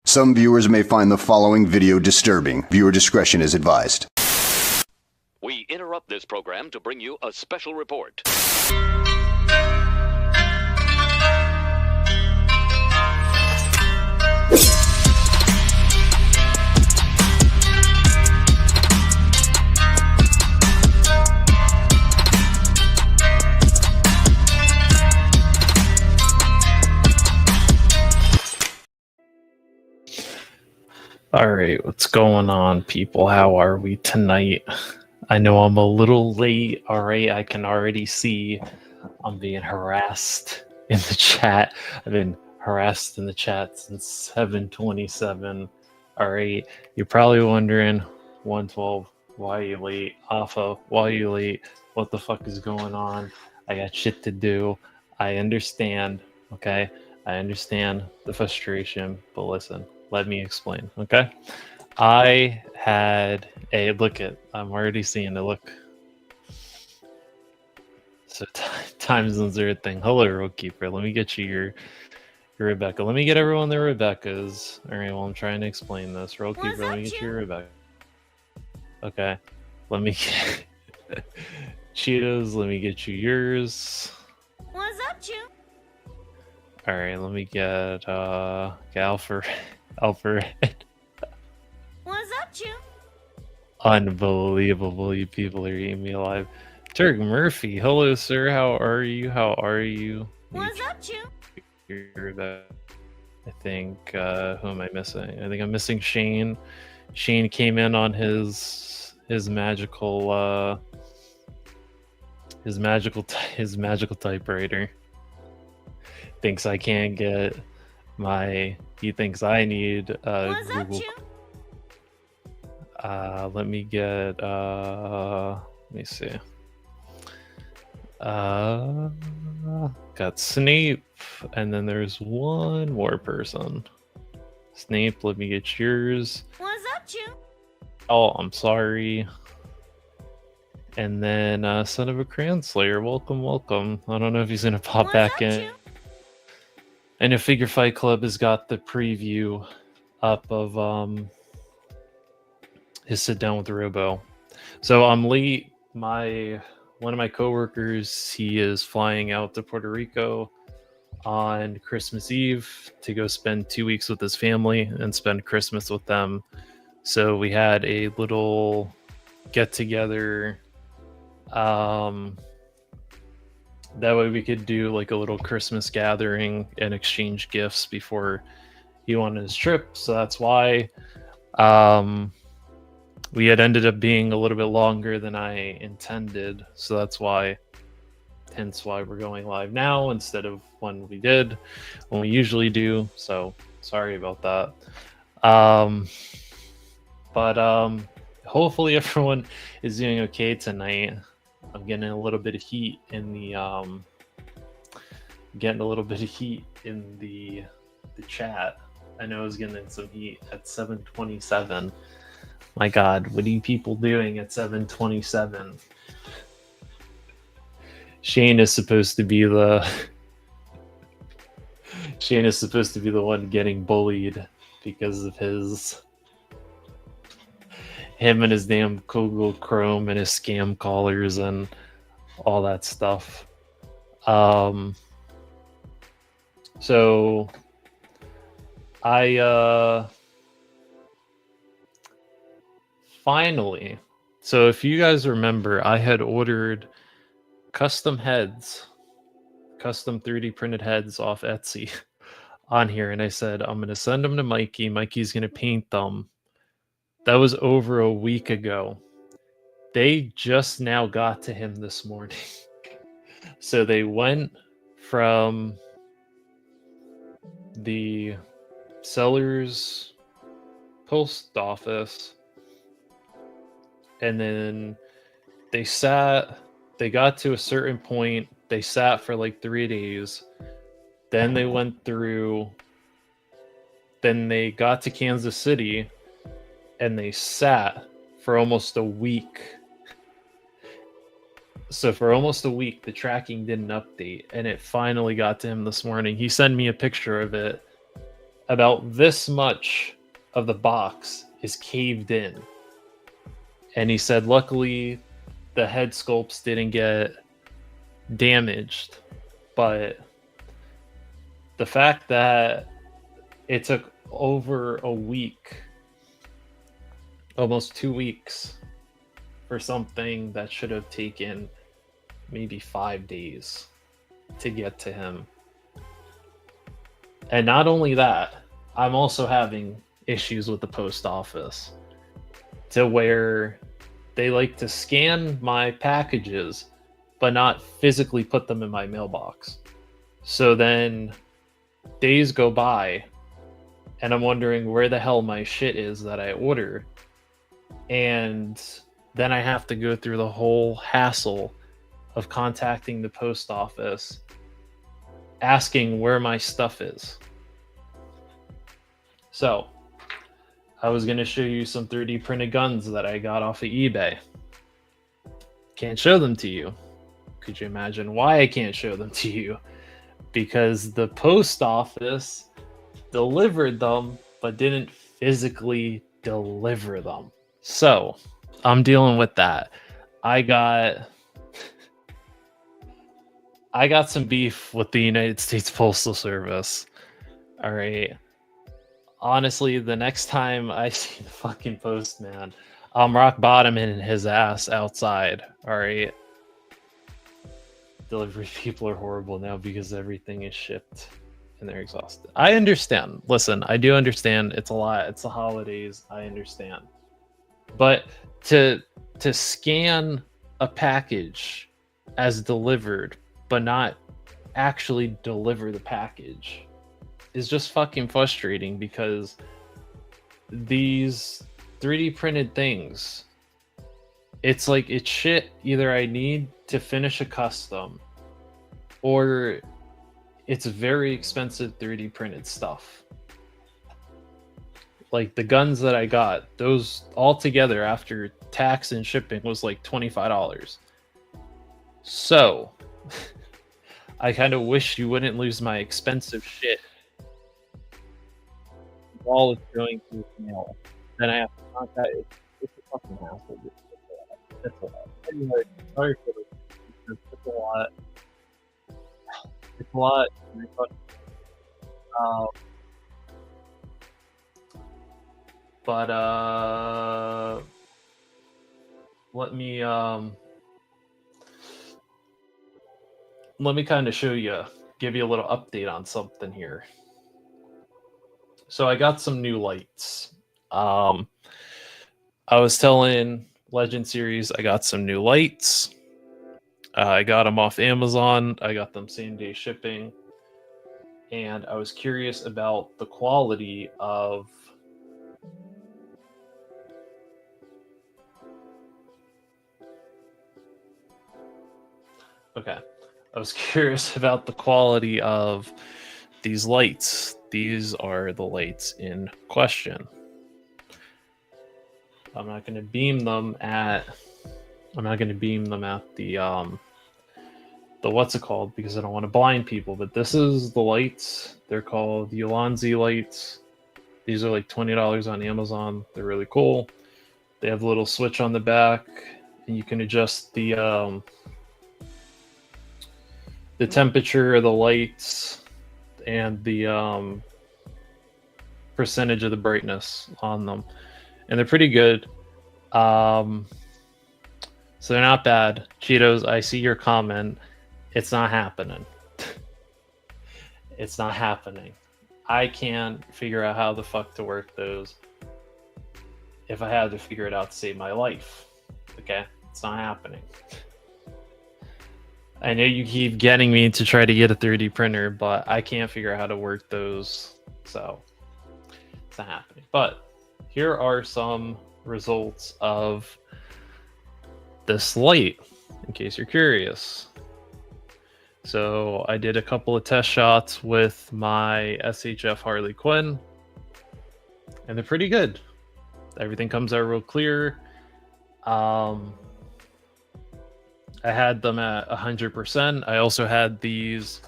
Some viewers may find the following video disturbing. Viewer discretion is advised. We interrupt this program to bring you a special report. Alright, what's going on, people? How are we tonight? I know I'm a little late, alright? I can already see I'm being harassed in the chat. I've been harassed in the chat since 7:27. Alright, you're probably wondering, 112, why are you late? Alpha, why are you late? What the fuck is going on? I got shit to do. I understand, okay? I understand the frustration, but listen. Let me explain, okay? I had a look at, I'm already seeing it, look. So time zones are a thing. Hello, Roadkeeper. Let me get you your Rebecca. Let me get everyone their Rebeccas. All right, well, I'm trying to explain this. Roadkeeper, let me get your Rebecca. Okay, let me get Cheetos, let me get you yours. What's up, Chew? All right, let me get Alfred. What's up, Chew? Unbelievable, you people are eating me alive. Turk Murphy, hello, sir. How are you? How are you? What's up, Chew? I think, who am I missing? I think I'm missing Shane. Shane came in on his magical typewriter. Thinks I can't get my. He thinks I need What's Google. Up, Let me get. Let me see. Got Snape, and then there's one more person. Snape, let me get yours. What's up, Chew? Oh, I'm sorry. And then Son of a Crayon Slayer, welcome, welcome. I don't know if he's gonna pop What's back up, in. Chew? And if Figure Fight Club has got the preview up of his sit down with Robo. So I'm late. One of my coworkers, he is flying out to Puerto Rico on Christmas Eve to go spend 2 weeks with his family and spend Christmas with them. So we had a little get together. That way we could do like a little Christmas gathering and exchange gifts before he went on his trip. So that's why we had ended up being a little bit longer than I intended. So that's why, hence why we're going live now instead of when we usually do. So sorry about that. But hopefully everyone is doing okay tonight. I'm getting a little bit of heat in the chat. I know I was getting some heat at 7:27. My God, what are you people doing at 7:27? Shane is supposed to be the one getting bullied because of him and his damn Google Chrome and his scam callers and all that stuff. So I finally, so if you guys remember, I had ordered custom 3D printed heads off Etsy on here, and I said I'm gonna send them to Mikey. Mikey's gonna paint them. That was over a week ago. They just now got to him this morning. So they went from the seller's post office, and then they got to a certain point They sat for like 3 days. Then they went through. Then they got to Kansas City, and they sat for almost a week. So for almost a week, the tracking didn't update, and it finally got to him this morning. He sent me a picture of it. About this much of the box is caved in. And he said, luckily, the head sculpts didn't get damaged. But the fact that it took over a week, almost 2 weeks, for something that should have taken maybe 5 days to get to him. And not only that, I'm also having issues with the post office to where they like to scan my packages but not physically put them in my mailbox. So then days go by and I'm wondering where the hell my shit is that I order. And then I have to go through the whole hassle of contacting the post office, asking where my stuff is. So, I was going to show you some 3D printed guns that I got off of eBay. Can't show them to you. Could you imagine why I can't show them to you? Because the post office delivered them, but didn't physically deliver them. So, I'm dealing with that. I got some beef with the United States Postal Service. All right. Honestly, the next time I see the fucking postman, I'm rock bottoming his ass outside. All right. Delivery people are horrible now because everything is shipped and they're exhausted. I understand. Listen, I do understand. It's a lot. It's the holidays. I understand. But to scan a package as delivered, but not actually deliver the package, is just fucking frustrating because these 3D printed things, it's like it's shit either I need to finish a custom or it's very expensive 3D printed stuff. Like the guns that I got, those all together after tax and shipping was like $25. So I kind of wish you wouldn't lose my expensive shit while it's going through the mail. Then I have to contact it. It's a fucking hassle. It's a lot. Anyway, sorry for this. It's a lot. It's a lot. But let me kind of show you, give you a little update on something here. So I got some new lights. I was telling Legend Series I got some new lights. I got them off Amazon. I got them same day shipping. And I was curious about the quality of I was curious about the quality of these lights. These are the lights in question. I'm not going to beam them at the what's it called, because I don't want to blind people, but this is the lights. They're called Ulanzi lights. These are like $20 on Amazon. They're really cool. They have a little switch on the back and you can adjust the temperature of the lights and the percentage of the brightness on them, and they're pretty good. So they're not bad. Cheetos, I see your comment. It's not happening. It's not happening. I can't figure out how the fuck to work those if I had to figure it out to save my life. Okay? It's not happening. I know you keep getting me to try to get a 3D printer, but I can't figure out how to work those, so it's not happening. But here are some results of this light, in case you're curious. So I did a couple of test shots with my SHF Harley Quinn, and they're pretty good. Everything comes out real clear. I had them at 100%. I also had these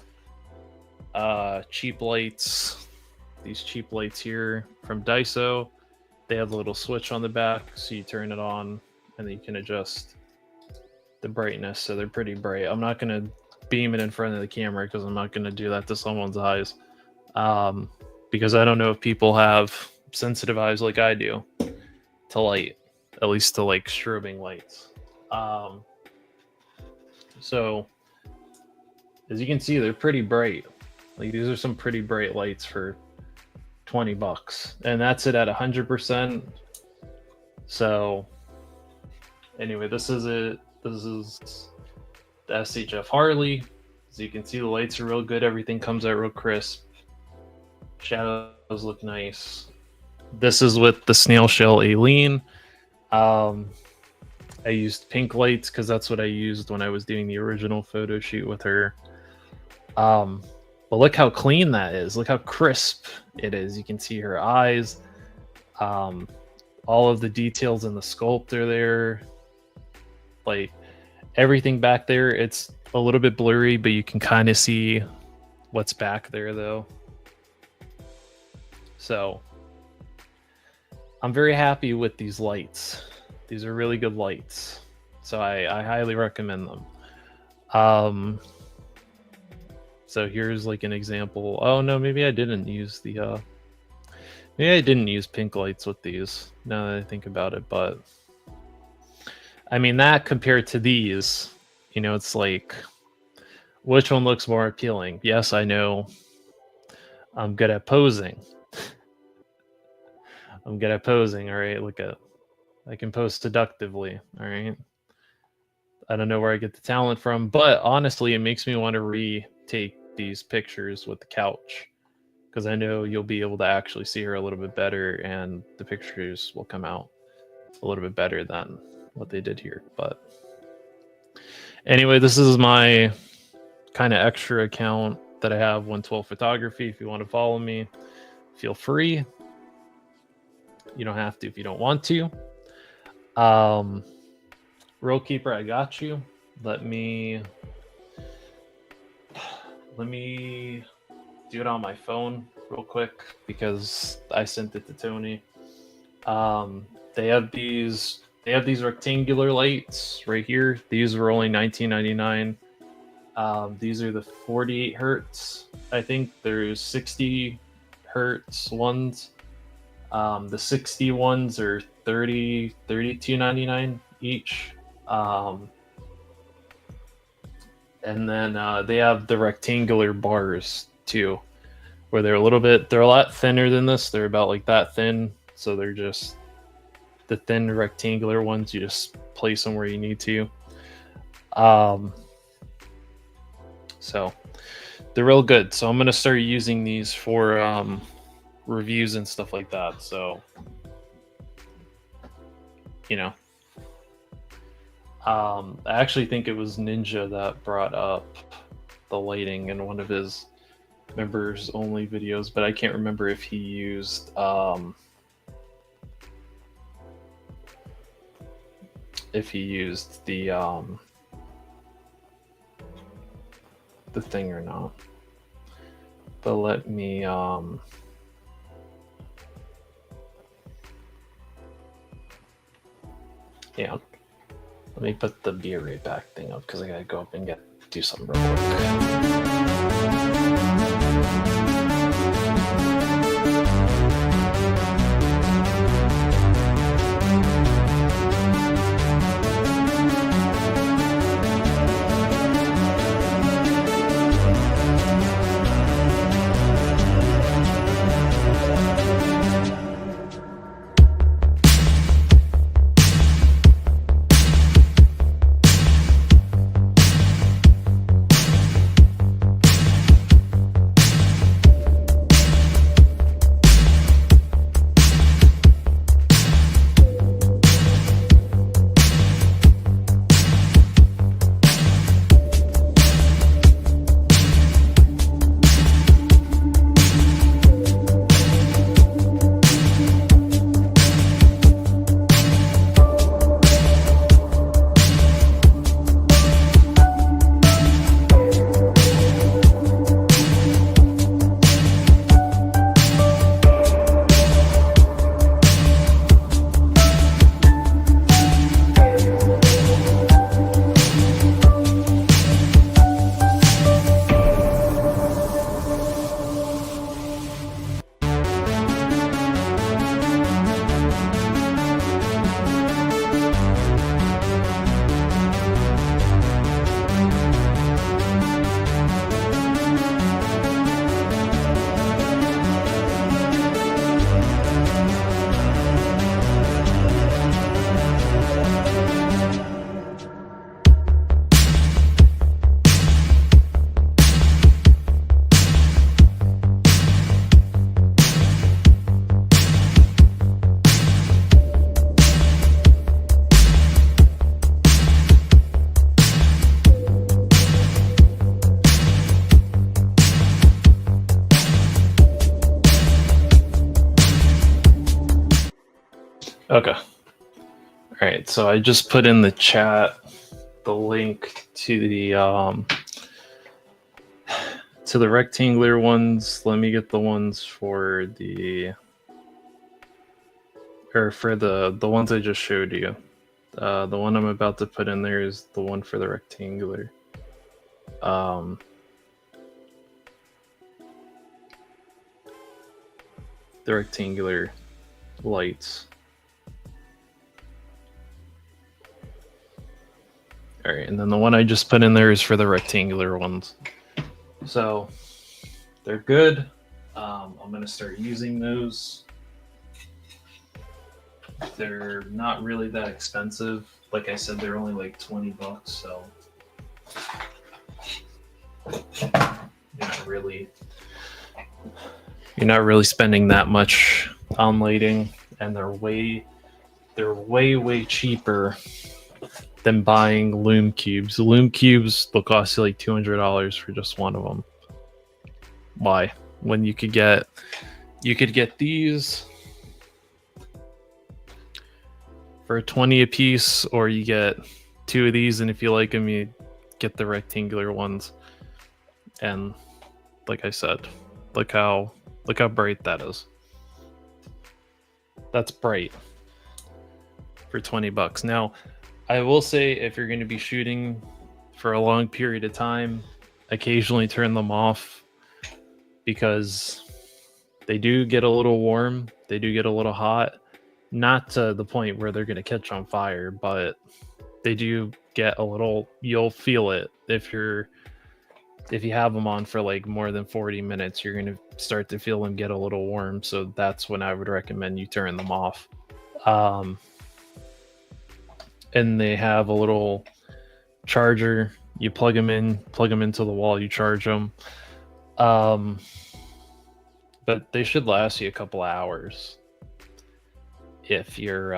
cheap lights. These cheap lights here from Daiso. They have a little switch on the back, so you turn it on, and then you can adjust the brightness. So they're pretty bright. I'm not gonna beam it in front of the camera because I'm not gonna do that to someone's eyes. Because I don't know if people have sensitive eyes like I do to light, at least to like strobing lights. So as you can see, they're pretty bright. Like these are some pretty bright lights for $20, and that's it at 100%. So anyway, this is it. This is the SHF Harley. As you can see, the lights are real good. Everything comes out real crisp. Shadows look nice. This is with the Snail Shell Aileen. I used pink lights because that's what I used when I was doing the original photo shoot with her. But look how clean that is. Look how crisp it is. You can see her eyes. All of the details in the sculpt are there. Like everything back there, it's a little bit blurry, but you can kind of see what's back there though. So I'm very happy with these lights. These are really good lights. So I highly recommend them. So here's like an example. Oh no, maybe I didn't use the maybe I didn't use pink lights with these, now that I think about it, but I mean that compared to these, you know, it's like which one looks more appealing? Yes, I know I'm good at posing. I'm good at posing, all right? Look at, I can pose seductively, all right? I don't know where I get the talent from, but honestly, it makes me want to retake these pictures with the couch because I know you'll be able to actually see her a little bit better and the pictures will come out a little bit better than what they did here. But anyway, this is my kind of extra account that I have, 112 Photography. If you want to follow me, feel free. You don't have to if you don't want to. Roll Keeper, I got you. Let me do it on my phone real quick because I sent it to Tony. They have these rectangular lights right here. These were only $19.99. These are the 48 hertz. I think there's 60 hertz ones. The 60 ones are $32.99 each. And then they have the rectangular bars too, where they're a lot thinner than this. They're about like that thin. So they're just the thin rectangular ones. You just place them where you need to. So they're real good. So I'm going to start using these for reviews and stuff like that. So, you know, I actually think it was Ninja that brought up the lighting in one of his members only videos, but I can't remember if he used the thing or not. But let me yeah. Let me put the beer right back thing up because I gotta go up and do something real quick. Okay. All right. So I just put in the chat the link to the rectangular ones. Let me get the ones for the ones I just showed you. The one I'm about to put in there is the one for the rectangular. The rectangular lights. All right, and then the one I just put in there is for the rectangular ones. So they're good. I'm gonna start using those. They're not really that expensive. Like I said, they're only like $20, so you're not really spending that much on lighting, and they're way cheaper than buying Lume cubes. The Lume cubes will cost you like $200 for just one of them. Why? When you could get these for $20 a piece, or you get two of these, and if you like them, you get the rectangular ones. And like I said, look how bright that is. That's bright for $20. Now, I will say, if you're going to be shooting for a long period of time, occasionally turn them off, because they do get a little warm. They do get a little hot. Not to the point where they're going to catch on fire, but they do get a little, you'll feel it. If you have them on for like more than 40 minutes, you're going to start to feel them get a little warm. So that's when I would recommend you turn them off. And they have a little charger. You plug them into the wall, you charge them. But they should last you a couple hours. If you're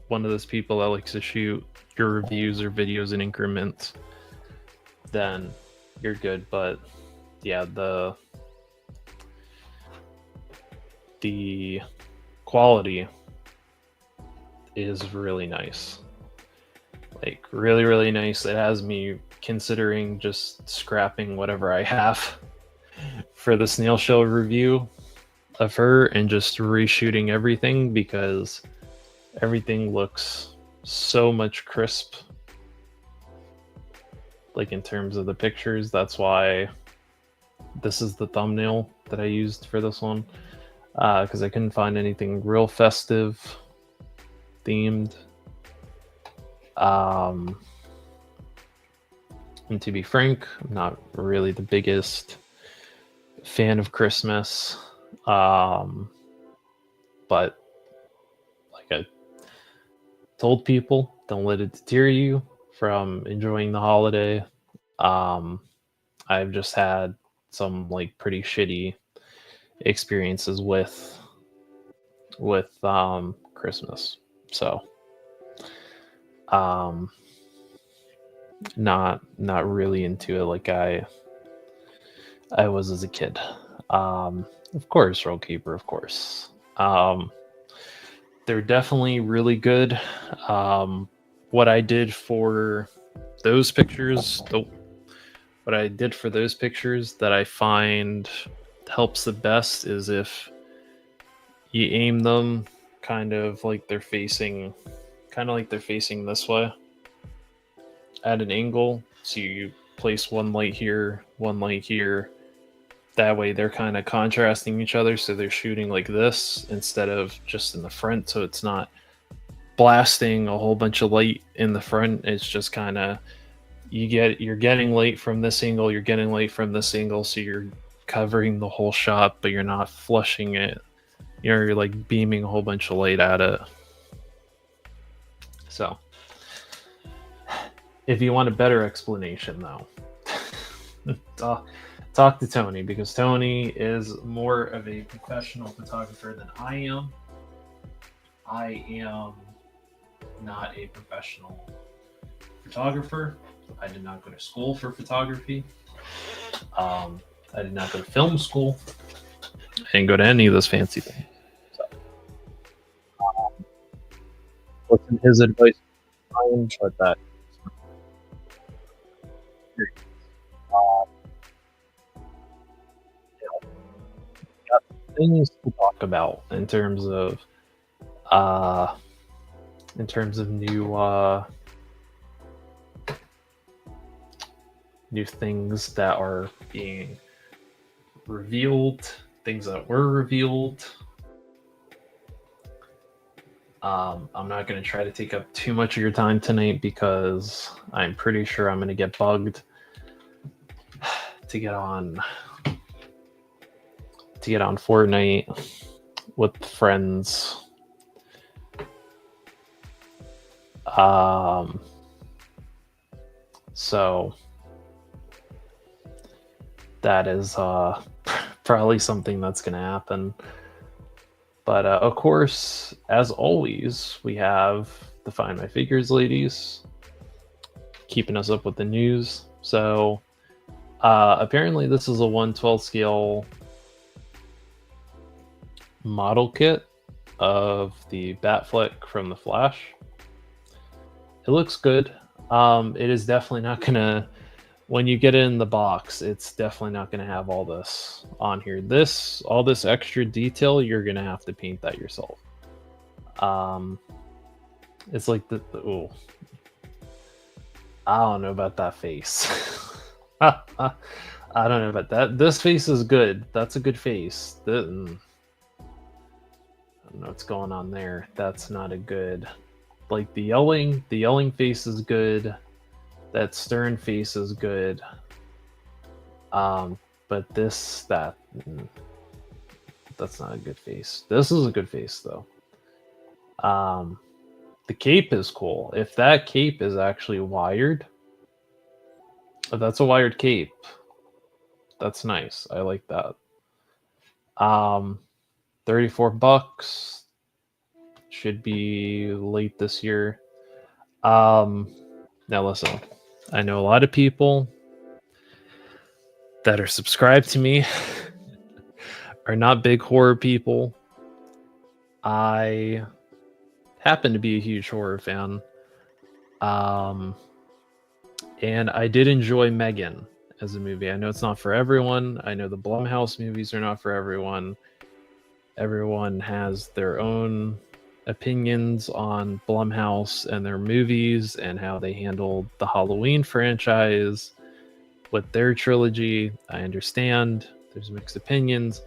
one of those people that likes to shoot your reviews or videos in increments, then you're good. But yeah, the quality is really nice. Like really, really nice. It has me considering just scrapping whatever I have for the snail shell review of her and just reshooting everything, because everything looks so much crisp, like in terms of the pictures. That's why this is the thumbnail that I used for this one, because I couldn't find anything real festive themed. And to be frank, I'm not really the biggest fan of Christmas. But like I told people, don't let it deter you from enjoying the holiday. I've just had some like pretty shitty experiences with Christmas. So not really into it like I was as a kid. Of course, Roll Keeper, of course. They're definitely really good. What I did for those pictures, that I find helps the best is if you aim them kind of like they're facing this way at an angle. So you place one light here, one light here. That way they're kind of contrasting each other, so they're shooting like this instead of just in the front, so it's not blasting a whole bunch of light in the front. It's just kind of you're getting light from this angle, you're getting light from this angle, so you're covering the whole shot, but you're not flushing it. You're like beaming a whole bunch of light at it. So if you want a better explanation though, talk to Tony, because Tony is more of a professional photographer than I am. I am not a professional photographer. I did not go to school for photography. I did not go to film school. I didn't go to any of those fancy things. So, wasn't his advice fine, but that um, got things to talk about uh in terms of new things that are being revealed, things that were revealed. I'm not going to try to take up too much of your time tonight because I'm pretty sure I'm going to get bugged to get on Fortnite with friends. So that is probably something that's going to happen. But of course, as always, we have the Find My Figures ladies keeping us up with the news. So apparently this is a 1/12 scale model kit of the Batfleck from The Flash. It looks good. It is definitely not gonna, when you get it in the box, it's definitely not gonna have all this on here. All this extra detail, you're gonna have to paint that yourself. It's like oh, I don't know about that face. I don't know about that. This face is good. That's a good face. I don't know what's going on there. That's not a good. Like the yelling face is good. That stern face is good. But that's not a good face. This is a good face though. The cape is cool. If that cape is actually wired, if that's a wired cape, that's nice. I like that. $34 should be late this year. Now listen, I know a lot of people that are subscribed to me are not big horror people. I happen to be a huge horror fan. And I did enjoy Megan as a movie. I know it's not for everyone. I know the Blumhouse movies are not for everyone. Everyone has their own opinions on Blumhouse and their movies and how they handled the Halloween franchise with their trilogy. I understand there's mixed opinions.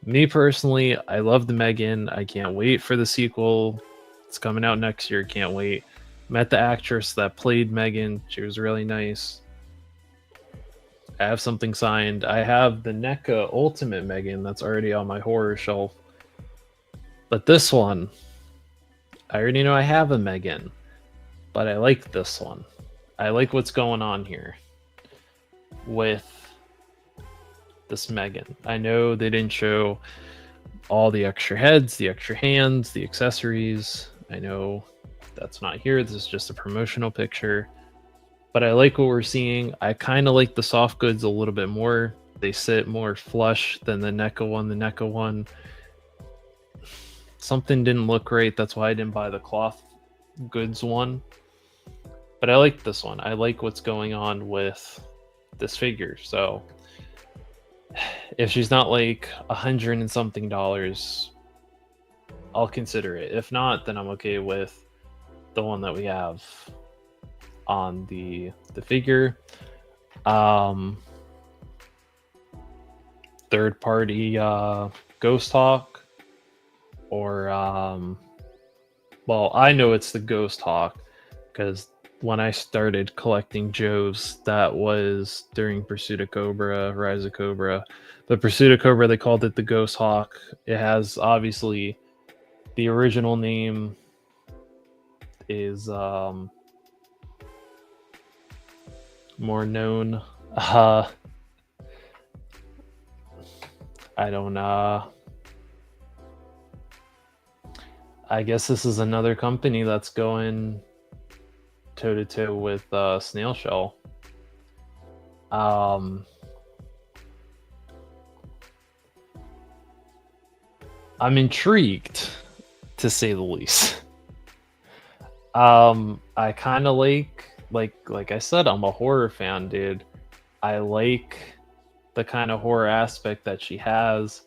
Me personally, I love the Megan. I can't wait for the sequel. It's coming out next year. Can't wait. Met the actress that played Megan. She was really nice. I have something signed. I have the NECA Ultimate Megan that's already on my horror shelf. But this one, I already know I have a Megan, but I like this one. I like what's going on here with this Megan. I know they didn't show all the extra heads, the extra hands, the accessories. I know that's not here. This is just a promotional picture. But I like what we're seeing. I kind of like the soft goods a little bit more. They sit more flush than the NECA one. The NECA one, something didn't look right. That's why I didn't buy the cloth goods one. But I like this one. I like what's going on with this figure. So if she's not like $100 and something, I'll consider it. If not, then I'm okay with the one that we have on the figure. Third party Ghost Hawk, or well, I know it's the Ghost Hawk because when I started collecting Joes, that was during Pursuit of Cobra, Rise of Cobra. But Pursuit of Cobra, they called it the Ghost Hawk. It has obviously the original name is more known. I don't I guess this is another company that's going toe to toe with Snail Shell. I'm intrigued, to say the least. I kind of like I said, I'm a horror fan, dude. I like the kind of horror aspect that she has.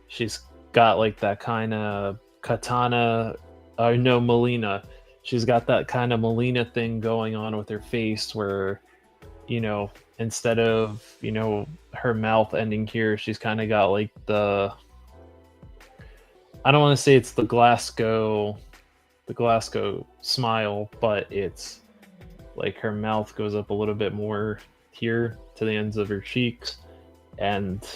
She's got like that kind of katana, no, Melina. She's got that kind of Melina thing going on with her face where, instead of, her mouth ending here, she's kind of got like I don't want to say it's the Glasgow smile, but it's like her mouth goes up a little bit more here to the ends of her cheeks, and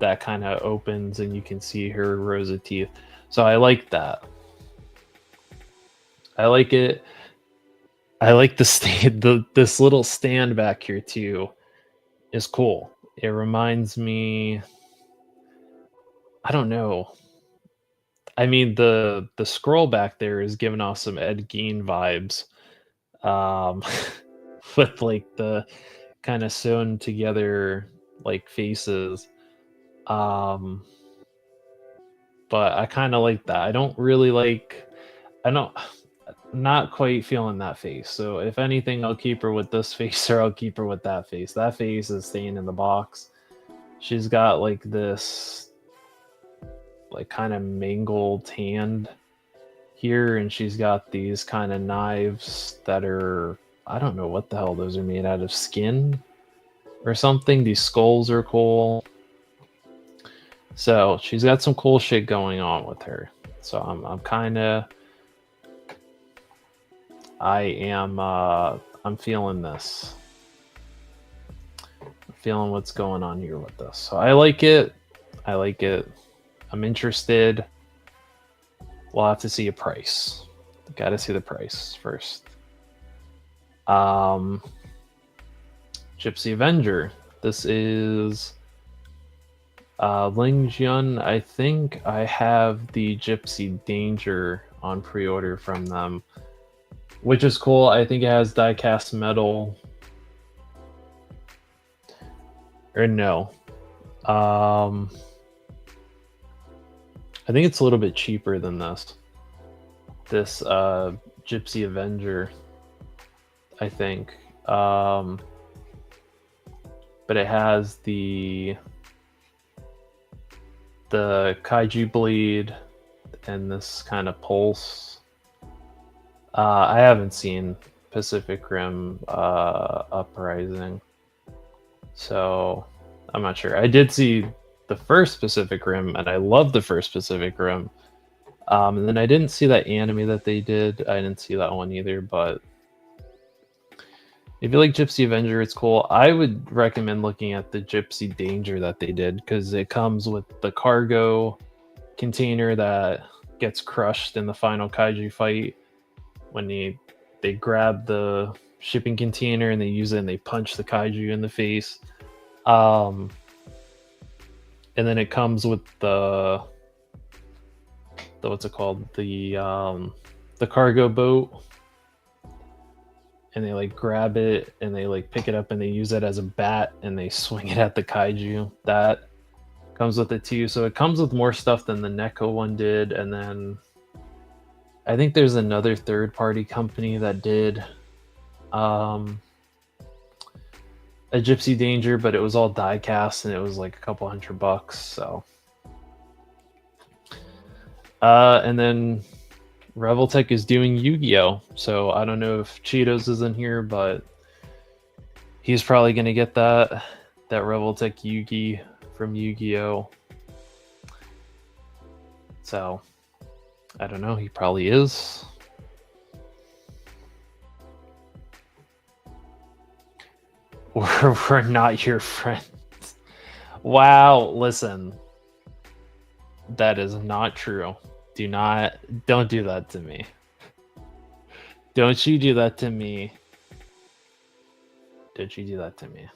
that kind of opens and you can see her rows of teeth. So I like that. I like it. I like the this little stand back here too is cool. It reminds me, I don't know. I mean, the scroll back there is giving off some Ed Gein vibes, um, with like the kind of sewn together like faces. Um, but I kind of like that. I don't really like. I don't. Not quite feeling that face. So if anything, I'll keep her with this face, or I'll keep her with that face. That face is staying in the box. She's got like this like kind of mangled hand here, and she's got these kind of knives that are, I don't know what the hell those are made out of, skin or something. These skulls are cool. So she's got some cool shit going on with her. So I'm kind of, I'm feeling this. I'm feeling what's going on here with this. So I like it. I'm interested. We'll have to see a price. Got to see the price first. Gypsy Avenger. This is Ling Jian. I think I have the Gypsy Danger on pre-order from them, which is cool. I think it has die-cast metal. Or no. I think it's a little bit cheaper than this. This Gypsy Avenger, I think. But it has the Kaiju Bleed and this kind of pulse. I haven't seen Pacific Rim Uprising, so I'm not sure. I did see the first Pacific Rim, and I love the first Pacific Rim. And then I didn't see that anime that they did. I didn't see that one either, but if you like Gypsy Avenger, it's cool. I would recommend looking at the Gypsy Danger that they did, because it comes with the cargo container that gets crushed in the final kaiju fight when they grab the shipping container and they use it and they punch the kaiju in the face. And then it comes with the what's it called? The cargo boat. And they like grab it and they like pick it up and they use it as a bat and they swing it at the kaiju. That comes with it too. So it comes with more stuff than the Neko one did. And then I think there's another third-party company that did a Gypsy Danger, but it was all die cast and it was like a couple $100. So and then Revoltech is doing Yu-Gi-Oh! So I don't know if Cheetos is in here, but he's probably gonna get that Revoltech Yugi from Yu-Gi-Oh! So I don't know, he probably is. We're not your friends. Wow, listen. That is not true. Don't do that to me. Don't you do that to me. Don't you do that to me.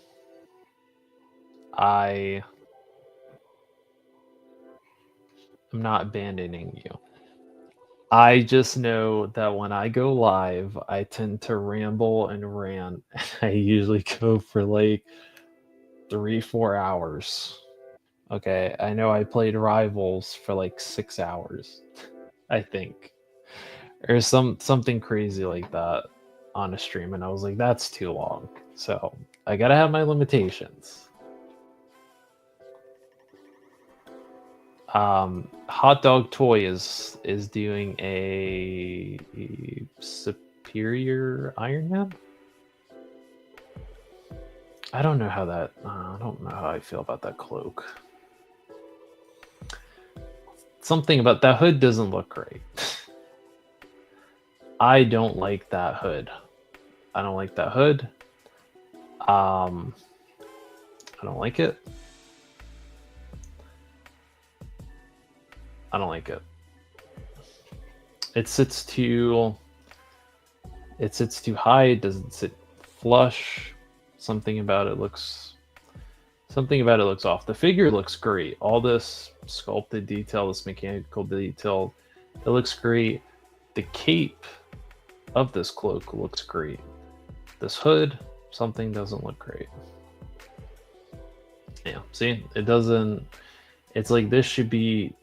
I am not abandoning you. I just know that when I go live, I tend to ramble and rant. I usually go for like 3-4 hours Okay, I know I played Rivals for like 6 hours, I think, or something crazy like that on a stream, and I was like, that's too long. So I gotta have my limitations. Hot Dog Toy is doing a Superior Iron Man. I don't know how that. I don't know how I feel about that cloak. Something about that hood doesn't look great. I don't like that hood. I don't like that hood. I don't like it. I don't like it. It sits too high. It doesn't sit flush. Something about it looks off. The figure looks great. All this sculpted detail, this mechanical detail, it looks great. The cape of this cloak looks great. This hood, something doesn't look great. Yeah, see, it doesn't. It's like this should be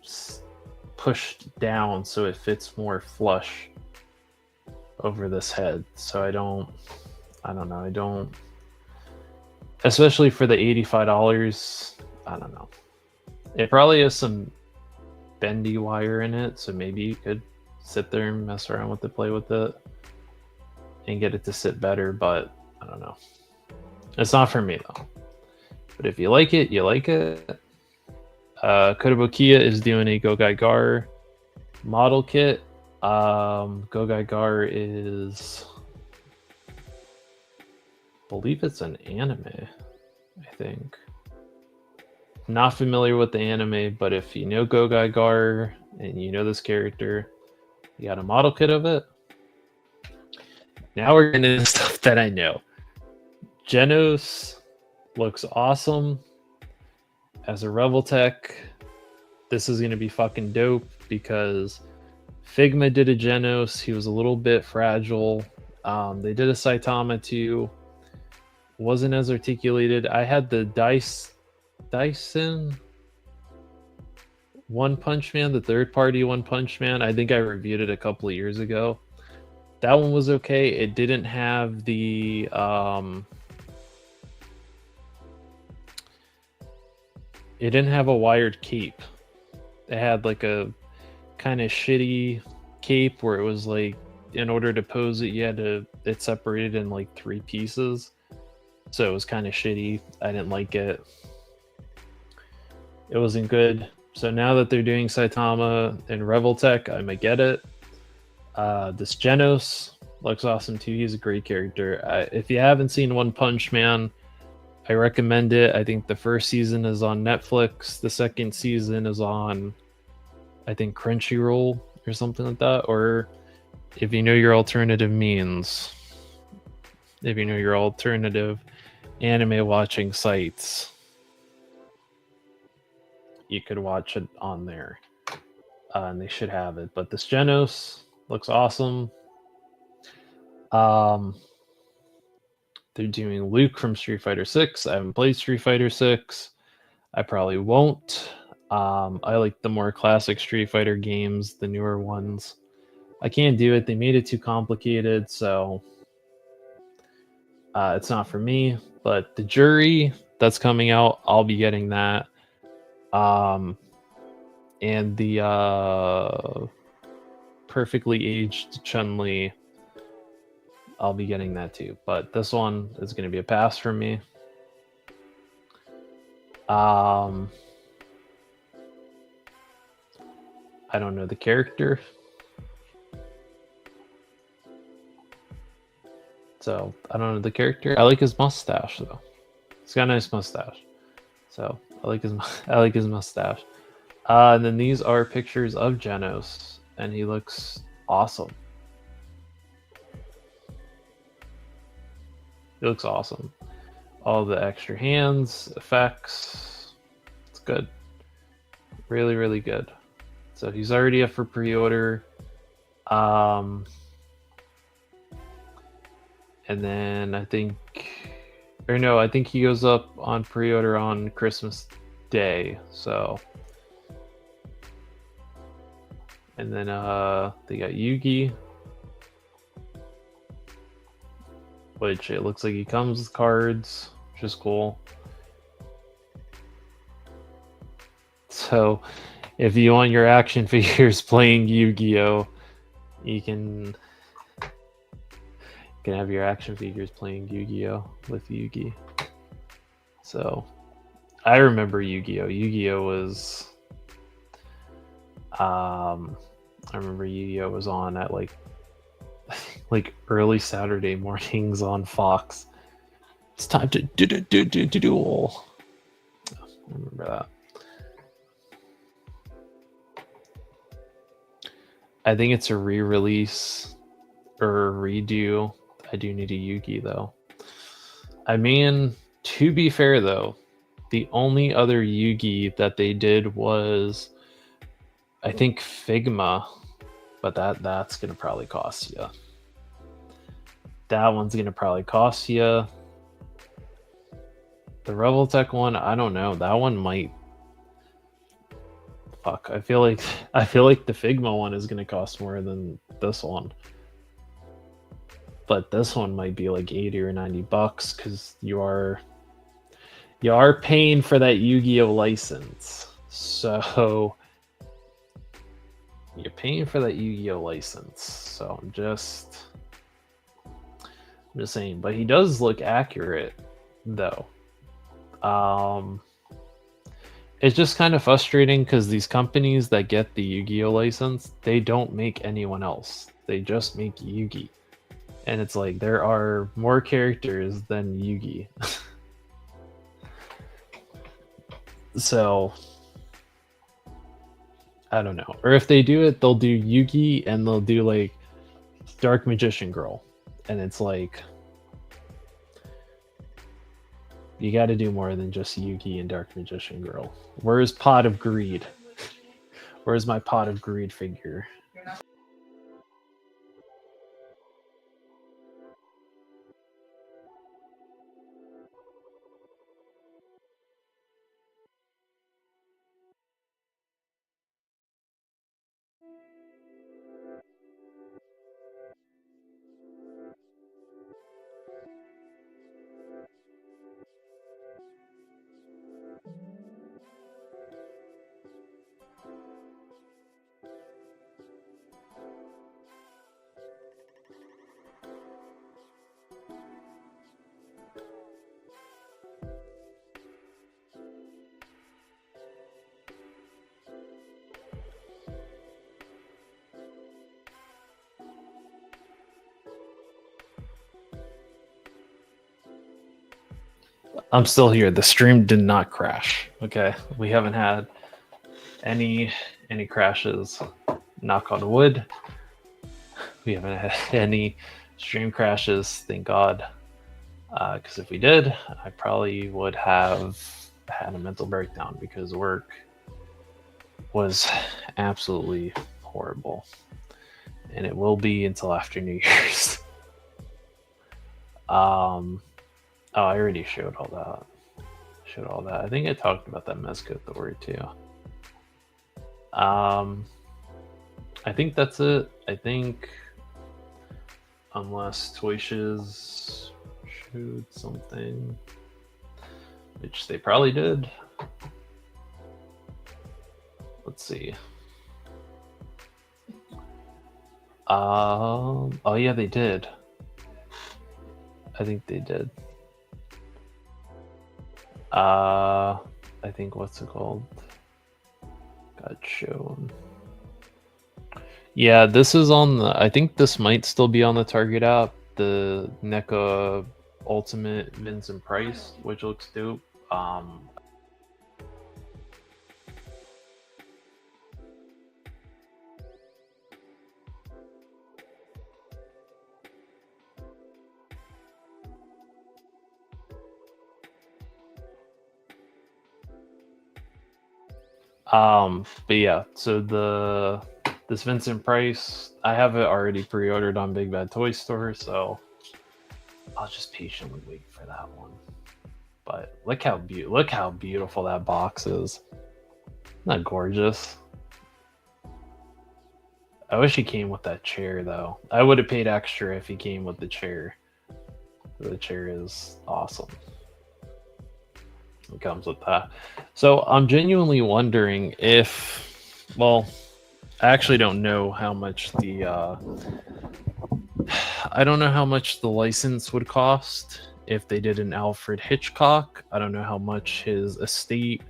pushed down so it fits more flush over this head. So I don't know. Especially for the $85, I don't know. It probably has some bendy wire in it, so maybe you could sit there and mess around with it, play with it, and get it to sit better, but I don't know. It's not for me, though. But if you like it, you like it. Kotobukiya is doing a Gogai Gar model kit. Gogai Gar is... I believe it's an anime, I think. Not familiar with the anime, but if you know Gogai Gar and you know this character, you got a model kit of it. Now we're getting into stuff that I know. Genos looks awesome. As a Reveltech, this is going to be fucking dope because Figma did a Genos. He was a little bit fragile. They did a Saitama too. Wasn't as articulated. I had the Dyson One Punch Man, the third party One Punch Man. I think I reviewed it a couple of years ago. That one was okay. It didn't have the it didn't have a wired cape. It had like a kind of shitty cape where it was like, in order to pose it, it separated in like 3 pieces. So it was kind of shitty. I didn't like it. It wasn't good. So now that they're doing Saitama and Reveltech, I might get it. This Genos looks awesome too. He's a great character. If you haven't seen One Punch Man, I recommend it. I think the first season is on Netflix. The second season is on, I think, Crunchyroll or something like that. Or if you know your alternative means, if you know your alternative anime watching sites, you could watch it on there. And they should have it. But this Genos looks awesome. They're doing Luke from Street Fighter 6. I haven't played Street Fighter 6. I probably won't. I like the more classic Street Fighter games, the newer ones. I can't do it. They made it too complicated, so it's not for me. But the Jury that's coming out, I'll be getting that. And the perfectly aged Chun-Li, I'll be getting that too. But this one is going to be a pass for me. I don't know the character. So I don't know the character. I like his mustache though. He's got a nice mustache. So I like his mustache. And then these are pictures of Genos, and he looks awesome. He looks awesome. All the extra hands, effects. It's good. Really, really good. So he's already up for pre-order. And then I think he goes up on pre-order on Christmas day. So, and then they got Yugi, which it looks like he comes with cards, which is cool. So, if you want your action figures playing Yu-Gi-Oh, you can have your action figures playing Yu-Gi-Oh with Yugi. So, I remember Yu-Gi-Oh. Yu-Gi-Oh was, I remember Yu-Gi-Oh was on at like early Saturday mornings on Fox. It's time to duel. I remember that. I think it's a re-release or a redo. I do need a Yugi though. I mean, to be fair though, the only other Yugi that they did was, I think, Figma, but that's gonna probably cost you. That one's gonna probably cost you. The Revoltech one, I don't know. That one might. Fuck, I feel like the Figma one is gonna cost more than this one. But this one might be like $80 or $90 because you are paying for that Yu-Gi-Oh license. So you're paying for that Yu-Gi-Oh license. So I'm just saying, but he does look accurate though. It's just kind of frustrating because these companies that get the Yu-Gi-Oh license, they don't make anyone else. They just make Yugi. And it's like, there are more characters than Yugi. So, I don't know. Or if they do it, they'll do Yugi and they'll do like Dark Magician Girl. And it's like, you got to do more than just Yugi and Dark Magician Girl. Where's Pot of Greed? Where's my Pot of Greed figure? I'm still here. The stream did not crash. Okay, we haven't had any crashes. Knock on wood. We haven't had any stream crashes, thank God. Because if we did, I probably would have had a mental breakdown because work was absolutely horrible, and it will be until after New Year's. Oh, I already showed all that. I think I talked about that Mezco Thor too. I think that's it. I think, unless Toy Shiz showed something, which they probably did. Let's see. Oh yeah, they did. I think they did. I think what's it called? Got shown. Yeah, this is on the. I think this might still be on the Target app. The NECA Ultimate Vincent Price, which looks dope. But yeah, so this Vincent Price, I have it already pre-ordered on Big Bad Toy Store, so I'll just patiently wait for that one. But But look how beautiful that box is. Isn't that gorgeous? I wish he came with that chair though. I would have paid extra if he came with the chair. The chair is awesome. It comes with that. So I'm genuinely wondering if, well, I actually don't know how much the I don't know how much the license would cost if they did an Alfred Hitchcock. I don't know how much his estate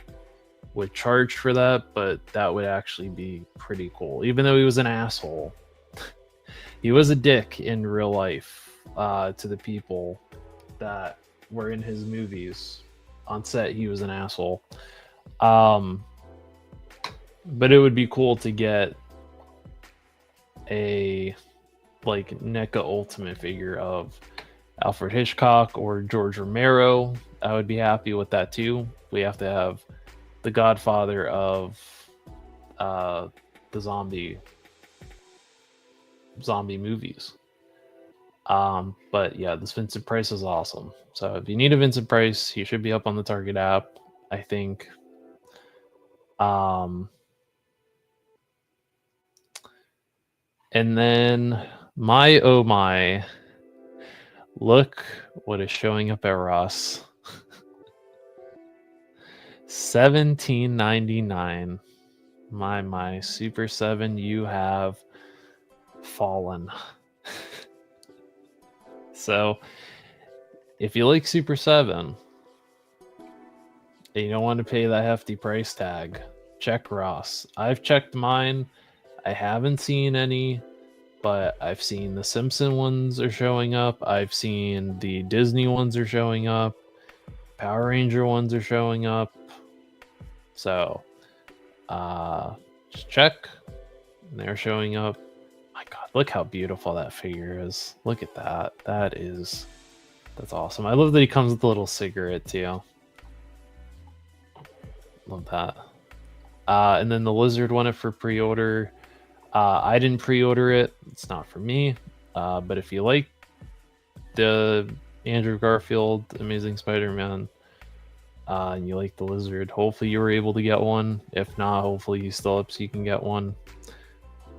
would charge for that, but that would actually be pretty cool. Even though he was an asshole, he was a dick in real life to the people that were in his movies. On set, he was an asshole. But it would be cool to get a like NECA Ultimate figure of Alfred Hitchcock or George Romero. I would be happy with that too. We have to have the Godfather of the zombie movies. But yeah, this Vincent Price is awesome. So if you need a Vincent Price, he should be up on the Target app, I think. And then my oh my, look what is showing up at Ross. $17.99. My Super 7, you have fallen. So if you like Super 7 and you don't want to pay that hefty price tag, check Ross. I've checked mine. I haven't seen any, but I've seen the Simpson ones are showing up. I've seen the Disney ones are showing up. Power Ranger ones are showing up. So just check. And they're showing up. My God, look how beautiful that figure is. Look at that. That's awesome. I love that he comes with a little cigarette too. Love that. And then the Lizard won it for pre-order. I didn't pre-order it. It's not for me. But if you like the Andrew Garfield Amazing Spider-Man and you like the Lizard, hopefully you were able to get one. If not, hopefully you still up so you can get one.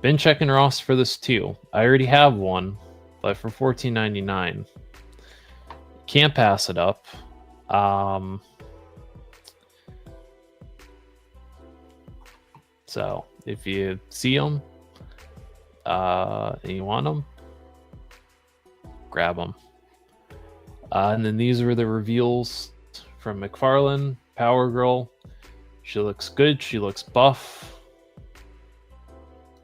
Been checking Ross for this too. I already have one, but for $14.99. Can't pass it up. So if you see them and you want them, grab them. And then these were the reveals from McFarlane. Power Girl. She looks good. She looks buff.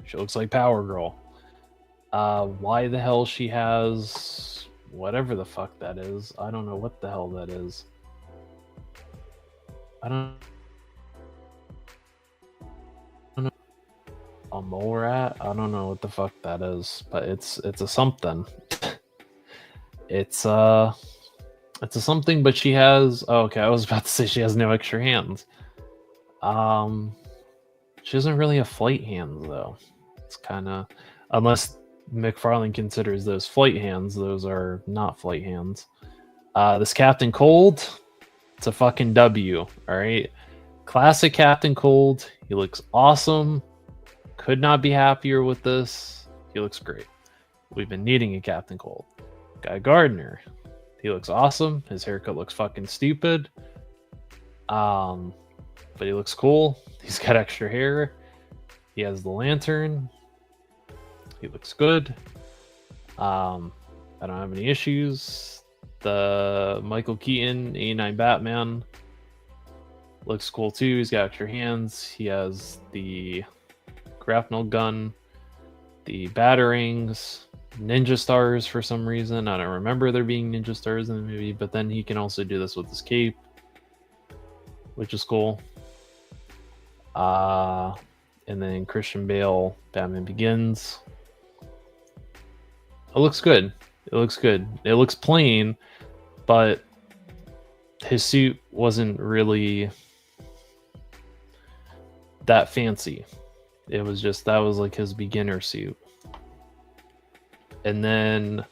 She looks like Power Girl. Why the hell she has whatever the fuck that is? I don't know what the hell that is. I don't know. A mole rat? I don't know what the fuck that is, but it's a something. It's a something, but she has. Oh, okay, I was about to say she has no extra hands. She doesn't really have flight hands though. It's kind of, unless McFarlane considers those flight hands, those are not flight hands. This Captain Cold, it's a fucking W. All right, classic Captain Cold. He looks awesome. Could not be happier with this. He looks great. We've been needing a Captain Cold. Guy Gardner, he looks awesome. His haircut looks fucking stupid. But he looks cool. He's got extra hair. He has the lantern. He looks good. I don't have any issues. The Michael Keaton 89 Batman looks cool too. He's got extra hands. He has the grapnel gun, the batarangs, ninja stars for some reason. I don't remember there being ninja stars in the movie, but then he can also do this with his cape, which is cool. And then Christian Bale, Batman Begins. It looks good. It looks good. It looks plain, but his suit wasn't really that fancy. It was just, that was like his beginner suit. And then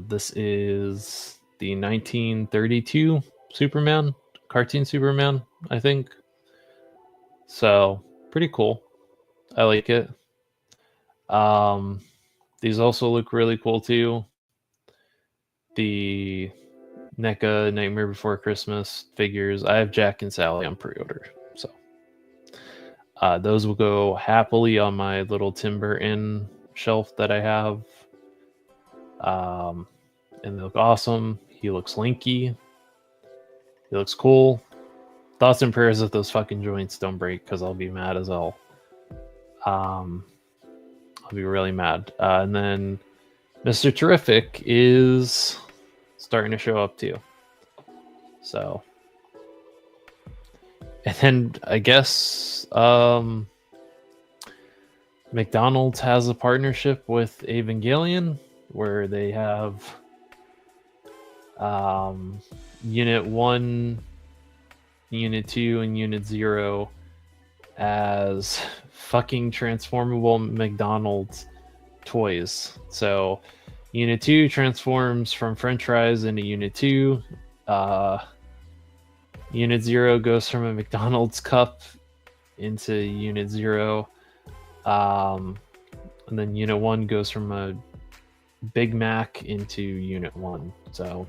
this is the 1932 Superman, cartoon Superman, I think. So pretty cool. I like it. These also look really cool too. The NECA Nightmare Before Christmas figures. I have Jack and Sally on pre-order, so those will go happily on my little Tim Burton shelf that I have. And they look awesome. He looks lanky. He looks cool. Thoughts and prayers that those fucking joints don't break, because I'll be mad as hell. I'll be really mad. And then Mr. Terrific is starting to show up too. So, and then I guess McDonald's has a partnership with Evangelion where they have Unit 1, Unit 2, and Unit 0 as fucking transformable McDonald's toys. So Unit 2 transforms from French fries into Unit 2. Unit 0 goes from a McDonald's cup into Unit 0. And then Unit 1 goes from a Big Mac into Unit 1. So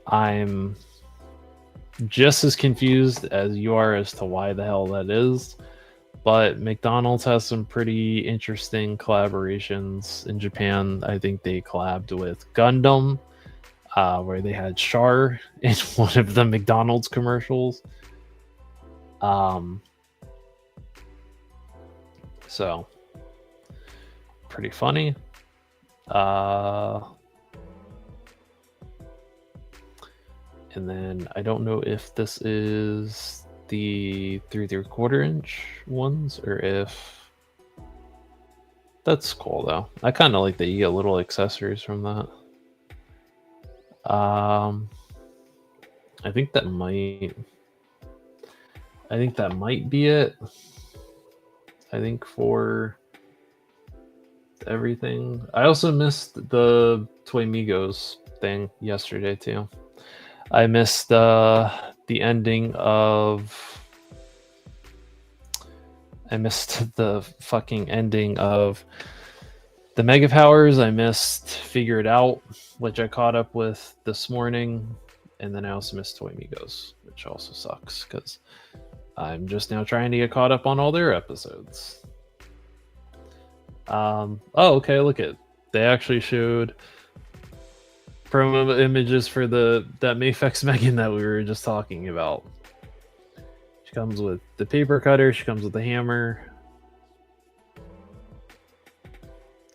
I'm just as confused as you are as to why the hell that is. But McDonald's has some pretty interesting collaborations in Japan. I think they collabed with Gundam, where they had Char in one of the McDonald's commercials. So pretty funny. And then I don't know if this is the 3 3/4 inch ones or if that's cool though. I kind of like that you get little accessories from that. I think that might be it. I think for everything. I also missed the Toy Migos thing yesterday too. I missed the ending of. I missed the fucking ending of the Mega Powers. I missed Figure It Out, which I caught up with this morning, and then I also missed Toy Migos, which also sucks because I'm just now trying to get caught up on all their episodes. Oh, okay, look at they actually showed promo images for that Mafex Megan that we were just talking about. She comes with the paper cutter, she comes with the hammer.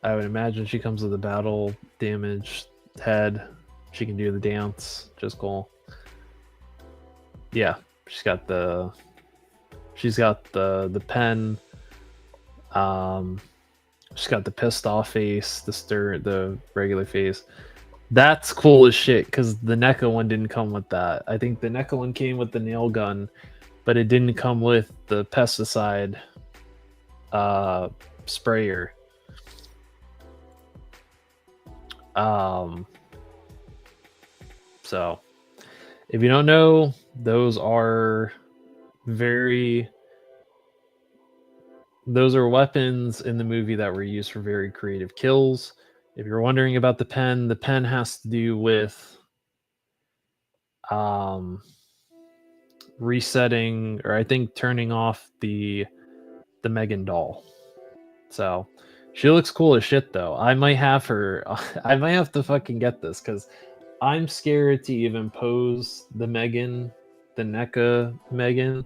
I would imagine she comes with a battle damaged head. She can do the dance, just cool. Yeah, she's got the pen. She's got the pissed off face, the regular face. That's cool as shit because the NECA one didn't come with that. I think the NECA one came with the nail gun, but it didn't come with the pesticide sprayer. So if you don't know, those are weapons in the movie that were used for very creative kills. If you're wondering about the pen has to do with resetting, or I think turning off the Megan doll. So she looks cool as shit though. I might have her I might have to fucking get this because I'm scared to even pose the NECA Megan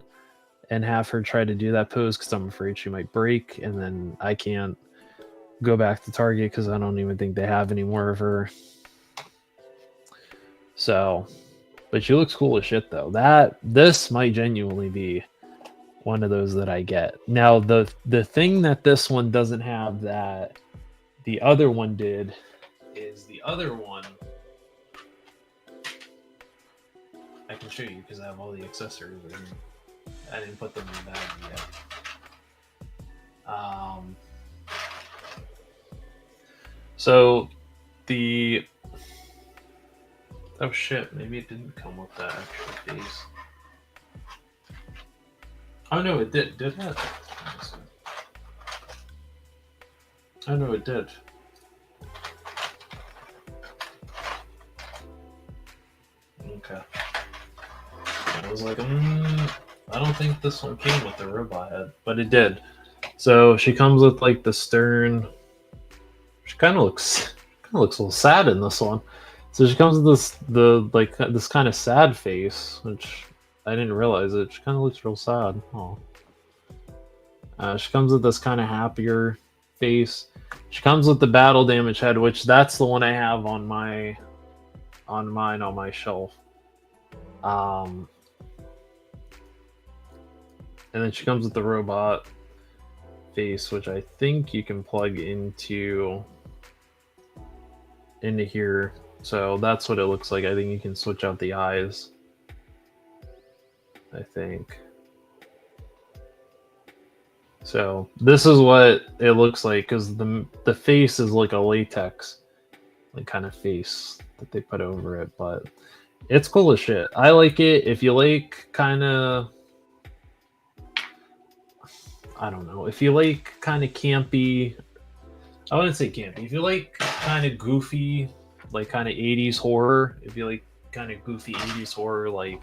and have her try to do that pose because I'm afraid she might break and then I can't go back to Target because I don't even think they have any more of her. So, but she looks cool as shit though. This might genuinely be one of those that I get. Now the thing that this one doesn't have that the other one did is the other one. I can show you because I have all the accessories right here. I didn't put them in the bag yet. So the Oh shit, maybe it didn't come with that extra face. Oh no, it did. Did it? Oh no, it did. Okay. I was like, I don't think this one came with the robot head, but it did. So she comes with like the stern. She kind of looks a little sad in this one. So she comes with this kind of sad face, which I didn't realize it. She kind of looks real sad. Oh. She comes with this kind of happier face. She comes with the battle damage head, which that's the one I have on my shelf. And then she comes with the robot face, which I think you can plug into here. So that's what it looks like. I think you can switch out the eyes. I think. So this is what it looks like, because the face is like a latex like kind of face that they put over it, but it's cool as shit. I like it. If you like kind of, I don't know, if you like kind of campy, I wouldn't say campy, if you like kind of goofy, like kind of 80s horror, if you like kind of goofy 80s horror, like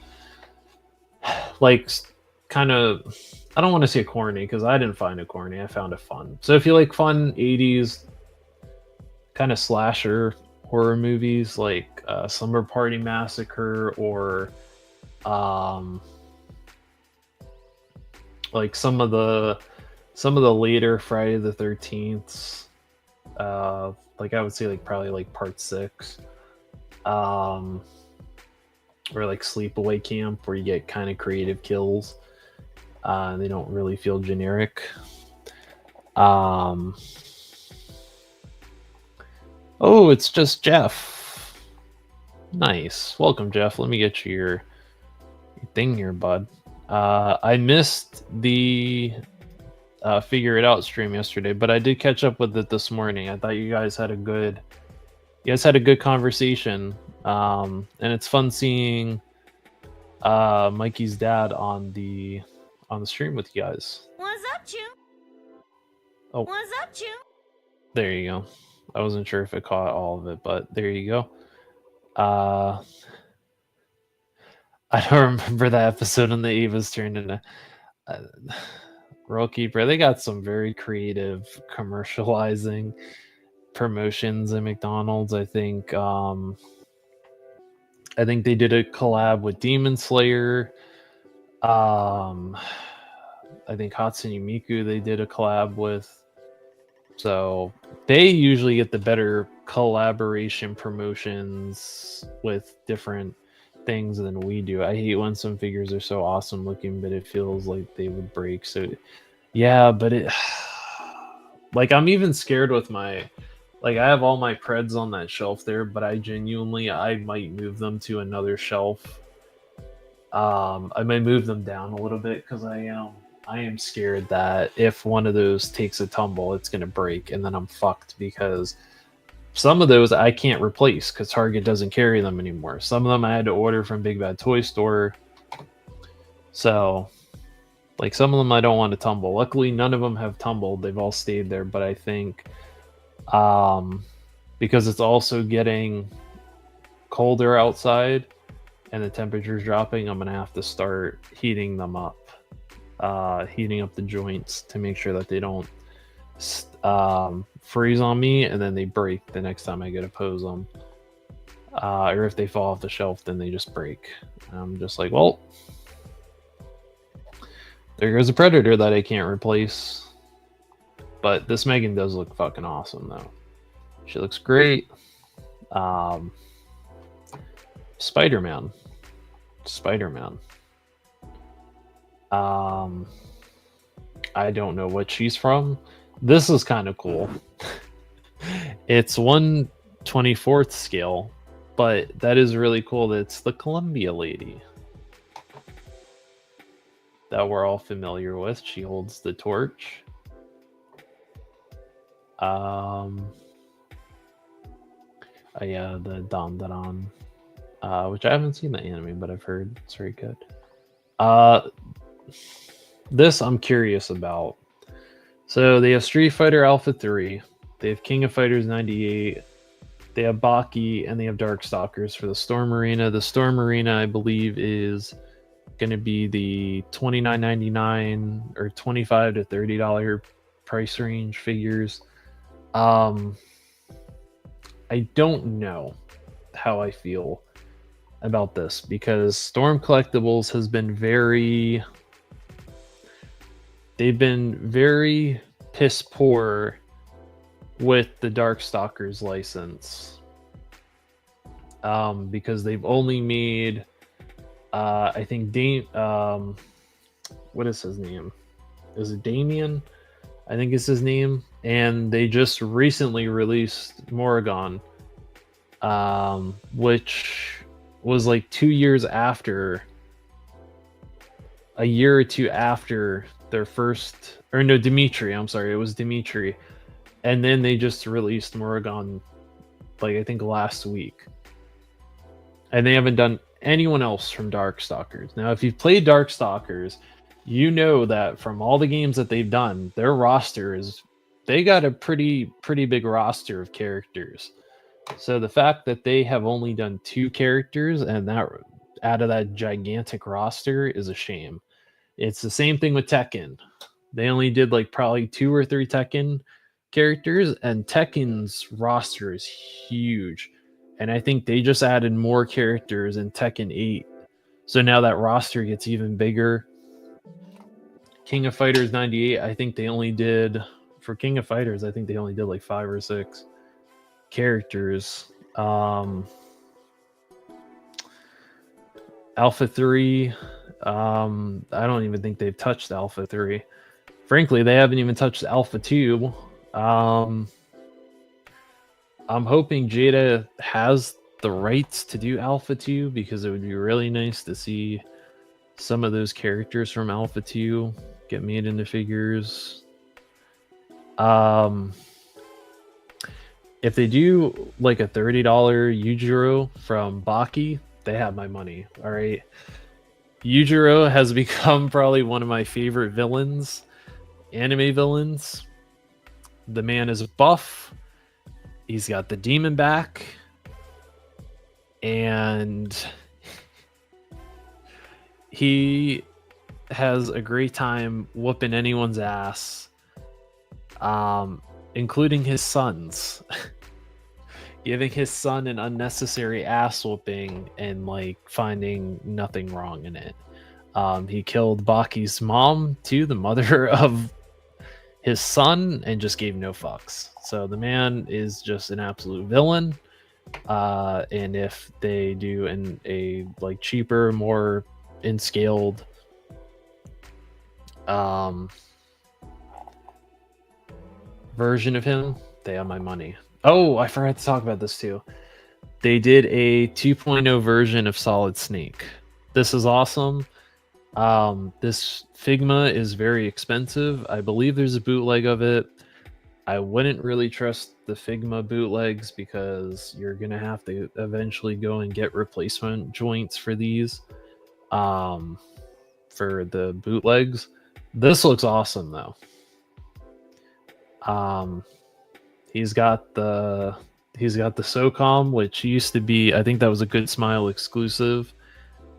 kind of, I don't want to say corny, because I didn't find it corny, I found it fun. So if you like fun 80s kind of slasher horror movies, like Slumber Party Massacre, or like some of the later Friday the 13th, like I would say like probably like part 6, or like Sleepaway Camp, where you get kind of creative kills, and they don't really feel generic. Oh, it's just Jeff. Nice. Welcome, Jeff. Let me get you your thing here, bud. I missed the Figure It Out stream yesterday, but I did catch up with it this morning. I thought you guys had a good conversation. And it's fun seeing Mikey's dad on the stream with you guys. What's up, Chew? Oh. What's up, Chew? There you go. I wasn't sure if it caught all of it, but there you go. I don't remember that episode on the Eva's turned into Roll Keeper. They got some very creative commercializing promotions at McDonald's. I think they did a collab with Demon Slayer. I think Hatsune Miku they did a collab with. So they usually get the better collaboration promotions with different things than we do. I hate when some figures are so awesome looking, but it feels like they would break. So yeah, but it like I'm even scared with my, like I have all my Preds on that shelf there, but I might move them to another shelf. I might move them down a little bit, because I am scared that if one of those takes a tumble, it's going to break, and then I'm fucked, because some of those I can't replace because Target doesn't carry them anymore. Some of them I had to order from Big Bad Toy Store. So, like, some of them I don't want to tumble. Luckily, none of them have tumbled. They've all stayed there, but I think because it's also getting colder outside and the temperature's dropping, I'm going to have to start heating them up. Heating up the joints to make sure that they don't freeze on me and then they break the next time I get to pose them. Or if they fall off the shelf, then they just break. I'm just like, well, there goes a Predator that I can't replace. But this Megan does look fucking awesome, though. She looks great. Spider-Man. I don't know what she's from. This is kind of cool. It's 1/24th scale, but that is really cool that it's the Columbia lady that we're all familiar with. She holds the torch. Yeah, the Dandaran. which I haven't seen the anime, but I've heard it's very good. Uh, this I'm curious about. So they have Street Fighter Alpha 3, they have King of Fighters 98, they have Baki, and they have Darkstalkers for the Storm Arena. The Storm Arena, I believe, is going to be the $29.99 or $25 to $30 price range figures. I don't know how I feel about this because Storm Collectibles has been they've been very piss poor with the Darkstalkers license, because they've only made I think what is his name? Is it Damien? I think it's his name. And they just recently released Morrigan, which was like 2 years after, a year or two after their first, or no, Dimitri. I'm sorry, it was Dimitri. And then they just released Morrigan, like I think last week. And they haven't done anyone else from Darkstalkers. Now, if you've played Darkstalkers, you know that from all the games that they've done, their roster is, they got a pretty big roster of characters. So the fact that they have only done 2 characters and that out of that gigantic roster is a shame. It's the same thing with Tekken. They only did like probably 2 or 3 Tekken characters, and Tekken's roster is huge. And I think they just added more characters in Tekken 8. So now that roster gets even bigger. King of Fighters 98, I think they only did, for King of Fighters, I think they only did like 5 or 6 characters. Alpha 3, I don't even think they've touched Alpha 3. Frankly, they haven't even touched Alpha 2. I'm hoping Jada has the rights to do Alpha 2 because it would be really nice to see some of those characters from Alpha 2 get made into figures. If they do like a $30 Yujiro from Baki, they have my money. All right. Yujiro has become probably one of my favorite villains, anime villains. The man is buff. He's got the demon back. And he has a great time whooping anyone's ass, including his son's. Giving his son an unnecessary ass whooping and like finding nothing wrong in it. He killed Baki's mom too, the mother of his son, and just gave no fucks. So the man is just an absolute villain. And if they do a like cheaper, more in-scaled version of him, they have my money. Oh, I forgot to talk about this too. They did a 2.0 version of Solid Snake. This is awesome. This Figma is very expensive. I believe there's a bootleg of it. I wouldn't really trust the Figma bootlegs because you're going to have to eventually go and get replacement joints for these, for the bootlegs. This looks awesome though. He's got the SOCOM, which used to be, I think that was a Good Smile exclusive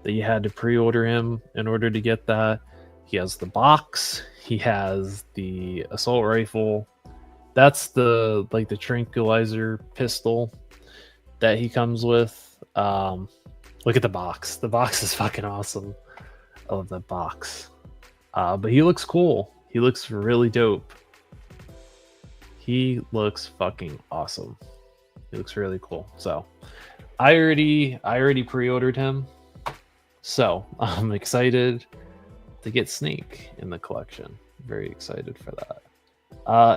that you had to pre-order him in order to get that. He has the box. He has the assault rifle. That's the like the tranquilizer pistol that he comes with. Look at the box. The box is fucking awesome. I love that box. But he looks cool. He looks really dope. He looks fucking awesome. He looks really cool. So I already pre-ordered him. So I'm excited to get Snake in the collection. Very excited for that.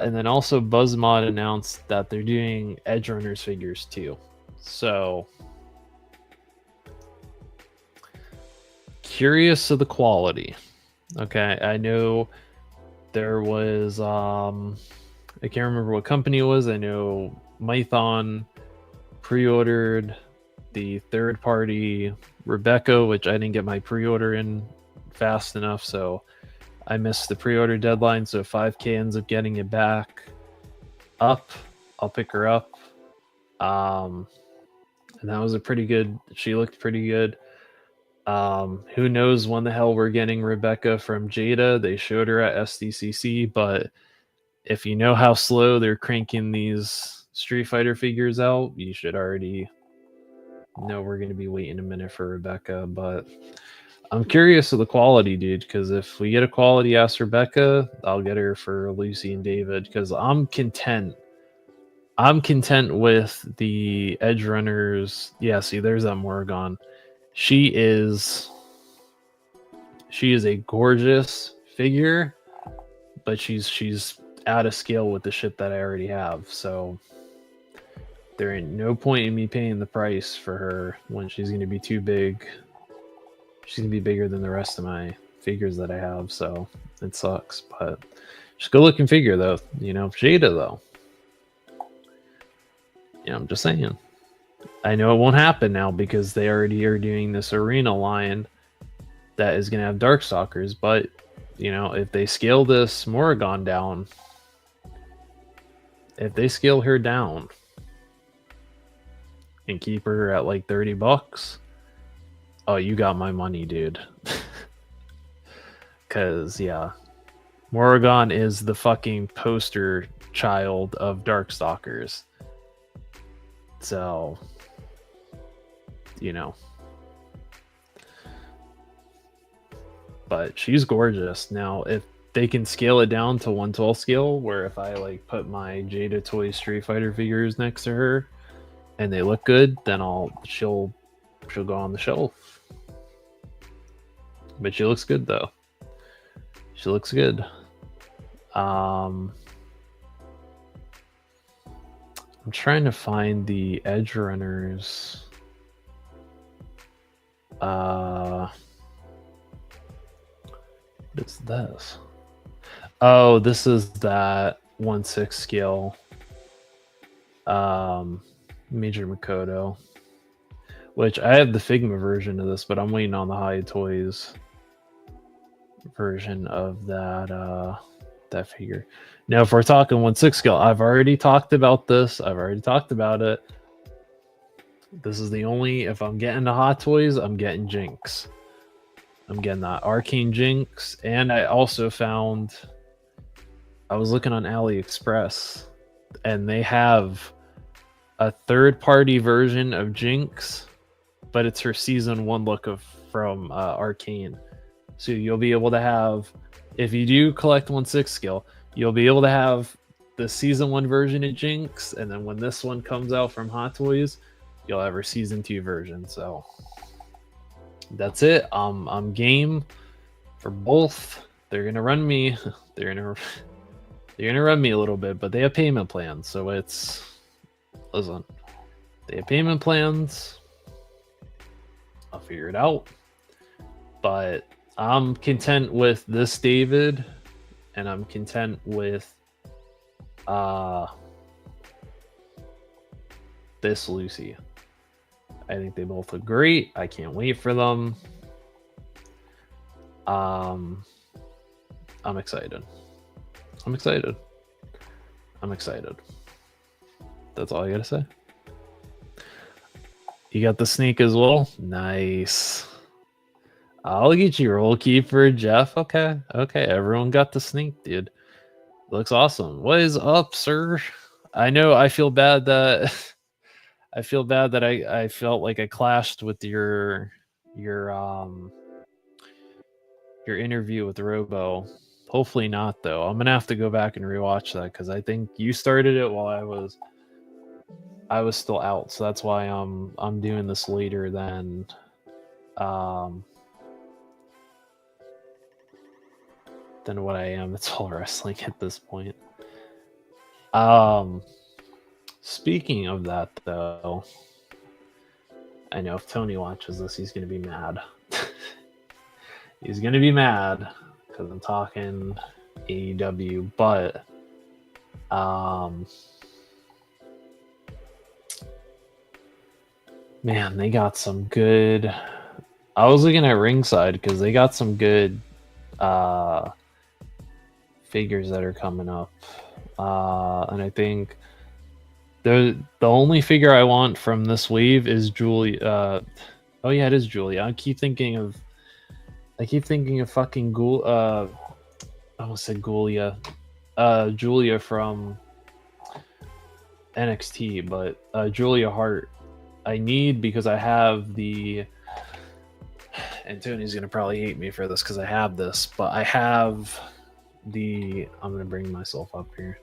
And then also BuzzMod announced that they're doing Edge Runners figures too. So curious of the quality. Okay, I know there was I can't remember what company it was. I know Mython pre-ordered the third party Rebecca, which I didn't get my pre-order in fast enough, so I missed the pre-order deadline. So if 5K ends up getting it back up, I'll pick her up. And that was a pretty good. She looked pretty good. Who knows when the hell we're getting Rebecca from Jada? They showed her at SDCC, but if you know how slow they're cranking these Street Fighter figures out, you should already know we're going to be waiting a minute for Rebecca. But I'm curious of the quality, dude, because if we get a quality ass Rebecca, I'll get her for Lucy and David, because I'm content. I'm content with the Edge Runners. Yeah, see, there's that Morrigan. She is a gorgeous figure, but she's out of scale with the shit that I already have. So there ain't no point in me paying the price for her when she's going to be too big. She's going to be bigger than the rest of my figures that I have, so it sucks. But she's a good looking figure, though. You know, Jada, though. Yeah, I'm just saying. I know it won't happen now because they already are doing this arena line that is going to have Darkstalkers, but, you know, if they scale this Morrigan down, if they scale her down and keep her at like $30, oh, you got my money, dude. Because, yeah, Morrigan is the fucking poster child of Darkstalkers. So, you know. But she's gorgeous. Now, if they can scale it down to 112 scale, where if I like put my Jada Toy Street Fighter figures next to her and they look good, then she'll go on the shelf. But she looks good, though. She looks good. I'm trying to find the Edge Runners. What is this? Oh, this is that 1/6 scale Major Makoto. Which I have the Figma version of this, but I'm waiting on the High Toys version of that figure. Now, if we're talking 1/6 scale, I've already talked about this. I've already talked about it. This is the only, if I'm getting the Hot Toys, I'm getting Jinx. I'm getting that Arcane Jinx. And I also found, I was looking on AliExpress, and they have a third-party version of Jinx, but it's her season 1 look from Arcane. So you'll be able to have, if you do collect 1/6 scale, you'll be able to have the season 1 version of Jinx, and then when this one comes out from Hot Toys, you'll have her season 2 version. So that's it. I'm game for both. They're gonna run me. They're gonna run me a little bit, but they have payment plans. So listen, they have payment plans. I'll figure it out. But I'm content with this David, and I'm content with this Lucy. I think they both look great. I can't wait for them. I'm excited. I'm excited. That's all I gotta say. You got the sneak as well? Nice. I'll get you, Roll Keeper, Jeff. Okay. Everyone got the sneak, dude. Looks awesome. What is up, sir? I know I feel bad that I felt like I clashed with your interview with Robo. Hopefully not, though. I'm gonna have to go back and rewatch that because I think you started it while I was still out, so that's why I'm doing this later than what I am. It's all wrestling at this point. Speaking of that, though, I know if Tony watches this, he's gonna be mad. He's gonna be mad because I'm talking AEW, but Man, they got some good. I was looking at ringside because they got some good figures that are coming up, and I think the only figure I want from this wave is Julia. Oh yeah, it is Julia. I keep thinking of fucking Ghoul. I almost said Julia. Julia from NXT, but Julia Hart. I need because I have the. And Tony's gonna probably hate me for this because I have this, but I have the. I'm gonna bring myself up here.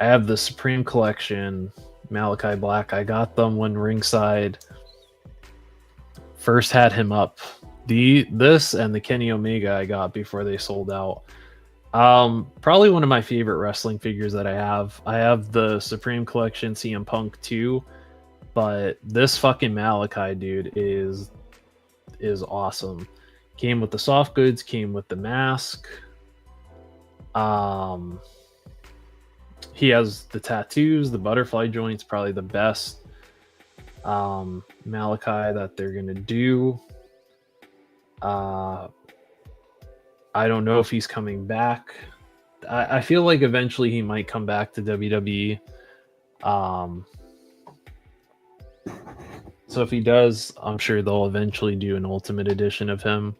I have the Supreme Collection Malachi Black. I got them when Ringside first had him up. This and the Kenny Omega I got before they sold out. Probably one of my favorite wrestling figures that I have. I have the Supreme Collection CM Punk 2, but this fucking Malachi dude is awesome. Came with the soft goods, came with the mask. He has the tattoos, the butterfly joints, probably the best Malachi that they're gonna do. I don't know if he's coming back. I feel like eventually he might come back to WWE. So if he does, I'm sure they'll eventually do an Ultimate Edition of him.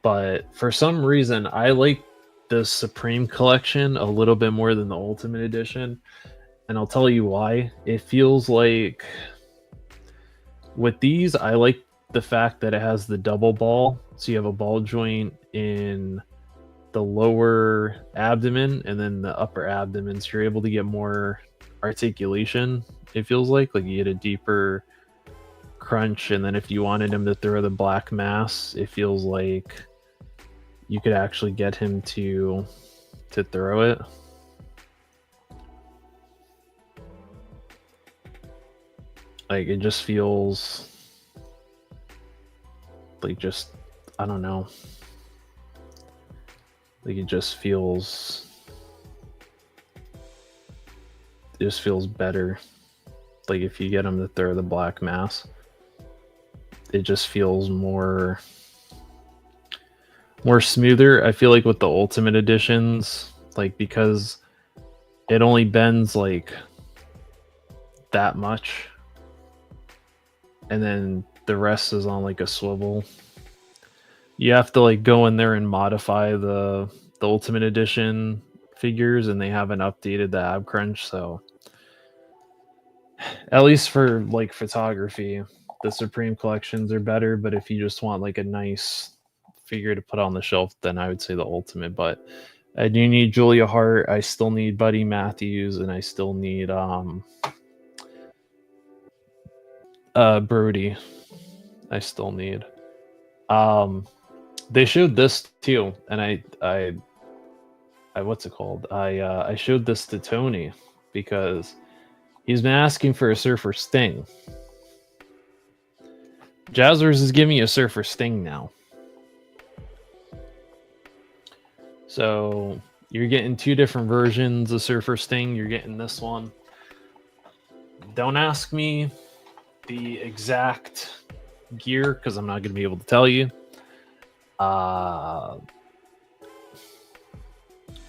But for some reason, I like the Supreme Collection a little bit more than the Ultimate Edition. And I'll tell you why. It feels like with these, I like the fact that it has the double ball. So you have a ball joint in the lower abdomen and then the upper abdomen. So you're able to get more articulation. It feels like you get a deeper crunch. And then if you wanted him to throw the black mass, it feels like you could actually get him to throw it. Like it just feels like I don't know. Like it just feels better. Like if you get him to throw the black mass, it just feels more smoother. I feel like with the Ultimate Editions, like because it only bends like that much, and then the rest is on like a swivel. You have to like go in there and modify the Ultimate Edition figures, and they haven't updated the ab crunch. So at least for like photography, the Supreme Collections are better. But if you just want like a nice figure to put on the shelf, then I would say the Ultimate. But I do need Julia Hart. I still need Buddy Matthews, and I still need Brody. I still need. They showed this too, and I what's it called? I showed this to Tony because he's been asking for a Surfer Sting. Jazzers is giving you a Surfer Sting now. So you're getting two different versions of Surfer Sting. You're getting this one. Don't ask me the exact gear because I'm not going to be able to tell you.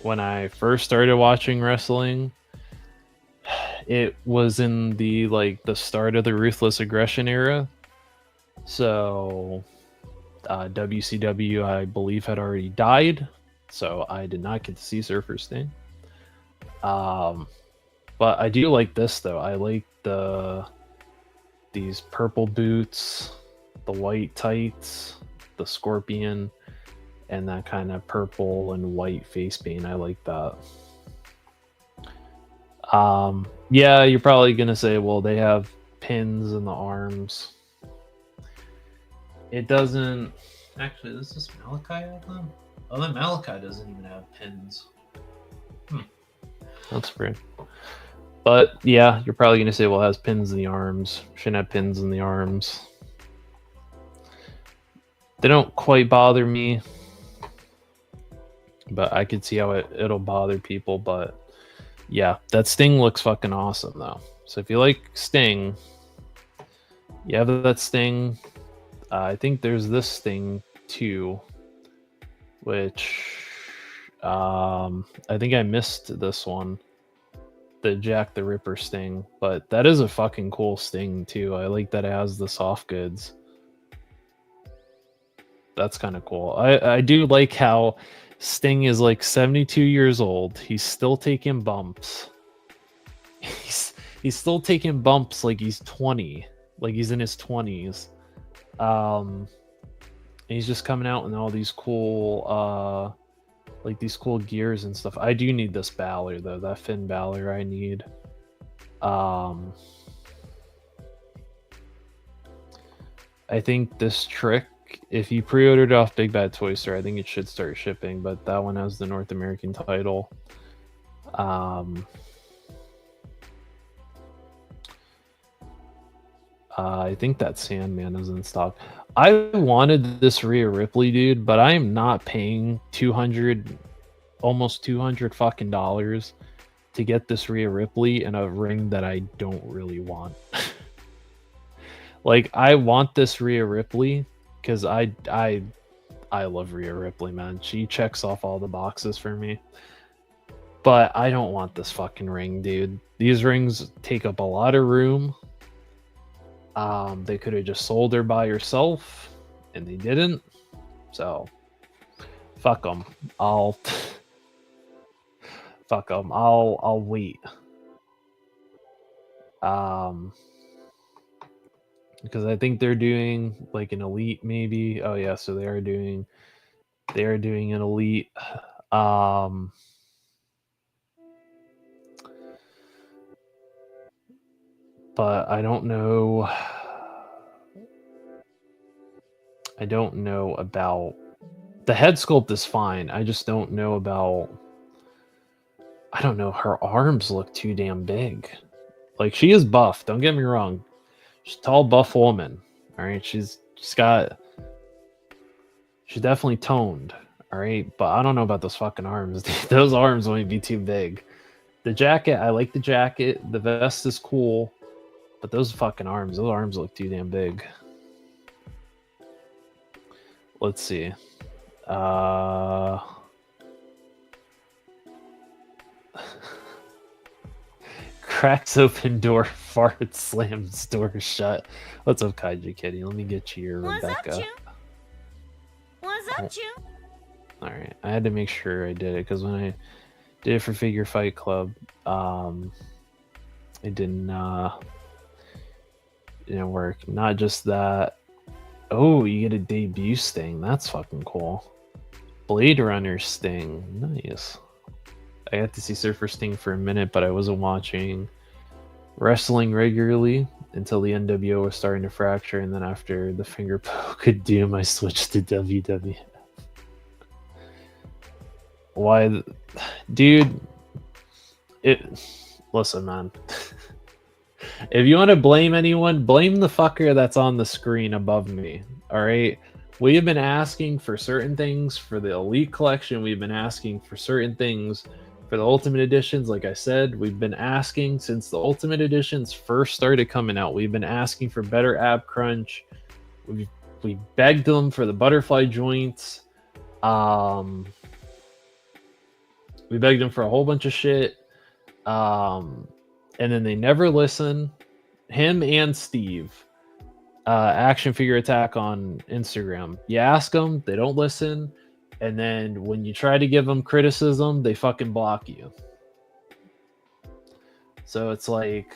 When I first started watching wrestling, it was in the start of the Ruthless Aggression era. So WCW, I believe, had already died. So I did not get to see Surfer Sting. But I do like this though. I like these purple boots, the white tights, the scorpion, and that kind of purple and white face paint. I like that. Yeah, you're probably gonna say, well, they have pins in the arms. It doesn't actually. Does this Malachi have them? Oh, that Malachi doesn't even have pins. That's weird. But yeah, you're probably gonna say, well, it has pins in the arms. Shouldn't have pins in the arms. They don't quite bother me, but I could see how it'll bother people. But yeah, that Sting looks fucking awesome though. So if you like Sting, You have that Sting. I think there's this Sting too, which I think I missed this one, the Jack the Ripper Sting, but that is a fucking cool Sting too. I like that it has the soft goods. That's kind of cool. I do like how Sting is like 72 years old. He's still taking bumps. He's still taking bumps like he's 20, like he's in his 20s. And he's just coming out in all these cool like these cool gears and stuff. I do need this Balor though. That Finn Balor I need. I think this trick, if you pre-ordered off Big Bad Toy Store, I think it should start shipping, but that one has the North American title. I think that Sandman is in stock. I wanted this Rhea Ripley, dude, but I am not paying almost $200 fucking dollars to get this Rhea Ripley in a ring that I don't really want. Like, I want this Rhea Ripley because I love Rhea Ripley, man. She checks off all the boxes for me. But I don't want this fucking ring, dude. These rings take up a lot of room. They could have just sold her by herself, and they didn't. So, fuck them. Fuck them. I'll wait. Because I think they're doing like an elite, maybe. Oh yeah, so they are doing an elite. But I don't know. I don't know about the head sculpt is fine. I just don't know about. I don't know. Her arms look too damn big. Like, she is buff. Don't get me wrong. She's a tall, buff woman. All right, she's definitely toned. All right, but I don't know about those fucking arms. Those arms might be too big. The jacket, I like the jacket. The vest is cool. But those arms look too damn big. Let's see. Cracks open door, farts, slams door shut. What's up, Kaiju Kitty? Let me get you your Rebecca. What's up, you? Alright, I had to make sure I did it, because when I did it for Figure Fight Club, it didn't work. Not just that. Oh, you get a debut Sting. That's fucking cool. Blade Runner Sting. Nice. I got to see Surfer Sting for a minute, but I wasn't watching wrestling regularly until the NWO was starting to fracture, and then after the finger poke of doom, I switched to WWF. Why, dude? Listen, man. If you want to blame anyone, blame the fucker that's on the screen above me. All right. We have been asking for certain things for the Elite Collection. We've been asking for certain things for the Ultimate Editions. Like I said, we've been asking since the Ultimate Editions first started coming out. We've been asking for better ab crunch. We begged them for the butterfly joints. We begged them for a whole bunch of shit. And then they never listen. Him and Steve, Action Figure Attack on Instagram. You ask them, they don't listen. And then when you try to give them criticism, they fucking block you. So it's like,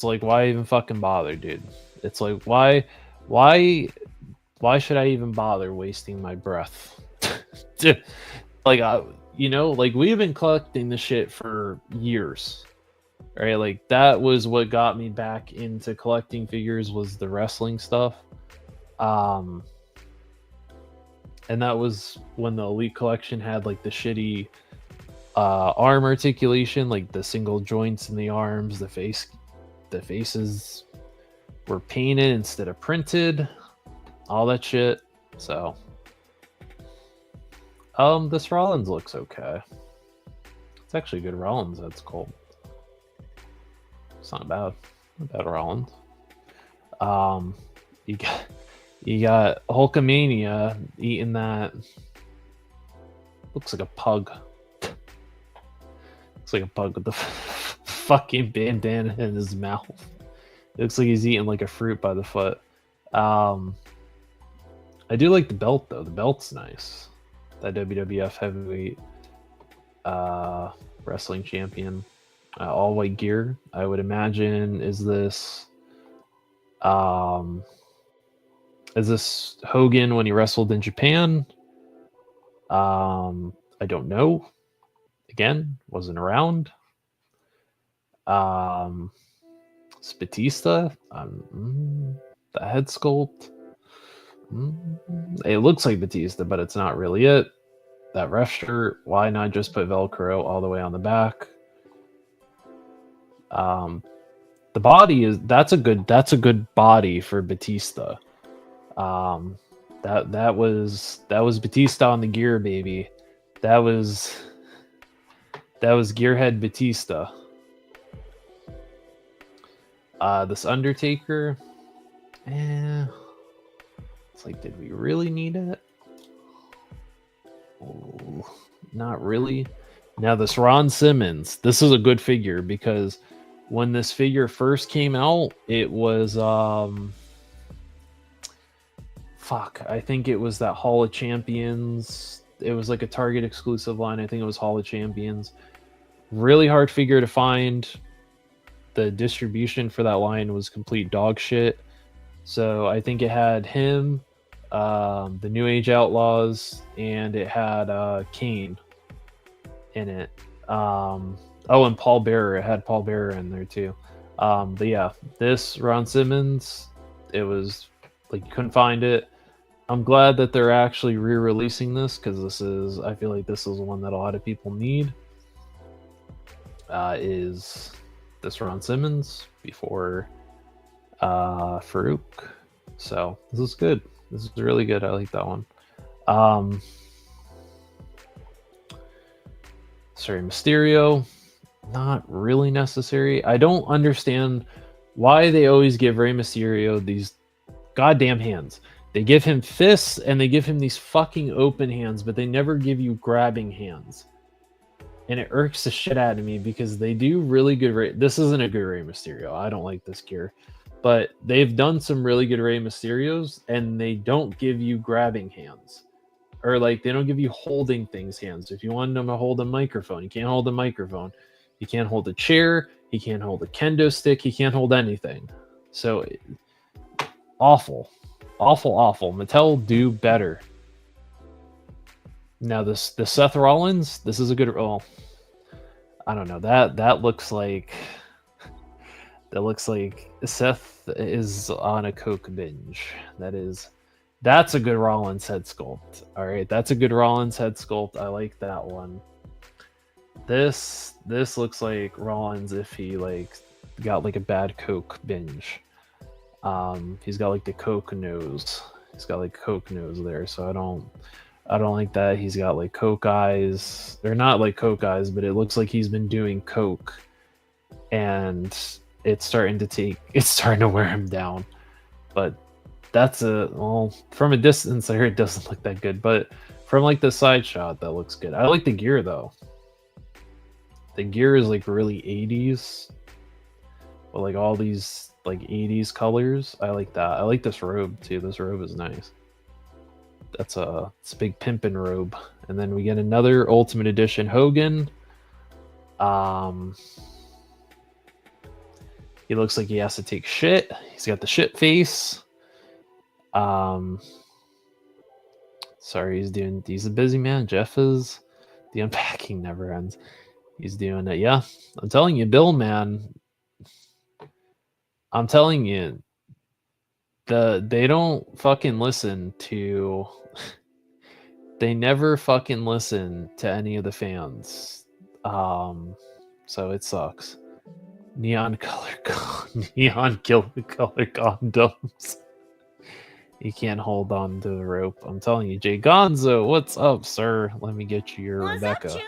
why even fucking bother, dude? It's like, why should I even bother wasting my breath? Like, like, we've been collecting this shit for years. Right, like, that was what got me back into collecting figures, was the wrestling stuff. And that was when the Elite Collection had like the shitty arm articulation, like the single joints in the arms, the faces were painted instead of printed, all that shit. So this Rollins looks okay. It's actually good Rollins. That's cool. It's not bad. Not bad Rollins. Um, you got Hulkamania eating that. Looks like a pug. Looks like a pug with the fucking bandana in his mouth. It looks like he's eating like a fruit by the foot. I do like the belt though. The belt's nice. That WWF heavyweight wrestling champion, all white gear. I would imagine is this Hogan when he wrestled in Japan? I don't know. Again, wasn't around. It's Batista. The head sculpt. It looks like Batista, but it's not really it. That ref shirt. Why not just put Velcro all the way on the back? The body is that's a good body for Batista. That was Batista on the gear, baby. That was Gearhead Batista. This Undertaker, it's like, did we really need it? Oh, not really. Now this Ron Simmons, this is a good figure because when this figure first came out, it was I think it was that Hall of Champions. It was like a Target exclusive line. I think it was Hall of Champions. Really hard figure to find. The distribution for that line was complete dog shit. So I think it had him, the New Age Outlaws, and it had Kane in it. And Paul Bearer. It had Paul Bearer in there too. But yeah, this Ron Simmons, it was like you couldn't find it. I'm glad that they're actually re-releasing this because I feel like this is one that a lot of people need. Is this Ron Simmons before Farouk? So this is good. This is really good. I like that one. Sorry, Mysterio. Not really necessary. I don't understand why they always give Rey Mysterio these goddamn hands. They give him fists and they give him these fucking open hands, but they never give you grabbing hands. And it irks the shit out of me because they do really good. This isn't a good Rey Mysterio. I don't like this gear. But they've done some really good Rey Mysterios and they don't give you grabbing hands. Or like they don't give you holding things hands. If you want them to hold a microphone, you can't hold a microphone. You can't hold a chair. He can't hold a kendo stick. He can't hold anything. So awful. Awful. Mattel, do better. Now the Seth Rollins, this is a good. Well, I don't know. That looks like Seth is on a coke binge. That's a good Rollins head sculpt. All right, that's a good Rollins head sculpt. I like that one. This looks like Rollins if he like got like a bad coke binge. He's got like the coke nose. He's got like coke nose there, so I don't like that. He's got like coke eyes. They're not like coke eyes, but it looks like he's been doing coke, and it's starting to wear him down. But from a distance there, it doesn't look that good. But from like the side shot, that looks good. I like the gear though. The gear is like really 80s, but like all these like 80s colors. I like that. I like this robe too. This robe is nice. It's a big pimpin' robe. And then we get another Ultimate Edition Hogan. He looks like he has to take shit. He's got the shit face. Sorry, he's a busy man. Jeff is. The unpacking never ends. He's doing it. Yeah, I'm telling you, Bill, man. I'm telling you, they don't fucking listen to. They never fucking listen to any of the fans. So it sucks. Neon color condoms. You can't hold on to the rope. I'm telling you, Jay Gonzo, what's up, sir? Let me get you your Rebecca.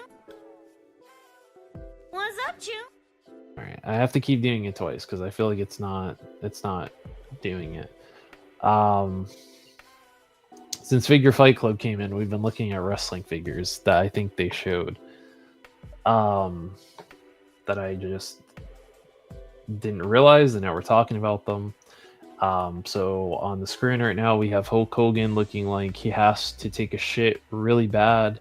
What's up, Chew? All right, I have to keep doing it twice because I feel like it's not doing it. Since Figure Fight Club came in, we've been looking at wrestling figures that I think they showed. That I just didn't realize, and now we're talking about them. So on the screen right now, we have Hulk Hogan looking like he has to take a shit really bad,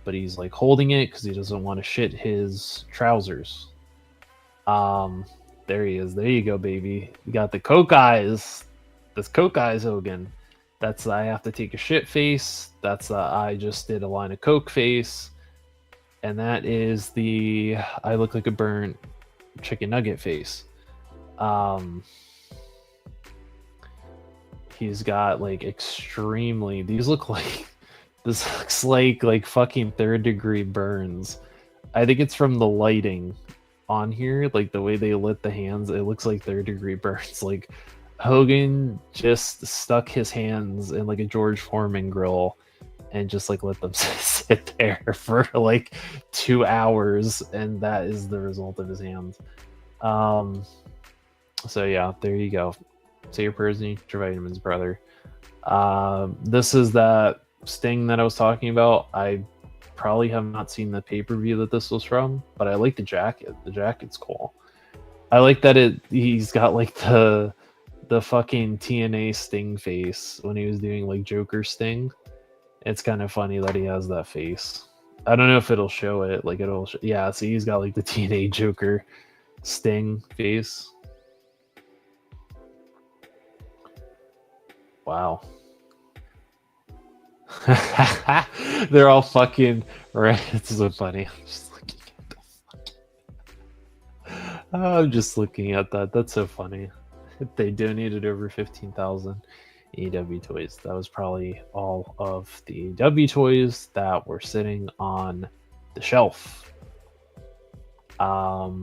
but he's like holding it because he doesn't want to shit his trousers. There he is. There you go, baby. You got the Coke eyes. That's Coke eyes Hogan. That's I have to take a shit face. That's I just did a line of Coke face. And that is the I look like a burnt chicken nugget face. He's got like extremely, these look like, this looks like fucking 3rd degree burns. I think it's from the lighting on here, like the way they lit the hands, it looks like 3rd degree burns. Like Hogan just stuck his hands in like a George Foreman grill and just like let them sit there for like 2 hours, and that is the result of his hands. So yeah, there you go. Say your prayers and eat your vitamins, brother. This is that Sting that I was talking about. I probably have not seen the pay-per-view that this was from, but I like the jacket. The jacket's cool. I like that he's got like the fucking TNA Sting face when he was doing like Joker Sting. It's kind of funny that he has that face. I don't know if it'll show it. Like it'll yeah, see he's got like the TNA Joker Sting face. Wow. They're all fucking right. It's so funny. I'm just looking at that. That's so funny. They donated over 15,000 AEW toys. That was probably all of the AEW toys that were sitting on the shelf. Yeah,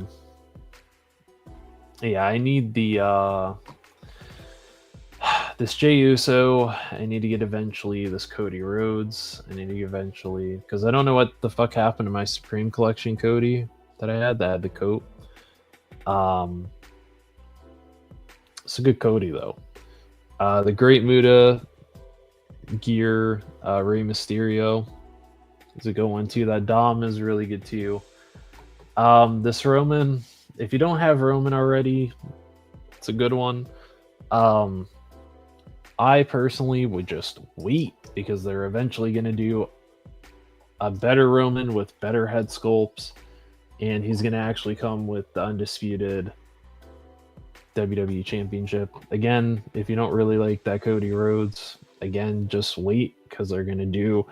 I need the this Jey Uso. I need to get eventually this Cody Rhodes. I need to get eventually, because I don't know what the fuck happened to my Supreme Collection Cody that I had the coat. It's a good Cody though. The Great Muta gear, Rey Mysterio is a good one too. That Dom is really good too. This Roman, if you don't have Roman already, it's a good one. I personally would just wait because they're eventually going to do a better Roman with better head sculpts, and he's going to actually come with the undisputed WWE Championship. Again, if you don't really like that Cody Rhodes, again, just wait because they're going to do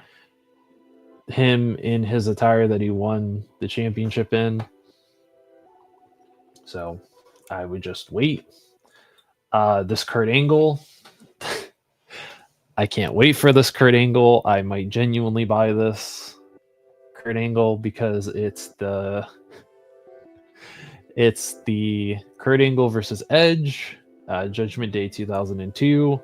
him in his attire that he won the championship in. So I would just wait. This Kurt Angle, I can't wait for this Kurt Angle. I might genuinely buy this Kurt Angle because it's the Kurt Angle versus Edge, Judgment Day 2002.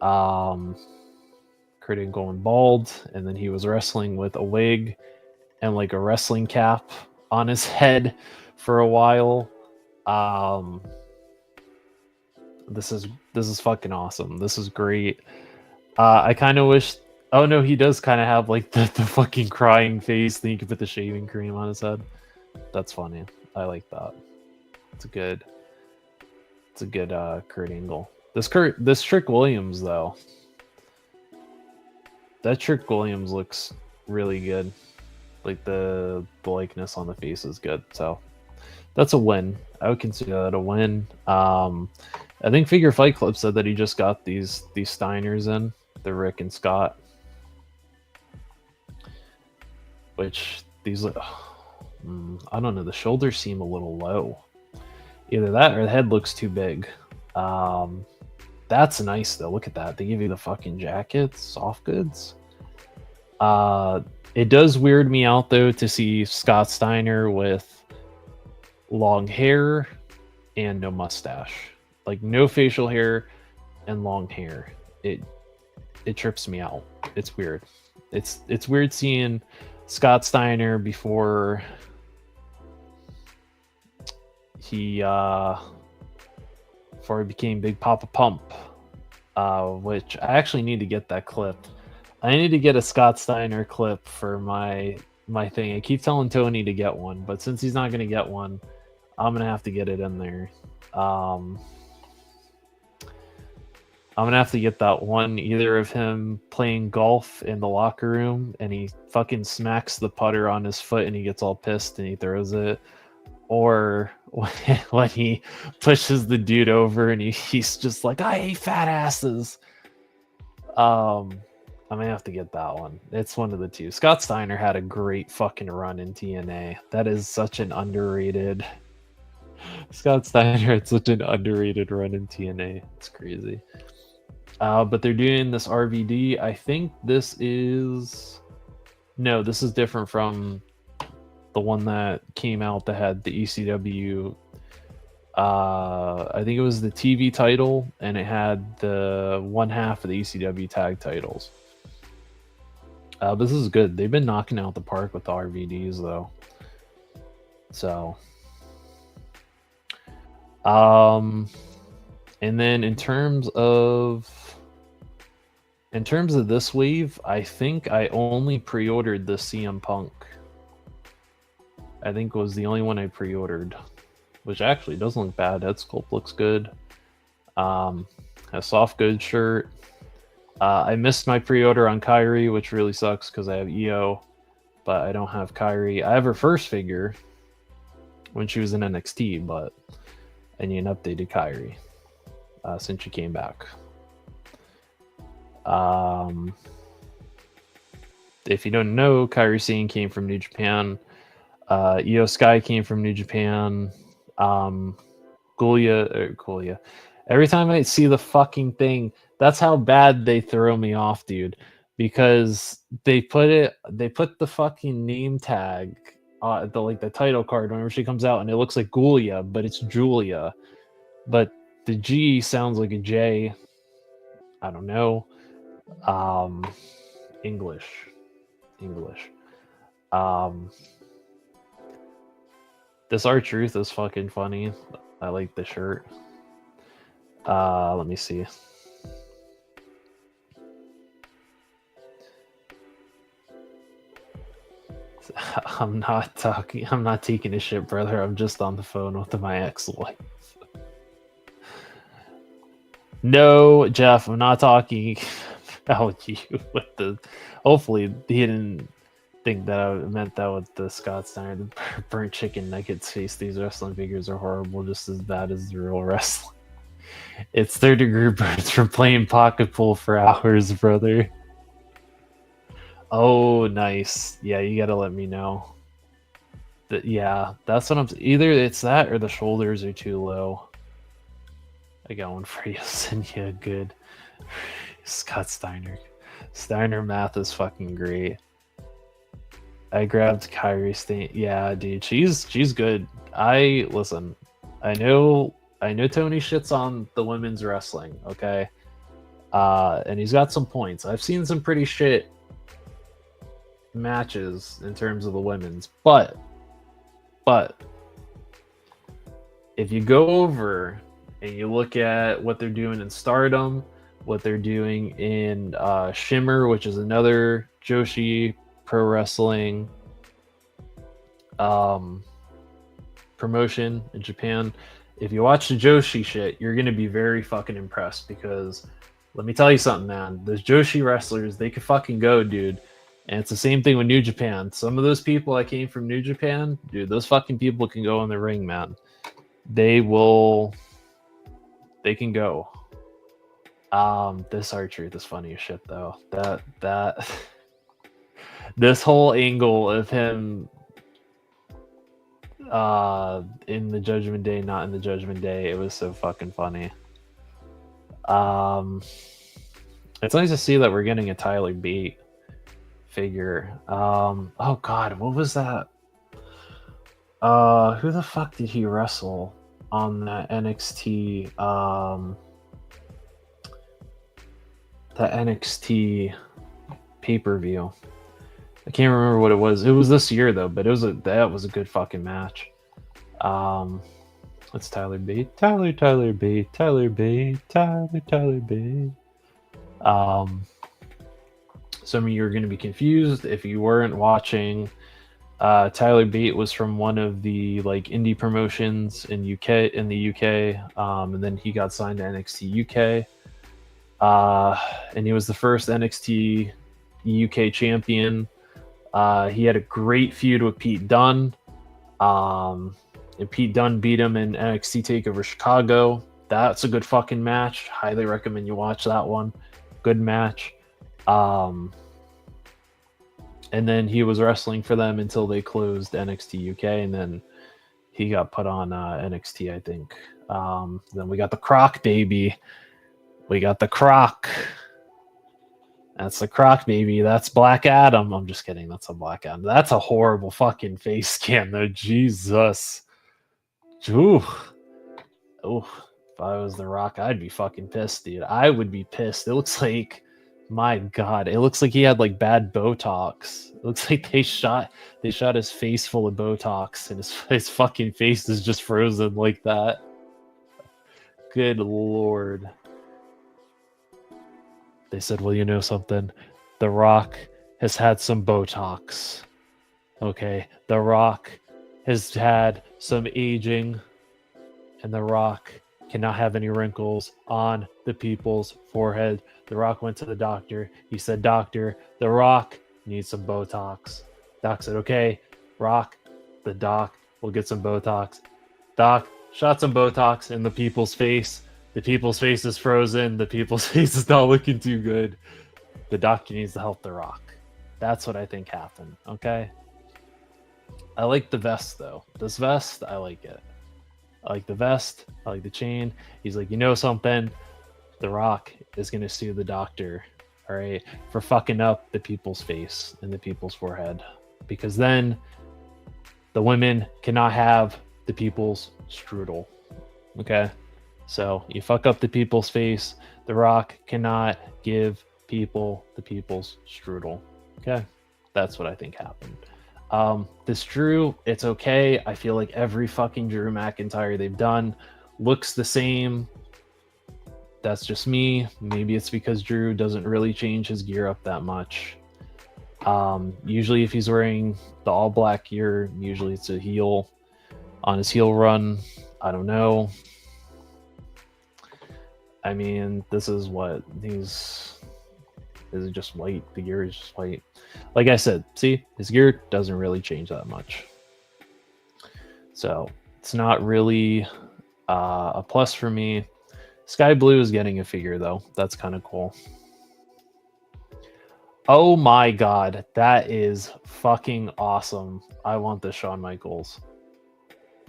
Kurt Angle going bald, and then he was wrestling with a wig and like a wrestling cap on his head for a while. This is fucking awesome. This is great. I kind of wish. Oh no, he does kind of have like the fucking crying face. Then you can put the shaving cream on his head. That's funny. I like that. It's a good Kurt Angle. This Trick Williams though. That Trick Williams looks really good. Like the likeness on the face is good. So that's a win. I would consider that a win. I think Figure Fight Club said that he just got these Steiners in, the Rick and Scott. Which these look, I don't know, the shoulders seem a little low. Either that or the head looks too big. That's nice though. Look at that. They give you the fucking jackets, soft goods. It does weird me out though to see Scott Steiner with long hair and no mustache. Like no facial hair and long hair. It trips me out. It's weird. It's weird seeing Scott Steiner before he before he became Big Papa Pump, which I actually need to get that clipped. I need to get a Scott Steiner clip for my thing. I keep telling Tony to get one, but since he's not going to get one, I'm going to have to get it in there. I'm going to have to get that one, either of him playing golf in the locker room and he fucking smacks the putter on his foot and he gets all pissed and he throws it, or when he pushes the dude over and he's just like, I hate fat asses. I'm gonna have to get that one. It's one of the two. Scott Steiner had a great fucking run in TNA. That is such an underrated. Scott Steiner had such an underrated run in TNA. It's crazy. But they're doing this RVD. I think this is different from the one that came out that had the ECW. I think it was the TV title, and it had the one half of the ECW tag titles. This is good. They've been knocking out the park with the RVDs, though. So, and then in terms of this wave, I think I only pre-ordered the CM Punk. I think was the only one I pre-ordered, which actually doesn't look bad. Head sculpt looks good. A soft goods shirt. I missed my pre-order on Kyrie, which really sucks because I have EO, but I don't have Kyrie. I have her first figure when she was in NXT, but I need an updated Kyrie since she came back. If you don't know, Kyrie Sane came from New Japan. Io Sky came from New Japan. Gulia. Every time I see the fucking thing, that's how bad they throw me off, dude. Because they put the fucking name tag, the title card whenever she comes out, and it looks like Gulia, but it's Julia. But the G sounds like a J. I don't know. English. This R-Truth is fucking funny. I like the shirt. Let me see. I'm not taking a shit, brother. I'm just on the phone with my ex-wife. No, Jeff, I'm not talking about you with the... Hopefully he didn't think that I meant that with the Scott Steiner, the burnt chicken nuggets face. These wrestling figures are horrible, just as bad as the real wrestling. It's third-degree burns from playing pocket pool for hours, brother. Oh, nice. Yeah, you gotta let me know. Yeah, that's what I'm... Either it's that or the shoulders are too low. I got one for you, Cynthia. Good. Scott Steiner. Steiner math is fucking great. I grabbed Kyrie Sane. Yeah, dude, she's good. Listen. I know Tony shits on the women's wrestling, okay? And he's got some points. I've seen some pretty shit matches in terms of the women's, but if you go over and you look at what they're doing in Stardom, what they're doing in Shimmer, which is another Joshi Pro Wrestling promotion in Japan. If you watch the Joshi shit, you're gonna be very fucking impressed, because let me tell you something, man. Those Joshi wrestlers, they can fucking go, dude. And it's the same thing with New Japan. Some of those people that came from New Japan, dude, those fucking people can go in the ring, man. They can go. This R-Truth is funny as shit, though. That this whole angle of him in the Judgment Day, not in the Judgment Day, it was so fucking funny. It's nice to see that we're getting a Tyler Bate figure. Oh god, what was that? Who the fuck did he wrestle on that NXT that NXT pay-per-view? I can't remember what it was. It was this year though, but that was a good fucking match. It's Tyler Bate. Tyler Bate. Tyler Bate. Tyler Bate. Some of you are going to be confused if you weren't watching. Tyler Bate was from one of the like indie promotions in the UK, and then he got signed to NXT UK. And he was the first NXT UK champion. He had a great feud with Pete Dunne. And Pete Dunne beat him in NXT TakeOver Chicago. That's a good fucking match. Highly recommend you watch that one. Good match. And then he was wrestling for them until they closed NXT UK, and then he got put on NXT, I think. Then we got the Croc, baby. We got the Croc. That's the Croc, baby. That's Black Adam. I'm just kidding. That's a Black Adam. That's a horrible fucking face scan, though. Jesus. Ooh. Ooh. If I was The Rock, I'd be fucking pissed, dude. I would be pissed. It looks like, my God, it looks like he had like bad Botox. It looks like they shot his face full of Botox, and his fucking face is just frozen like that. Good Lord. They said, well, you know something? The Rock has had some Botox. Okay, The Rock has had some aging, and The Rock cannot have any wrinkles on the people's forehead. The Rock went to the doctor. He said, doctor, The Rock needs some Botox. Doc said, okay, Rock, the doc will get some Botox. Doc shot some Botox in the people's face. The people's face is frozen. The people's face is not looking too good. The doctor needs to help The Rock. That's what I think happened, okay? I like the vest, though. This vest, I like it. I like the vest. I like the chain. He's like, you know something? The Rock is going to sue the doctor, all right, for fucking up the people's face and the people's forehead. Because then the women cannot have the people's strudel, okay? So you fuck up the people's face, The Rock cannot give people the people's strudel, okay? That's what I think happened. This Drew, it's okay. I feel like every fucking Drew McIntyre they've done looks the same. That's just me. Maybe it's because Drew doesn't really change his gear up that much. Usually if he's wearing the all black gear, usually it's a heel. On his heel run, I don't know. I mean, this is what is it just white? The gear is just white. Like I said, see, his gear doesn't really change that much. So it's not really a plus for me. Sky Blue is getting a figure, though. That's kind of cool. Oh my God, that is fucking awesome. I want the Shawn Michaels.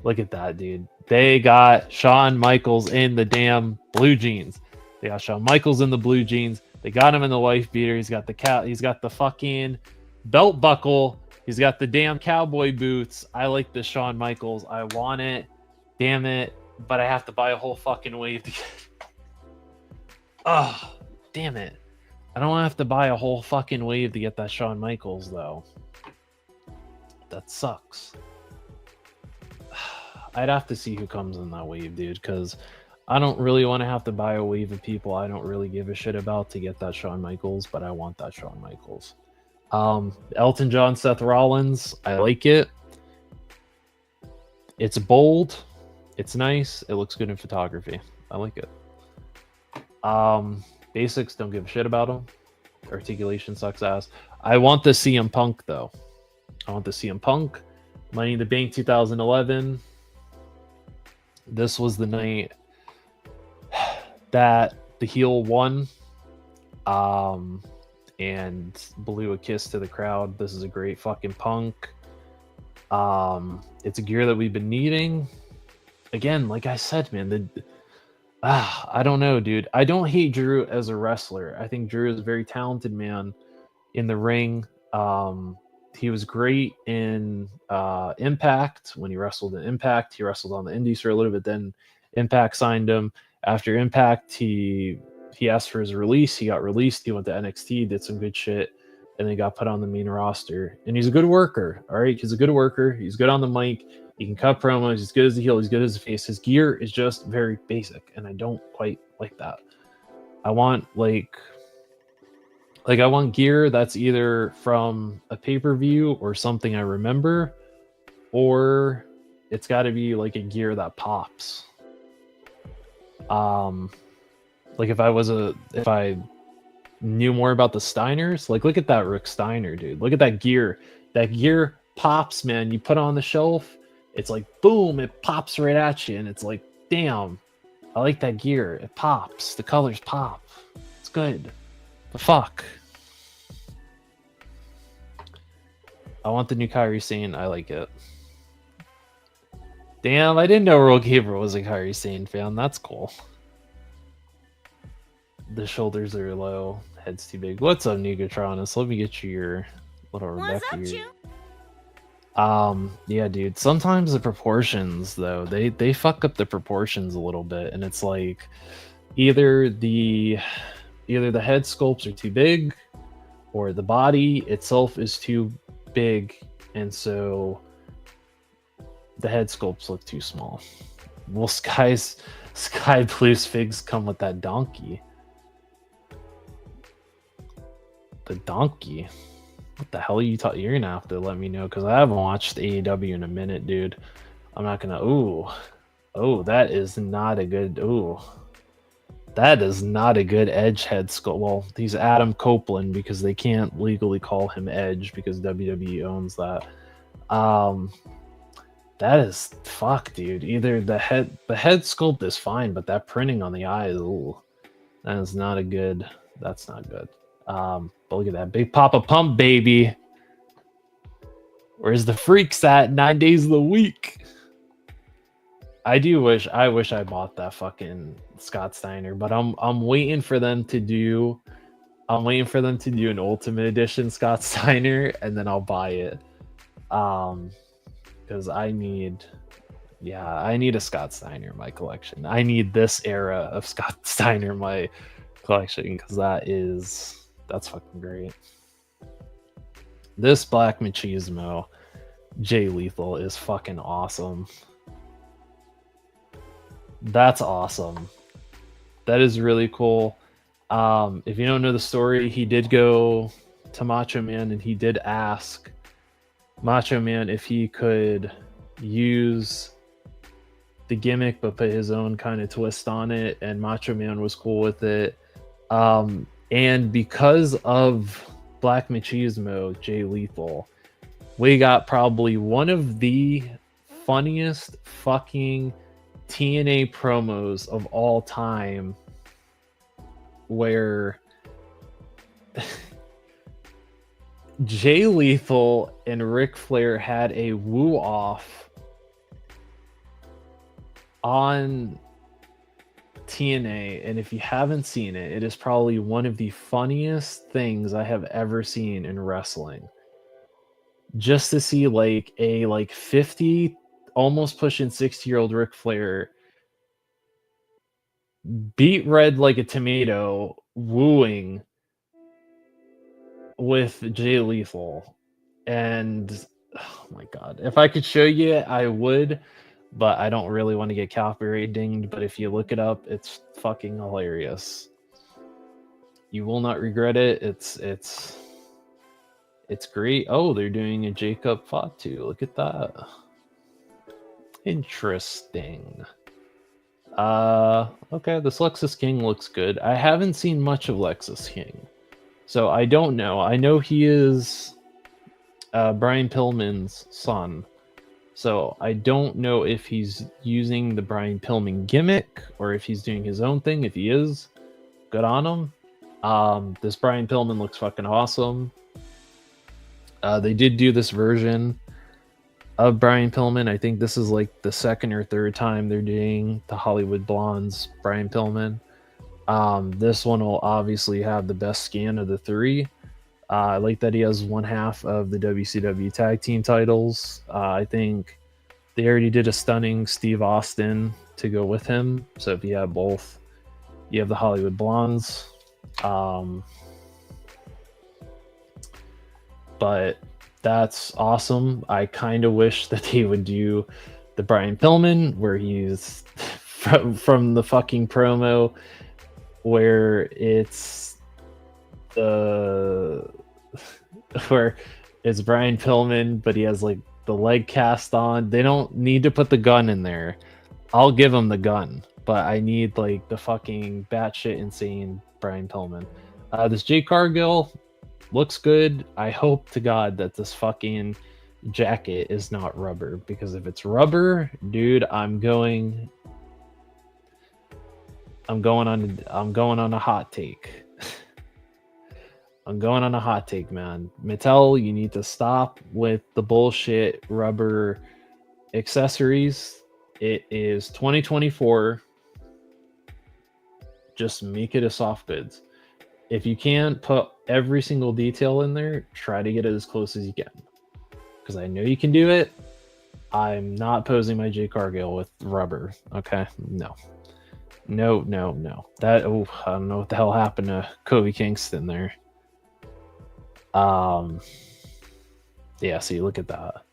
Look at that, dude. They got Shawn Michaels in the damn blue jeans. They got Shawn Michaels in the blue jeans. They got him in the wife beater. He's got the fucking belt buckle. He's got the damn cowboy boots. I like the Shawn Michaels. I want it. Damn it. But I have to buy a whole fucking wave to get it. Oh, damn it. I don't have to buy a whole fucking wave to get that Shawn Michaels, though. That sucks. I'd have to see who comes in that wave, dude, because I don't really want to have to buy a wave of people I don't really give a shit about to get that Shawn Michaels, but I want that Shawn Michaels. Elton John, Seth Rollins, I like it. It's bold. It's nice. It looks good in photography. I like it. Basics, don't give a shit about them. Articulation sucks ass. I want the CM Punk, though. I want the CM Punk. Money in the Bank 2011. This was the night that the heel won and blew a kiss to the crowd. This is a great fucking Punk. It's a gear that we've been needing. Again, like I said, man, I don't know, dude. I don't hate Drew as a wrestler. I think Drew is a very talented man in the ring. He was great in Impact when he wrestled in Impact. He wrestled on the Indies for a little bit. Then Impact signed him. After Impact, he asked for his release. He got released. He went to NXT, did some good shit. and then got put on the main roster. And he's a good worker. All right, he's a good worker. He's good on the mic. He can cut promos. He's good as a heel. He's good as a face. His gear is just very basic, and I don't quite like that. I want I want gear that's either from a pay-per-view or something I remember, or it's got to be like a gear that pops. Like if I knew more about the Steiners, like look at that Rick Steiner, dude. Look at that gear. That gear pops, man. You put it on the shelf, it's like boom, it pops right at you, and it's like, damn, I like that gear. It pops. The colors pop. It's good. But fuck. I want the new Kairi Sane. I like it. Damn, I didn't know Earl Gabriel was a Kairi Sane fan. That's cool. The shoulders are low. Head's too big. What's up, Negatronus? Let me get you your little What's Rebecca up, here. Chew? Yeah, dude. Sometimes the proportions, though, they fuck up the proportions a little bit, and it's like either the head sculpts are too big, or the body itself is too big, and so the head sculpts look too small. Well, Sky Blue's figs come with that donkey. The donkey. What the hell are you talking? You're gonna have to let me know, because I haven't watched AEW in a minute, dude. I'm not gonna. Oh, that is not a good. That is not a good Edge head sculpt. Well, he's Adam Copeland because they can't legally call him Edge because WWE owns that. That is fuck, dude. Either the head sculpt is fine, but that printing on the eyes, that is not a good. That's not good. But look at that big Papa Pump, baby. Where's the freaks at 9 days of the week? I wish I bought that fucking Scott Steiner, but I'm waiting for them to do an Ultimate Edition Scott Steiner, and then I'll buy it. Because I need a Scott Steiner in my collection. I need this era of Scott Steiner in my collection, because that's fucking great. This Black Machismo Jay Lethal is fucking awesome. That's awesome. That is really cool. If you don't know the story, he did go to Macho Man and he did ask Macho Man if he could use the gimmick but put his own kind of twist on it, and Macho Man was cool with it. And because of Black Machismo Jay Lethal, we got probably one of the funniest fucking TNA promos of all time, where Jay Lethal and Ric Flair had a woo off on TNA, and if you haven't seen it, it is probably one of the funniest things I have ever seen in wrestling. Just to see like a 50, almost pushing 60-year-old Ric Flair beat red like a tomato, wooing with Jay Lethal. And oh my god, if I could show you it, I would, but I don't really want to get copyright dinged. But if you look it up, it's fucking hilarious. You will not regret it. It's great. Oh, they're doing a Jacob Fatu. Look at that. Interesting. Okay, this Lexus King looks good. I haven't seen much of Lexus King, so I don't know. I know he is Brian Pillman's son, so I don't know if he's using the Brian Pillman gimmick or if he's doing his own thing. If he is, good on him. This Brian Pillman looks fucking awesome. They did do this version of Brian Pillman. I think this is like the second or third time they're doing the Hollywood Blondes Brian Pillman. This one will obviously have the best scan of the three. I like that he has one half of the WCW tag team titles. I think they already did a stunning Steve Austin to go with him. So if you have both, you have the Hollywood Blondes. but that's awesome. I kind of wish that they would do the Brian Pillman where he's from the fucking promo where it's where it's Brian Pillman, but he has like the leg cast on. They don't need to put the gun in there. I'll give him the gun, but I need like the fucking batshit insane Brian Pillman. This Jade Cargill looks good. I hope to God that this fucking jacket is not rubber, because if it's rubber, dude, I'm going on a hot take. I'm going on a hot take, man. Mattel, you need to stop with the bullshit rubber accessories. It is 2024. Just make it a soft goods. If you can't put every single detail in there, try to get it as close as you can. Because I know you can do it. I'm not posing my Jade Cargill with rubber. Okay? No. That, I don't know what the hell happened to Kobe Kingston there. Yeah, see, look at that.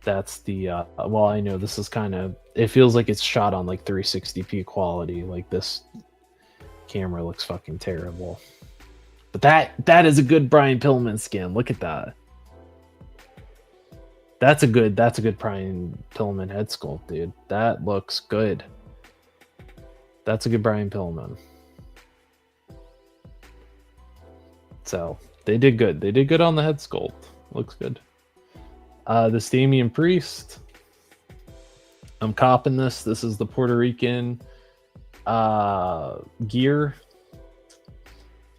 That's the, well, I know this is kind of, it feels like it's shot on like 360p quality. Like this camera looks fucking terrible. But that is a good Brian Pillman skin. Look at that. That's a good Brian Pillman head sculpt, dude. That looks good. That's a good Brian Pillman. So they did good. They did good on the head sculpt. Looks good. This Damian Priest. I'm copping this. This is the Puerto Rican gear.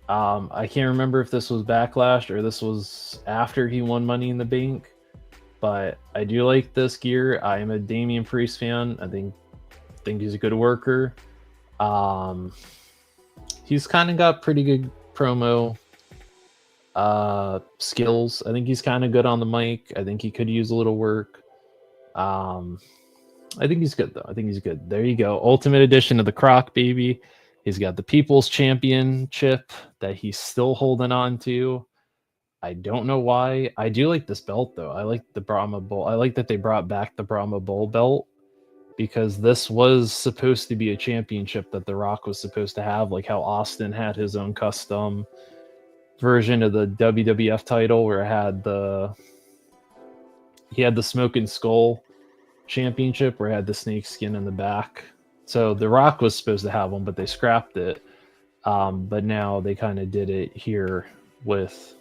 I can't remember if this was Backlash or this was after he won Money in the Bank, but I do like this gear. I am a Damian Priest fan. I think he's a good worker. He's kind of got pretty good promo skills. I think he's kind of good on the mic. I think he could use a little work. I think he's good though. I think he's good. There you go. Ultimate edition of the Croc baby. He's got the People's Championship that he's still holding on to. I don't know why. I do like this belt though. I like the Brahma Bull. I like that they brought back the Brahma Bull belt, because this was supposed to be a championship that The Rock was supposed to have, like how Austin had his own custom version of the WWF title where he had the Smoking Skull championship where it had the snake skin in the back. So The Rock was supposed to have one, but they scrapped it. But now they kind of did it here with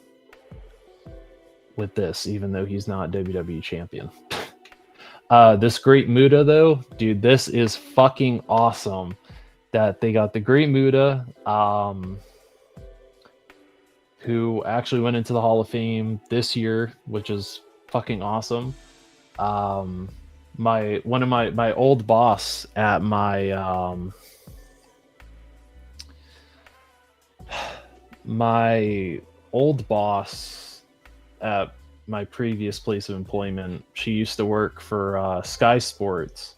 this, even though he's not WWE champion. This Great Muta though, dude, this is fucking awesome that they got the Great Muta, who actually went into the Hall of Fame this year, which is fucking awesome. My old boss at my my previous place of employment, she used to work for Sky Sports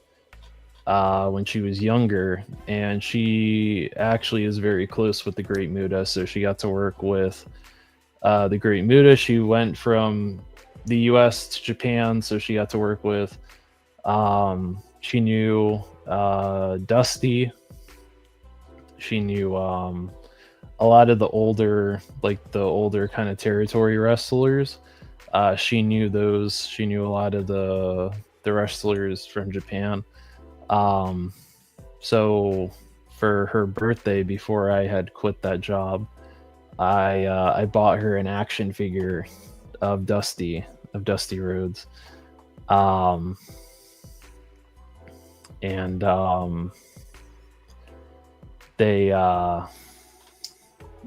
when she was younger, and she actually is very close with the Great Muta, so she got to work with the Great Muta. She went from the US to Japan, so she got to work with she knew Dusty. She knew a lot of the older kind of territory wrestlers. She knew those. She knew a lot of the wrestlers from Japan. So for her birthday, before I had quit that job, I bought her an action figure of Dusty Rhodes.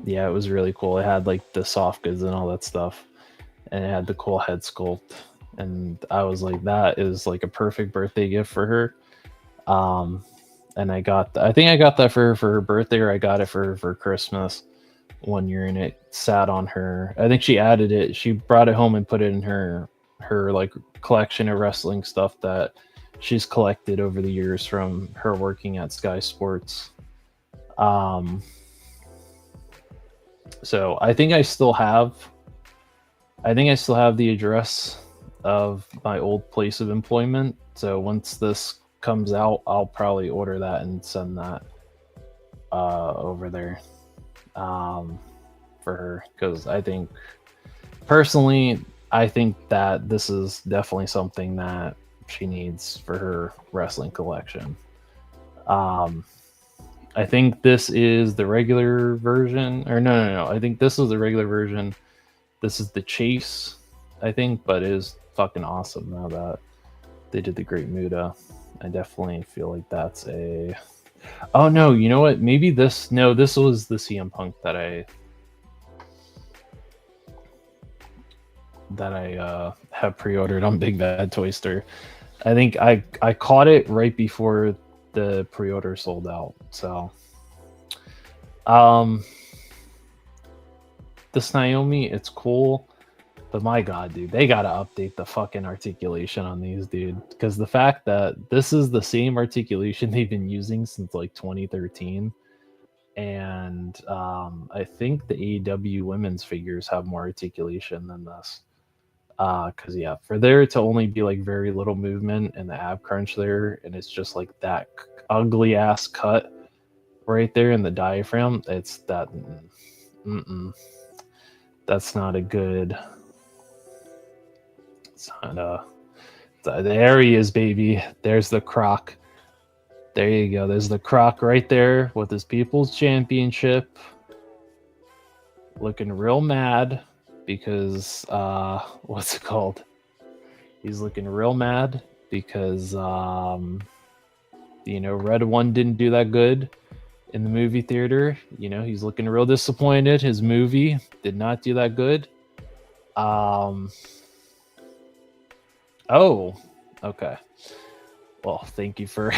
Yeah, it was really cool. It had like the soft goods and all that stuff, and it had the cool head sculpt, and I was like, that is like a perfect birthday gift for her. And I think I got that for her birthday, or I got it for Christmas one year, and it sat on her. I think she added it. She brought it home and put it in her like collection of wrestling stuff that she's collected over the years from her working at Sky Sports. So I think I still have I think I still have the address of my old place of employment. So once this comes out, I'll probably order that and send that over there for her, because I think personally, I think that this is definitely something that she needs for her wrestling collection. I think this is the regular version, or no. I think this is the regular version. This is the Chase, I think, but it is fucking awesome now that they did the Great Muta. I definitely feel like that's a. Oh no, you know what? Maybe this. No, this was the CM Punk that I have pre-ordered on Big Bad Toy Store. I think I caught it right before the pre-order sold out. So, this Naomi, it's cool, but my god, dude, they gotta update the fucking articulation on these, dude. Because the fact that this is the same articulation they've been using since like 2013, and I think the AEW women's figures have more articulation than this. Because yeah, for there to only be like very little movement in the ab crunch there, and it's just like that ugly ass cut right there in the diaphragm, it's that. That's not a good. It's not there he is, baby. There's the Croc. There you go. There's the Croc right there with his People's Championship. Looking real mad because what's it called? He's looking real mad because Red One didn't do that good in the movie theater. He's looking real disappointed. His movie did not do that good. Oh, okay. Well, thank you for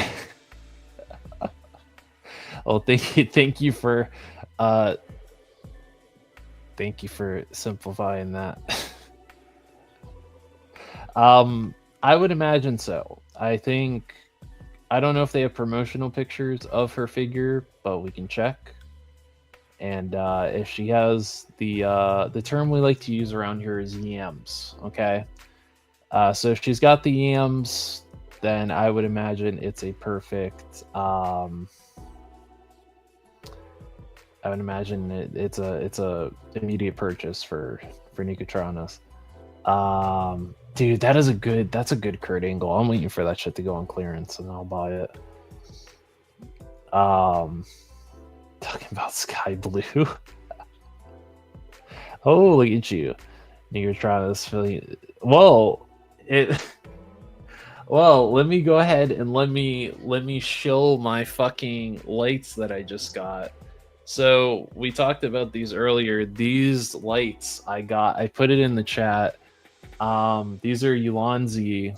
thank you for simplifying that. I would imagine so. I don't know if they have promotional pictures of her figure, but we can check. And if she has the term we like to use around here is yams, okay? So if she's got the yams, then I would imagine it's a perfect. I would imagine it's a immediate purchase for Nicotranos. Dude, that's a good Kurt Angle. I'm waiting for that shit to go on clearance and I'll buy it. Talking about Sky Blue. Oh, look at you. Nicotranos feeling well, let me go ahead and let me show my fucking lights that I just got. So we talked about these earlier. These lights I put it in the chat. These are Ulanzi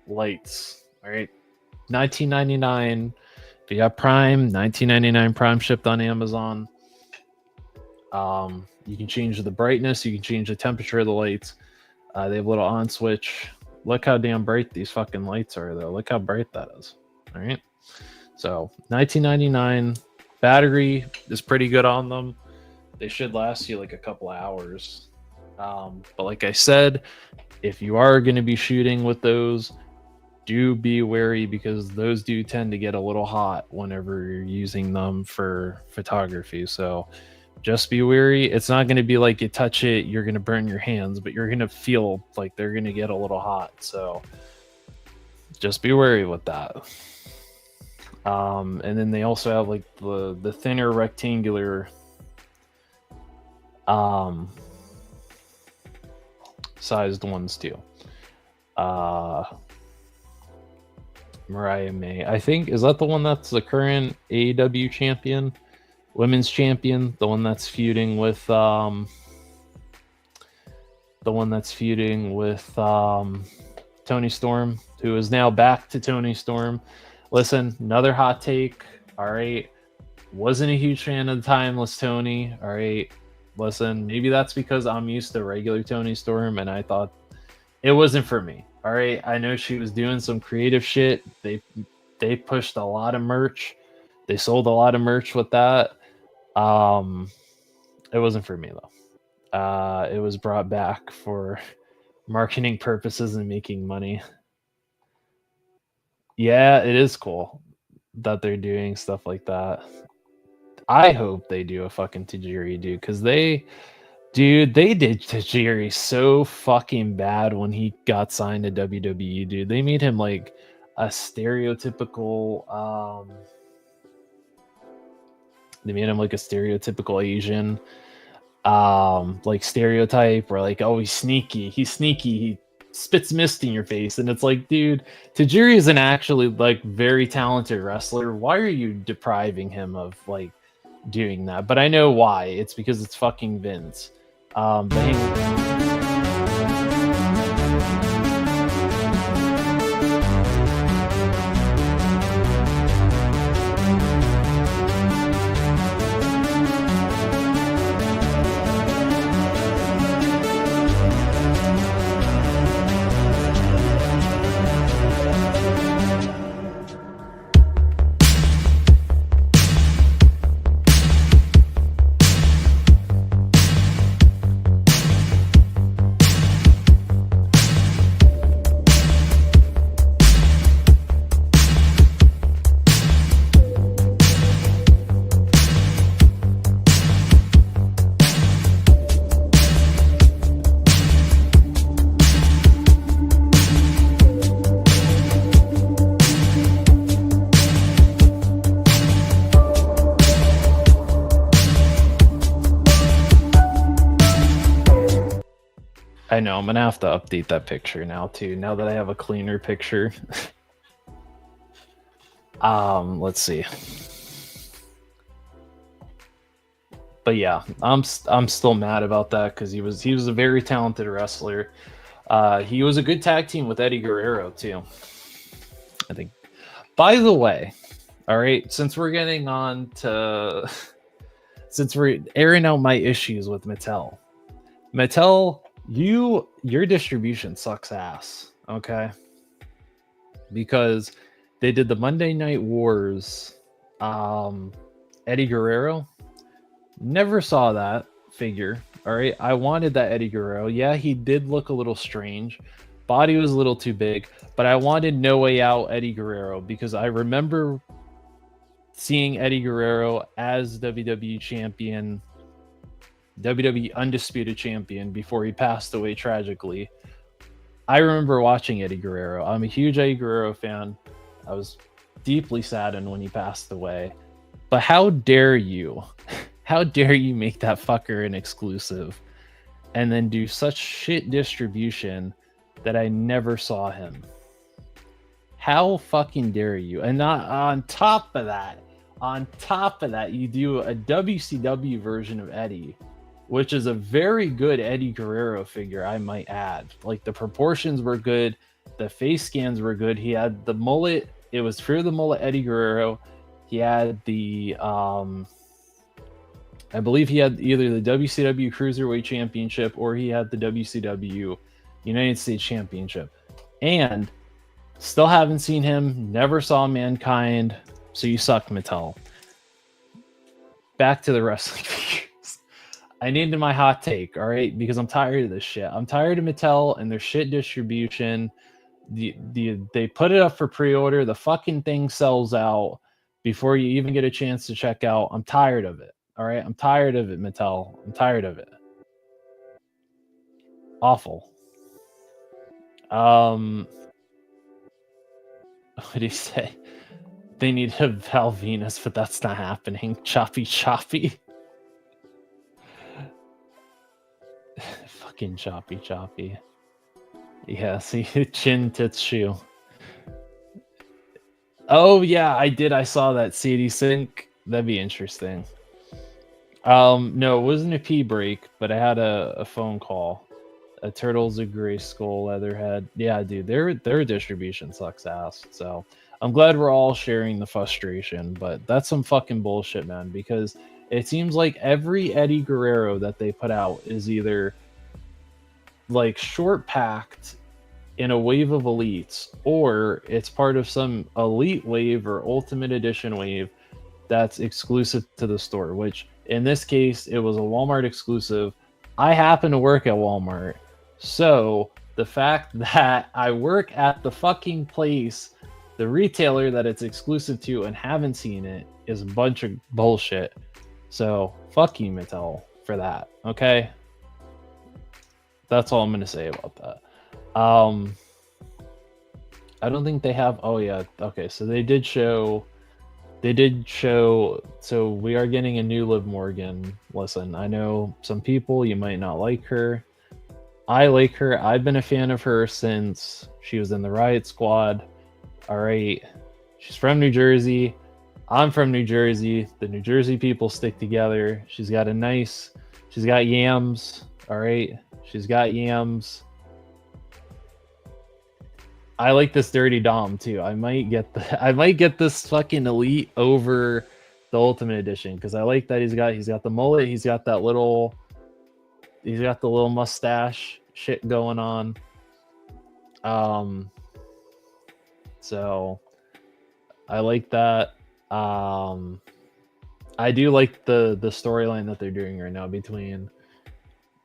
lights. All right, $19.99. If you got Prime, $19.99 Prime shipped on Amazon. You can change the brightness. You can change the temperature of the lights. They have a little on switch. Look how damn bright these fucking lights are, though. Look how bright that is. All right. So $19.99. Battery is pretty good on them. They should last you like a couple of hours. But like I said, if you are going to be shooting with those, do be wary because those do tend to get a little hot whenever you're using them for photography. So just be wary. It's not going to be like you touch it, you're going to burn your hands, but you're going to feel like they're going to get a little hot. So just be wary with that. And then they also have like the thinner rectangular sized ones too. Mariah May, I think, is that the one that's the current AEW champion, women's champion, the one that's feuding with Tony Storm, who is now back to Tony Storm. Listen, another hot take. All right, wasn't a huge fan of the timeless Tony. All right, listen, maybe that's because I'm used to regular Tony Storm and I thought it wasn't for me. All right, I know she was doing some creative shit. They pushed a lot of merch. They sold a lot of merch with that. It wasn't for me though. It was brought back for marketing purposes and making money. Yeah, it is cool that they're doing stuff like that. I hope they do a fucking Tajiri, dude, because they did Tajiri so fucking bad when he got signed to WWE, dude. They made him like a stereotypical Asian like stereotype, or like, oh, he's sneaky, he spits mist in your face, and it's like, dude, Tajiri is an actually like very talented wrestler. Why are you depriving him of like doing that? But I know why. It's because it's fucking Vince. But I know I'm gonna have to update that picture now too. Now that I have a cleaner picture. Let's see. But yeah, I'm still mad about that because he was a very talented wrestler. He was a good tag team with Eddie Guerrero too, I think. By the way, all right, since we're airing out my issues with Mattel, your distribution sucks ass, okay? Because they did the Monday Night Wars, Eddie Guerrero. Never saw that figure, all right? I wanted that Eddie Guerrero. Yeah, he did look a little strange. Body was a little too big, but I wanted No Way Out Eddie Guerrero because I remember seeing Eddie Guerrero as WWE champion, WWE Undisputed Champion, before he passed away tragically. I remember watching Eddie Guerrero. I'm a huge Eddie Guerrero fan. I was deeply saddened when he passed away. But how dare you? How dare you make that fucker an exclusive and then do such shit distribution that I never saw him? How fucking dare you? And not on top of that, you do a WCW version of Eddie, which is a very good Eddie Guerrero figure, I might add. Like, the proportions were good, the face scans were good. He had the mullet. It was Fear the Mullet Eddie Guerrero. He had the, I believe he had either the WCW Cruiserweight Championship or he had the WCW United States Championship. And still haven't seen him, never saw Mankind, so you suck, Mattel. Back to the wrestling figures. I needed my hot take, all right? Because I'm tired of this shit. I'm tired of Mattel and their shit distribution. They put it up for pre-order. The fucking thing sells out before you even get a chance to check out. I'm tired of it, all right? I'm tired of it, Mattel. I'm tired of it. Awful. What did he say? They need a Val Venus, but that's not happening. Choppy. Fucking choppy. Yeah, see, chin, tits, shoe. Oh yeah, I saw that CD Sync. That'd be interesting. No, it wasn't a pee break, but I had a phone call. A Turtles of Grayskull, Leatherhead. Yeah, dude, their distribution sucks ass. So I'm glad we're all sharing the frustration, but that's some fucking bullshit, man, because it seems like every Eddie Guerrero that they put out is either like short packed in a wave of elites, or it's part of some elite wave or ultimate edition wave that's exclusive to the store, which in this case, it was a Walmart exclusive I happen to work at Walmart. So the fact that I work at the fucking place, the retailer that it's exclusive to, and haven't seen it is a bunch of bullshit. So fuck you, Mattel, for that. Okay? That's all I'm gonna say about that. I don't think they have. Oh yeah, okay. So they did show. So we are getting a new Liv Morgan. Listen, I know some people, you might not like her. I like her. I've been a fan of her since she was in the Riot Squad. All right, she's from New Jersey. I'm from New Jersey. The New Jersey people stick together. She's got yams. All right, she's got yams. I like this Dirty Dom too. I might get this fucking Elite over the Ultimate Edition because I like that he's got the mullet, he's got the little mustache shit going on. So I like that. I do like the storyline that they're doing right now between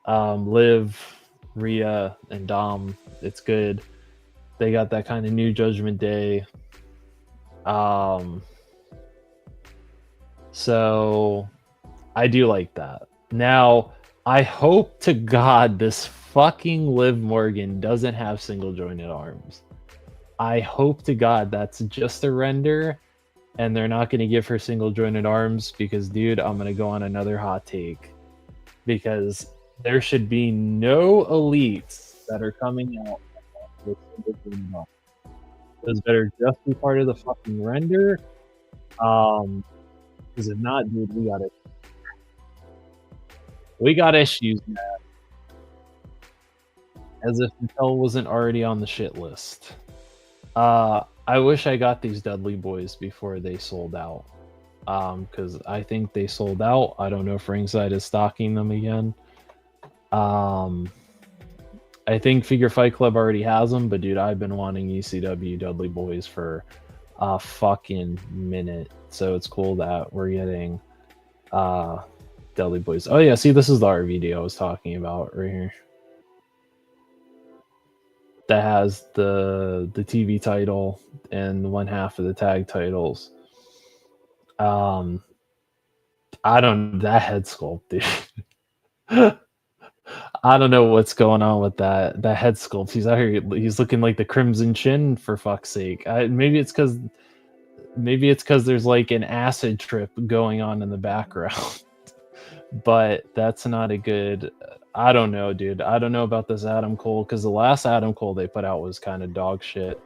Liv, Rhea, and Dom. It's good. They got that kind of new Judgment Day. So I do like that. Now, I hope to God this fucking Liv Morgan doesn't have single jointed arms. I hope to God that's just a render and they're not going to give her single jointed arms because, dude, I'm going to go on another hot take. Because there should be no elites that are coming out. Those better just be part of the fucking render. Because if not, dude, we got issues, man. As if Mattel wasn't already on the shit list. I wish I got these Dudley boys before they sold out. Because I think they sold out. I don't know if Ringside is stocking them again. I think Figure Fight Club already has them, but dude, I've been wanting ECW Dudley Boys for a fucking minute. So it's cool that we're getting Dudley Boys. Oh yeah, see, this is the art video I was talking about right here. That has the TV title and one half of the tag titles. I don't that head sculpt, dude. I don't know what's going on with that head sculpt. He's out here. He's looking like the Crimson Chin for fuck's sake. Maybe it's because there's like an acid trip going on in the background. But that's not a good. I don't know, dude. I don't know about this Adam Cole because the last Adam Cole they put out was kind of dog shit.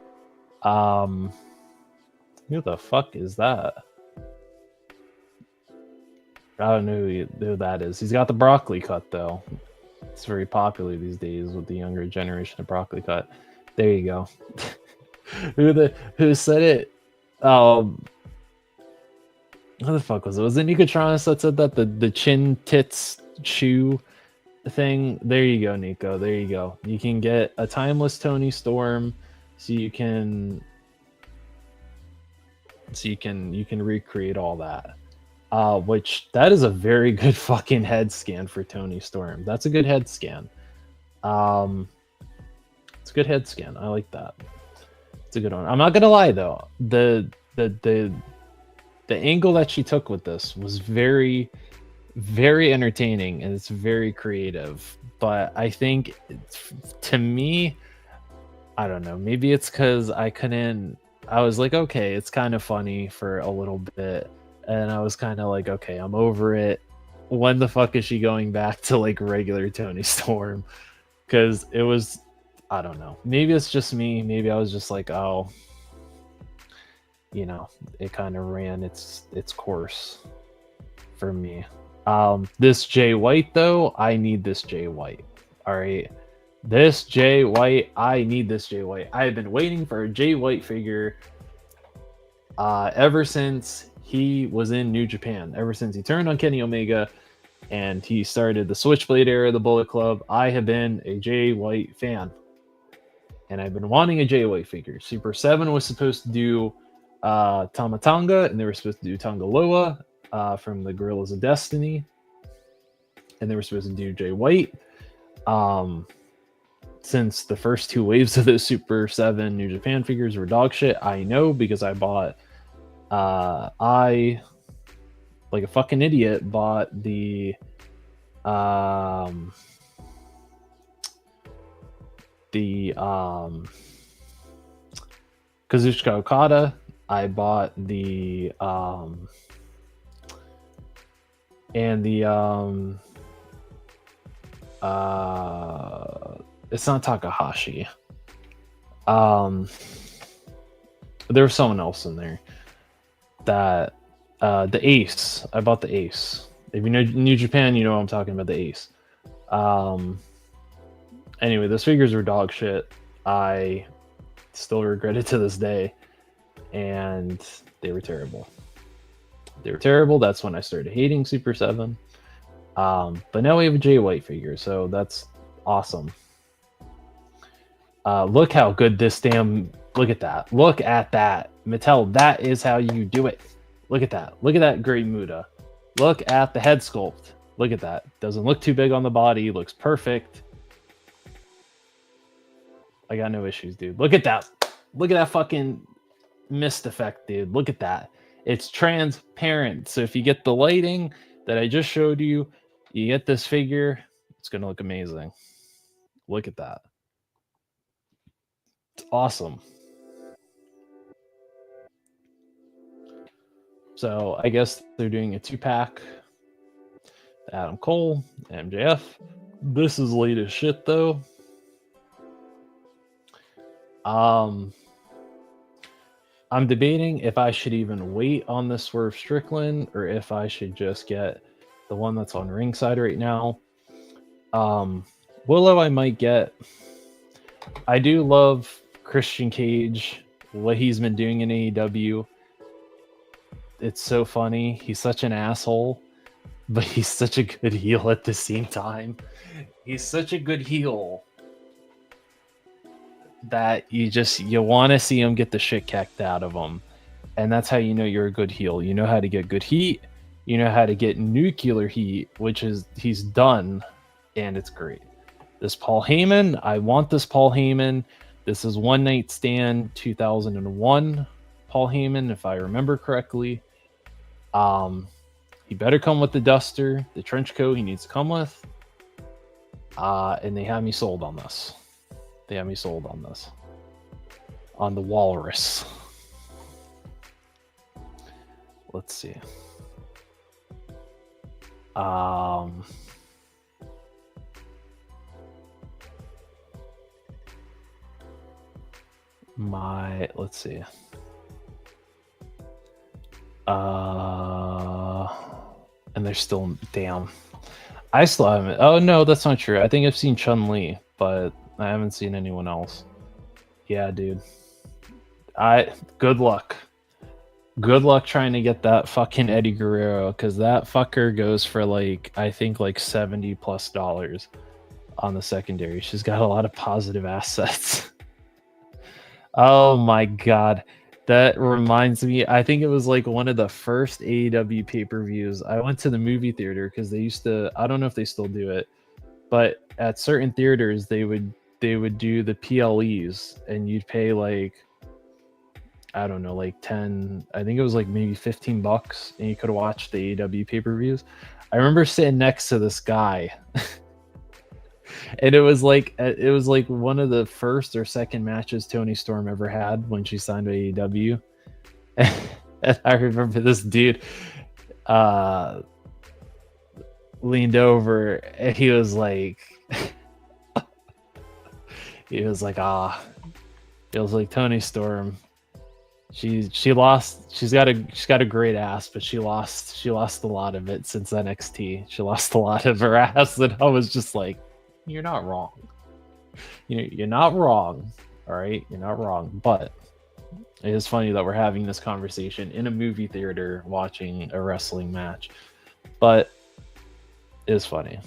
Who the fuck is that? I don't know who that is. He's got the broccoli cut though. It's very popular these days with the younger generation of broccoli cut. There you go. Who said it? What the fuck was it? Was it Nicotronis that said that the chin tits shoe thing? There you go, Nico. There you go. You can get a timeless Tony Storm, so you can recreate all that. Which that is a very good fucking head scan for Tony Storm. That's a good head scan. It's a good head scan. I like that. It's a good one. I'm not gonna lie though. The angle that she took with this was very, very entertaining and it's very creative. But I think to me, I don't know. Maybe it's because I was like, okay, it's kind of funny for a little bit. And I was kind of like, okay, I'm over it. When the fuck is she going back to like regular Tony Storm? Because it was, I don't know. Maybe it's just me. Maybe I was just like, oh, it kind of ran its course for me. This Jay White though, I need this Jay White. All right, this Jay White, I need this Jay White. I have been waiting for a Jay White figure ever since he was in New Japan, ever since he turned on Kenny Omega and he started the Switchblade era of the Bullet Club. I have been a Jay White fan and I've been wanting a Jay White figure. Super 7 was supposed to do Tama Tonga and they were supposed to do Tonga Loa from the Gorillas of Destiny. and they were supposed to do Jay White. Since the first 2 waves of those Super 7 New Japan figures were dog shit, I know because I bought, I, like a fucking idiot, bought the, Kazuchika Okada. I bought the, and the, it's not Takahashi. There was someone else in there that the Ace. I bought the Ace. If you know New Japan, you know I'm talking about the Ace. Anyway, those figures were dog shit. I still regret it to this day, and they were terrible. They were terrible. That's when I started hating Super 7. But now we have a Jay White figure, so that's awesome. Look how good this damn... Look at that. Look at that. Mattel, that is how you do it. Look at that. Look at that Great Muta. Look at the head sculpt. Look at that. Doesn't look too big on the body. Looks perfect. I got no issues, dude. Look at that. Look at that fucking mist effect, dude. Look at that. It's transparent. So if you get the lighting that I just showed you, you get this figure, it's going to look amazing. Look at that. It's awesome. So I guess they're doing a 2-pack. Adam Cole, MJF. This is late as shit, though. I'm debating if I should even wait on the Swerve Strickland or if I should just get the one that's on ringside right now. Willow I might get. I do love Christian Cage, what he's been doing in AEW. It's so funny. He's such an asshole, but he's such a good heel at the same time. He's such a good heel that you want to see him get the shit kicked out of him. And that's how you know you're a good heel. You know how to get good heat. You know how to get nuclear heat, which is he's done, and it's great. This Paul Heyman, I want this Paul Heyman. This is One Night Stand 2001 Paul Heyman, if I remember correctly. He better come with the duster, the trench coat he needs to come with. And they have me sold on this. They have me sold on this. On the Walrus. Let's see. Let's see. And they're still, damn. I still haven't. Oh no, that's not true. I think I've seen Chun-Li, but I haven't seen anyone else. Yeah, dude. Good luck. Good luck trying to get that fucking Eddie Guerrero, because that fucker goes for I think $70+ on the secondary. She's got a lot of positive assets. Oh my god. That reminds me, I think it was one of the first AEW pay-per-views. I went to the movie theater because they used to, I don't know if they still do it, but at certain theaters they would do the PLEs, and you'd pay I don't know, 10, I think it was maybe $15, and you could watch the AEW pay-per-views. I remember sitting next to this guy and it was one of the first or second matches Toni Storm ever had when she signed with AEW. And I remember this dude leaned over and he was like Toni Storm, she lost. She's got a great ass, but she lost a lot of it since NXT. She lost a lot of her ass, and I was just like, you're not wrong. You're not wrong. All right, you're not wrong. But it is funny that we're having this conversation in a movie theater watching a wrestling match. But it is funny.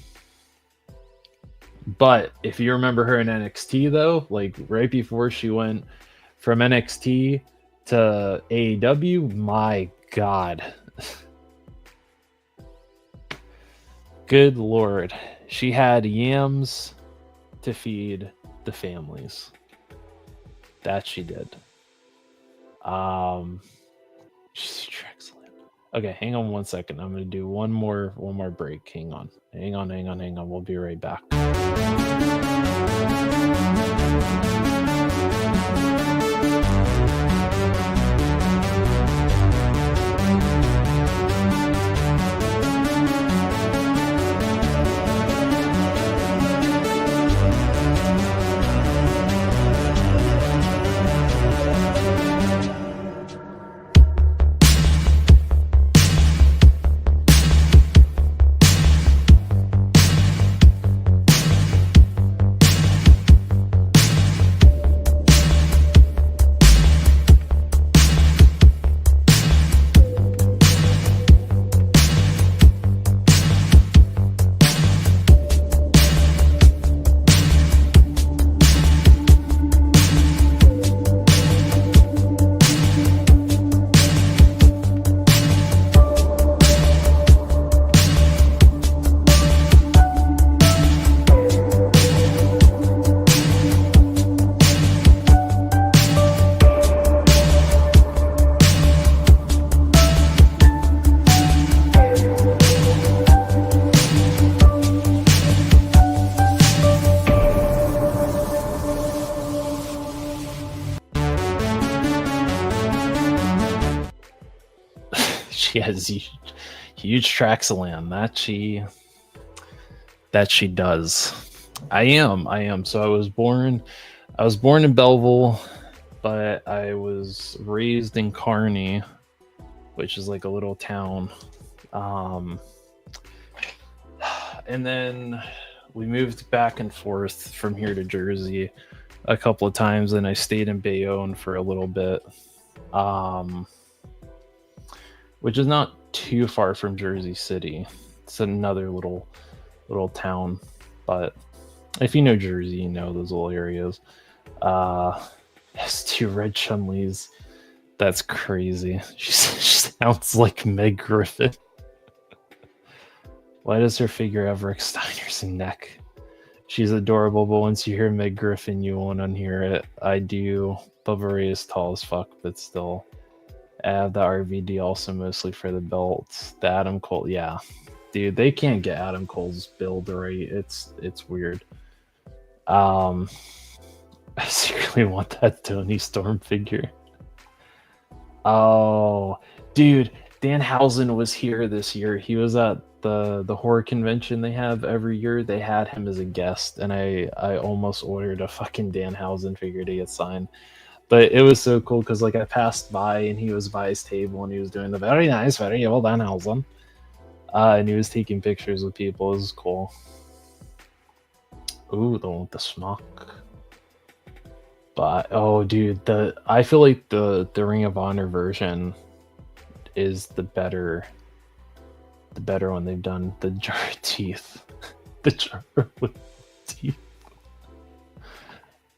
But if you remember her in NXT, though, right before she went from NXT to AEW, my God. Good lord. She had yams to feed the families. That she did. She's excellent. Okay, hang on 1 second. I'm gonna do one more break. Hang on. We'll be right back. She has huge tracts of land. That she does. I am. So I was born in Belleville, but I was raised in Kearney, which is like a little town. And then we moved back and forth from here to Jersey a couple of times, and I stayed in Bayonne for a little bit. Which is not too far from Jersey City. It's another little town, but if you know Jersey, you know those little areas. Has 2 red Chun-Lis. That's crazy. She sounds like Meg Griffin. Why does her figure have Rick Steiner's neck? She's adorable, but once you hear Meg Griffin, you won't unhear it. I do. Bubba Ray is tall as fuck, but still. I have the RVD also mostly for the belts. The Adam Cole, yeah. Dude, they can't get Adam Cole's build right. It's weird. I secretly want that Tony Storm figure. Oh, dude, Danhausen was here this year. He was at the horror convention they have every year. They had him as a guest, and I almost ordered a fucking Danhausen figure to get signed. But it was so cool because, like, I passed by and he was by his table and he was doing the very nice, very well done, Danhausen. And he was taking pictures with people. It was cool. Ooh, the one with the smock. But oh, dude, I feel like the Ring of Honor version is the better one they've done. The jar of teeth, the jar with teeth.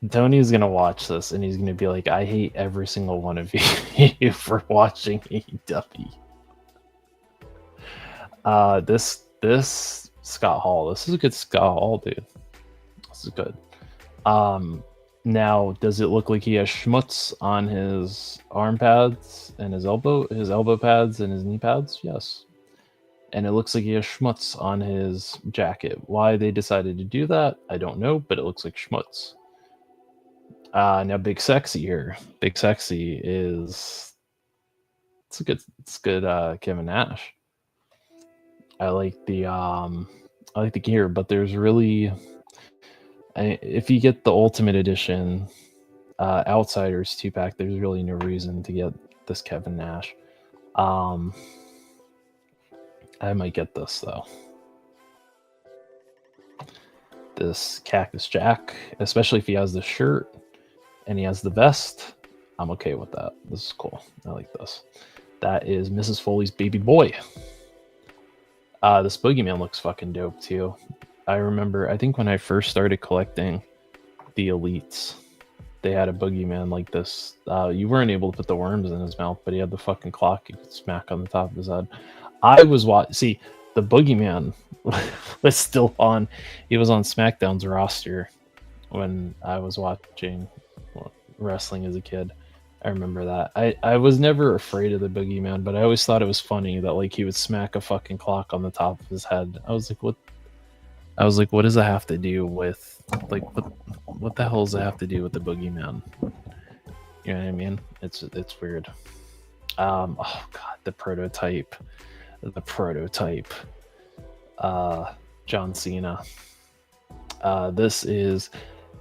Tony's gonna watch this and he's gonna be like, I hate every single one of you for watching AEW. This Scott Hall, this is a good Scott Hall, dude. This is good. Now, does it look like he has schmutz on his arm pads and his elbow pads and his knee pads? Yes. And it looks like he has schmutz on his jacket. Why they decided to do that, I don't know, but it looks like schmutz. Now Big Sexy here. Big Sexy is it's good Kevin Nash. I like the gear, but there's really if you get the Ultimate Edition Outsiders 2-pack, there's really no reason to get this Kevin Nash. I might get this though. This Cactus Jack, especially if he has the shirt and he has the vest, I'm okay with that. This is cool. I like this. That is Mrs. Foley's baby boy. This Boogeyman looks fucking dope too. I remember, I think when I first started collecting the Elites, they had a Boogeyman like this. You weren't able to put the worms in his mouth, but he had the fucking clock you could smack on the top of his head. the Boogeyman was still on. He was on SmackDown's roster when I was watching wrestling as a kid. I remember that. I was never afraid of the Boogeyman, but I always thought it was funny that like he would smack a fucking clock on the top of his head. I was like, what? I was like, what does it have to do with like what the hell does it have to do with the Boogeyman? You know what I mean? It's weird. Oh god, the prototype. John Cena. This is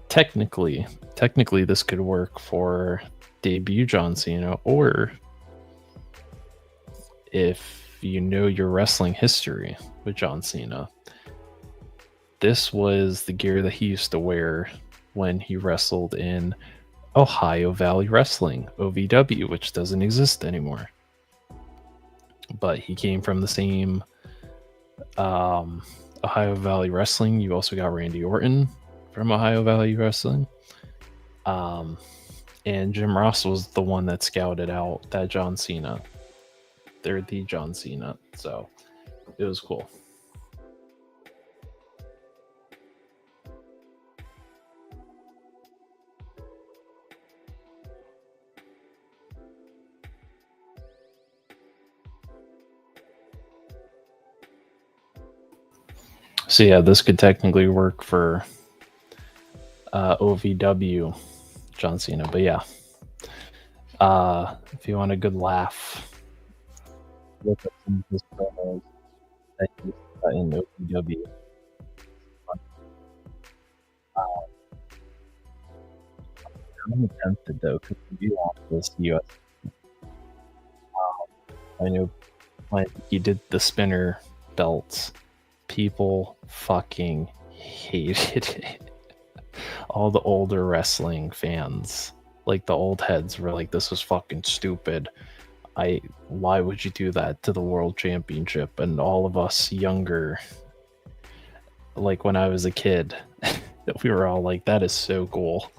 technically this could work for debut John Cena, or if you know your wrestling history with John Cena, this was the gear that he used to wear when he wrestled in Ohio Valley Wrestling, OVW, which doesn't exist anymore. But he came from the same Ohio Valley Wrestling. You also got Randy Orton from Ohio Valley Wrestling. And Jim Ross was the one that scouted out that John Cena. They're the John Cena. So it was cool. So yeah, this could technically work for OVW John Cena, but yeah, if you want a good laugh, look at some of his promos that he got in OVW. I'm tempted though, because we do want this US. I know when he did the spinner belts, people fucking hated it. All the older wrestling fans, like the old heads, were like, this was fucking stupid. Why would you do that to the world championship? And all of us younger, like when I was a kid, we were all like, that is so cool.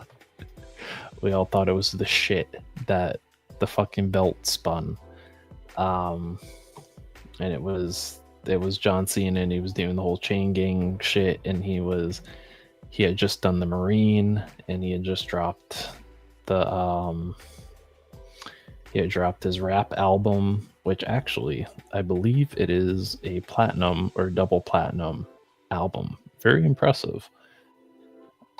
We all thought it was the shit that the fucking belt spun. And it was John Cena, and he was doing the whole chain gang shit, and he had just done the Marine, and he had just dropped his rap album, which actually I believe it is a platinum or double platinum album. Very impressive.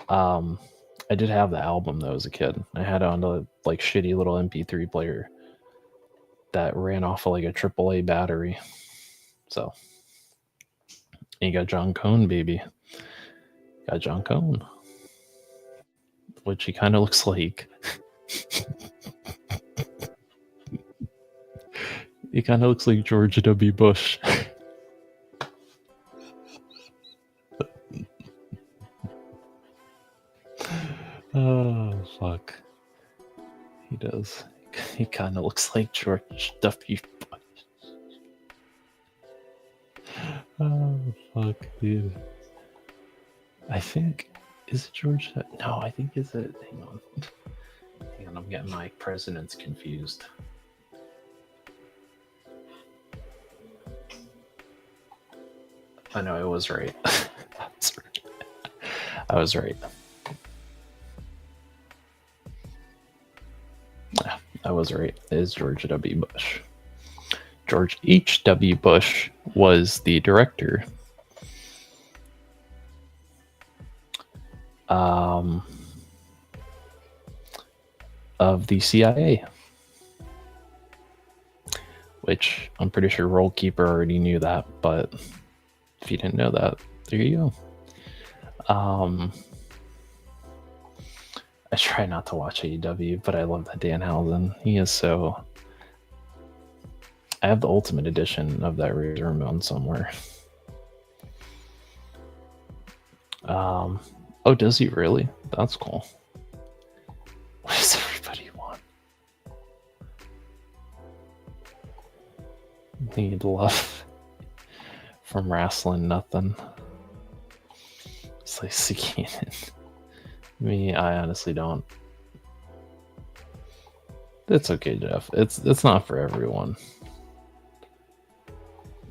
I did have the album though as a kid. I had it on a like shitty little MP3 player that ran off of like a AAA battery. So and you got John Cone, baby. Got John Cone, which he kind of looks like. He kind of looks like George W. Bush. Oh, fuck. He does. He kind of looks like George W. Bush. Oh, fuck, dude. I think, is it George? No, I think is it. Hang on, I'm getting my presidents confused. I know I was right. I was right. Yeah, I was right. It is George W. Bush. George H.W. Bush was the director. Of the CIA, which I'm pretty sure Roll Keeper already knew that, but if you didn't know that, there you go. I try not to watch AEW, but I love that Danhausen. He is so. I have the Ultimate Edition of that Razor Ramon somewhere. Oh, does he really? That's cool. What does everybody want? Need love from wrestling, nothing. It's like Keenan. Me, I honestly don't. It's okay, Jeff. It's not for everyone.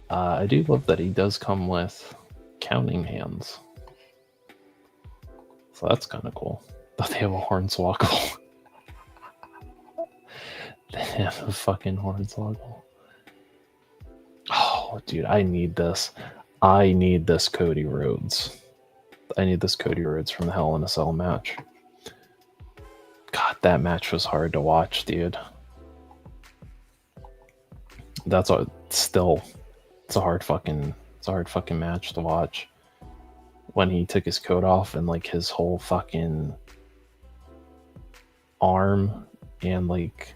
I do love that he does come with counting hands. So that's kind of cool. But they have a Hornswoggle. They have a fucking Hornswoggle. Oh, dude, I need this. I need this Cody Rhodes. I need this Cody Rhodes from the Hell in a Cell match. God, that match was hard to watch, dude. That's still, it's a hard fucking match to watch. When he took his coat off and like his whole fucking arm and like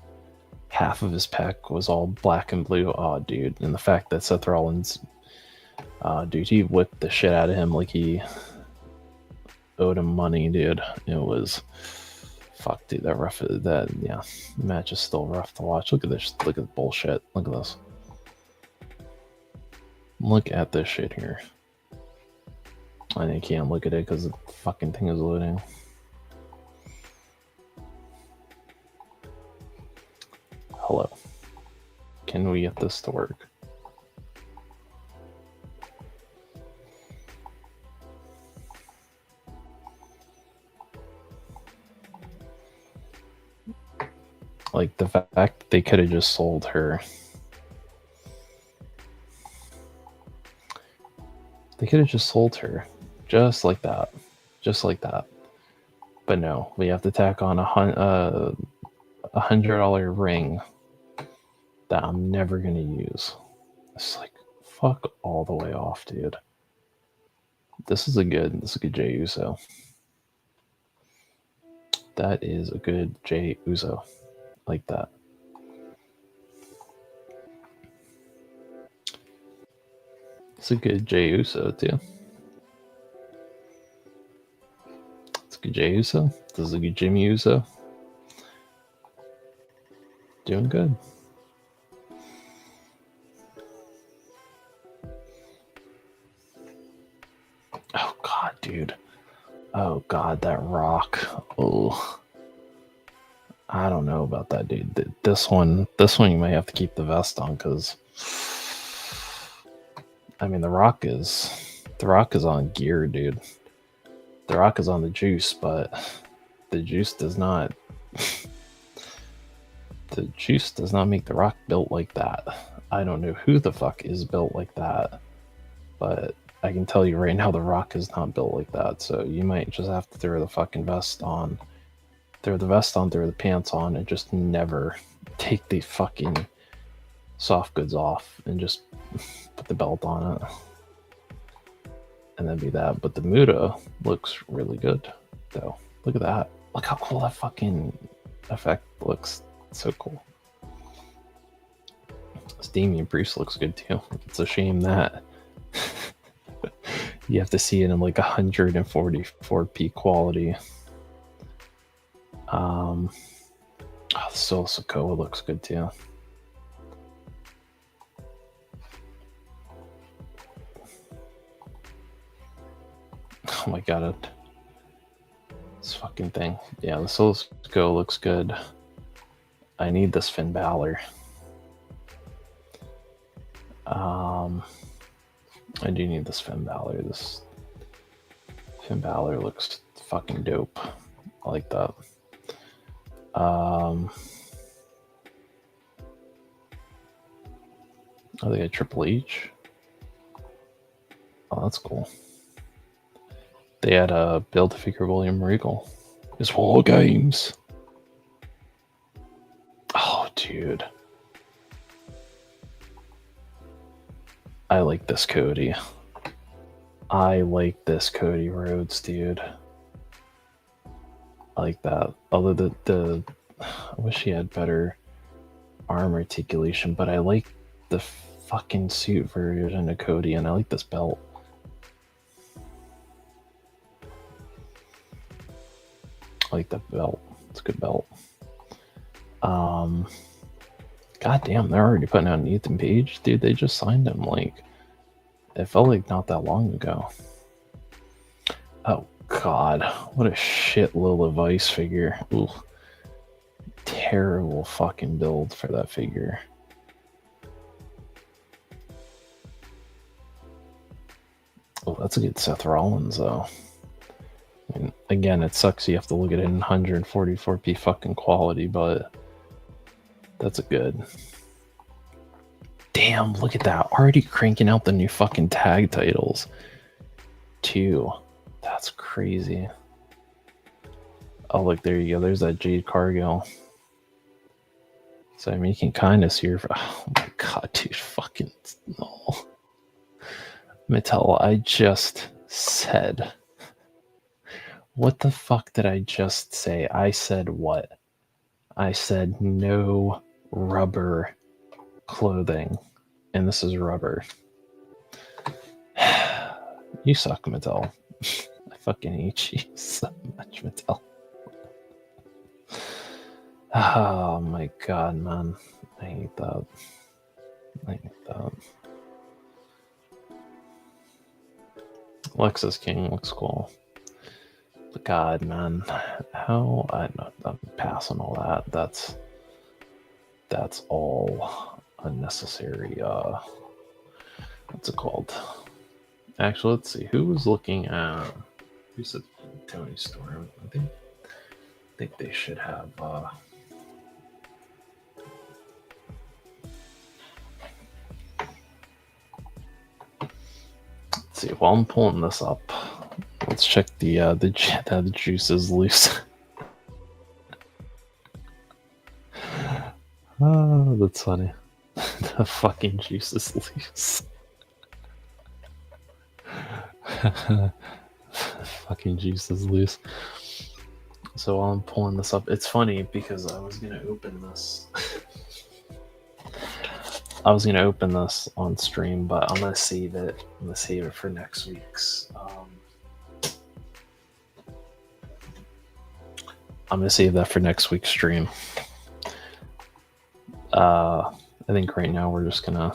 half of his pec was all black and blue. Oh, dude. And the fact that Seth Rollins, dude, he whipped the shit out of him like he owed him money, dude. It was, fuck, dude, the match is still rough to watch. Look at this, look at the bullshit. Look at this. Look at this shit here. I can't look at it because the fucking thing is loading. Hello. Can we get this to work? Like, the fact that they could have just sold her. They could have just sold her. Just like that. Just like that. But no, we have to tack on a $100 ring that I'm never gonna use. It's like, fuck all the way off, dude. This is a good Jey Uso. That is a good Jey Uso. Like that. It's a good Jey Uso too. It's a good Jey Uso. This is a good Jimmy Uso. Doing good. Oh god, dude. Oh god, that Rock. Oh, I don't know about that, dude. This one you might have to keep the vest on because, I mean, the Rock is on gear, dude. The Rock is on the juice, but the juice does not. The juice does not make the Rock built like that. I don't know who the fuck is built like that, but I can tell you right now, the Rock is not built like that. So you might just have to throw the fucking vest on. Throw the vest on, throw the pants on, and just never take the fucking soft goods off and just put the belt on it. And then be that. But the Muta looks really good, though. Look at that. Look how cool that fucking effect looks. It's so cool. This Damian Priest looks good, too. It's a shame that you have to see it in like 144p quality. The Solo Sikoa looks good too. Oh my god, this fucking thing. Yeah, the Solo Sikoa looks good. I need this Finn Balor. I do need this Finn Balor. This Finn Balor looks fucking dope. I like that. Oh, they got Triple H. Oh, that's cool. They had a Build-A-Figure William Regal. It's War Games. Oh, dude. I like this Cody. I like this Cody Rhodes, dude. I like that. Although I wish he had better arm articulation, but I like the fucking suit version of Cody, and I like this belt. I like that belt. It's a good belt. God damn, they're already putting out an Ethan Page, dude. They just signed him. Like, it felt like not that long ago. Oh god, what a shit Lola Vice figure. Ooh. Terrible fucking build for that figure. Oh, that's a good Seth Rollins, though. I mean, again, it sucks you have to look at it in 144p fucking quality, but that's a good. Damn, look at that. Already cranking out the new fucking tag titles, too. That's crazy. Oh, look, there you go. There's that Jade Cargill. So, I mean, you can kind of see her. Oh my god, dude. Fucking no. Mattel, I just said. What the fuck did I just say? I said what? I said no rubber clothing. And this is rubber. You suck, Mattel. I fucking hate you so much, Mattel. Oh my god, man. I hate that. I hate that. Lexus King looks cool. But god, man. How? I'm passing all that. That's all unnecessary. What's it called? Actually, let's see. Who was looking at... Who said Tony Storm? I think they should have... Let's see. While I'm pulling this up, let's check the juice is loose. Oh, that's funny. The fucking juice is loose. Fucking juice is loose. So while I'm pulling this up, it's funny because I was gonna open this. I was gonna open this on stream, but I'm gonna save it. I'm gonna save it for next week's. I'm gonna save that for next week's stream. I think right now we're just gonna